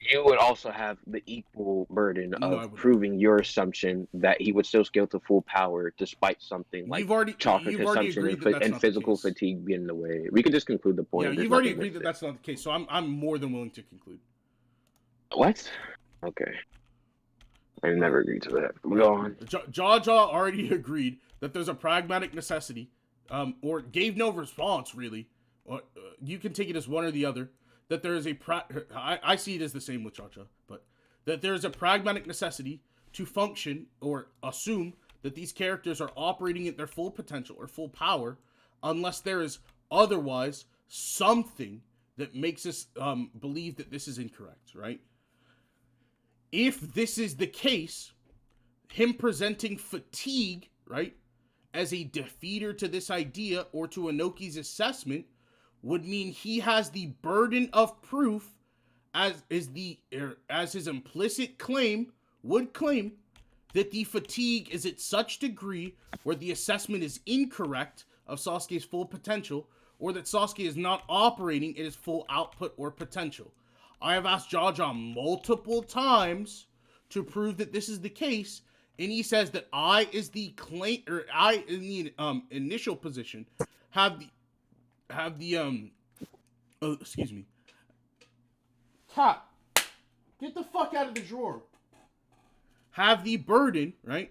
You would also have the equal burden of proving your assumption that he would still scale to full power despite something like chakra consumption and physical fatigue being in the way. We could just conclude the point. Yeah, you've already agreed that that's not the case, so I'm more than willing to conclude. What? Okay. I never agreed to that. Go on. Jaja already agreed that there's a pragmatic necessity, or gave no response, really. You can take it as one or the other. That there is I see it as the same with Jaja, but that there is a pragmatic necessity to function or assume that these characters are operating at their full potential or full power, unless there is otherwise something that makes us believe that this is incorrect, right? If this is the case, him presenting fatigue, right, as a defeater to this idea or to Inoki's assessment would mean he has the burden of proof, as his implicit claim would claim, that the fatigue is at such degree where the assessment is incorrect of Sasuke's full potential, or that Sasuke is not operating at his full output or potential. I have asked Jaja multiple times to prove that this is the case, and he says that I, in the initial position, have the excuse me. Cat, get the fuck out of the drawer. Have the burden, right,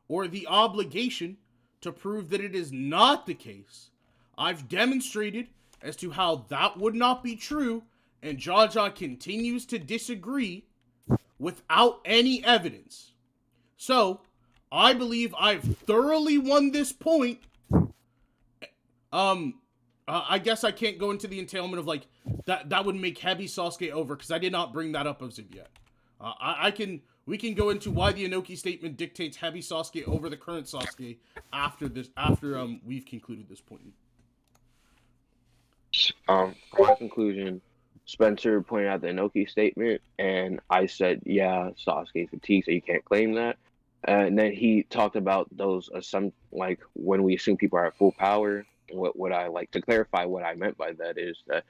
or the obligation to prove that it is not the case. I've demonstrated as to how that would not be true, and Jaja continues to disagree, without any evidence. So, I believe I've thoroughly won this point. I guess I can't go into the entailment of like that would make Hebi Sasuke over because I did not bring that up as of yet. We can go into why the Inoki statement dictates Hebi Sasuke over the current Sasuke after we've concluded this point. For my conclusion, Spencer pointed out the Inoki statement, and I said, yeah, Sasuke's fatigued, so you can't claim that. And then he talked about those like when we assume people are at full power. What I like to clarify what I meant by that is that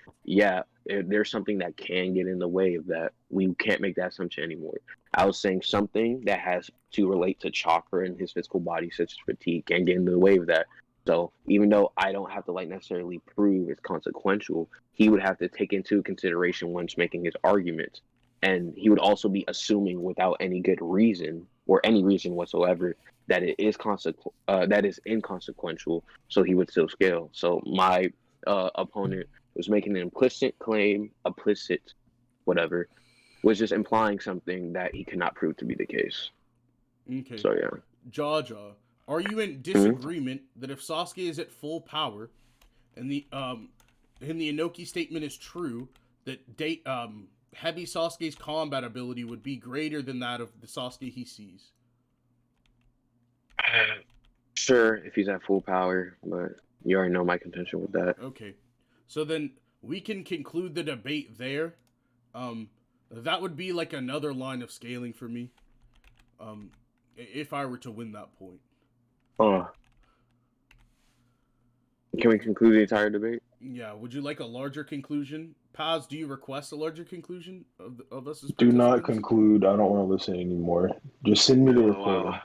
there's something that can get in the way of that. We can't make that assumption anymore. I was saying something that has to relate to chakra in his physical body, such as fatigue, can get in the way of that. So even though I don't have to like necessarily prove it's consequential, he would have to take into consideration once making his arguments, and he would also be assuming without any good reason or any reason whatsoever that it is that is inconsequential, so he would still scale. So my opponent was making an implicit claim, whatever, was just implying something that he could not prove to be the case. Okay. So yeah. Jaja, are you in disagreement that if Sasuke is at full power, and the Inoki statement is true, that Hebi Sasuke's combat ability would be greater than that of the Sasuke he sees? Sure, if he's at full power, but you already know my contention with that. Okay, so then we can conclude the debate there. That would be like another line of scaling for me. If I were to win that point. Can we conclude the entire debate? Yeah. Would you like a larger conclusion? Paz, do you request a larger conclusion of us as Do not participants? conclude. I don't want to listen anymore. Just send me the recording.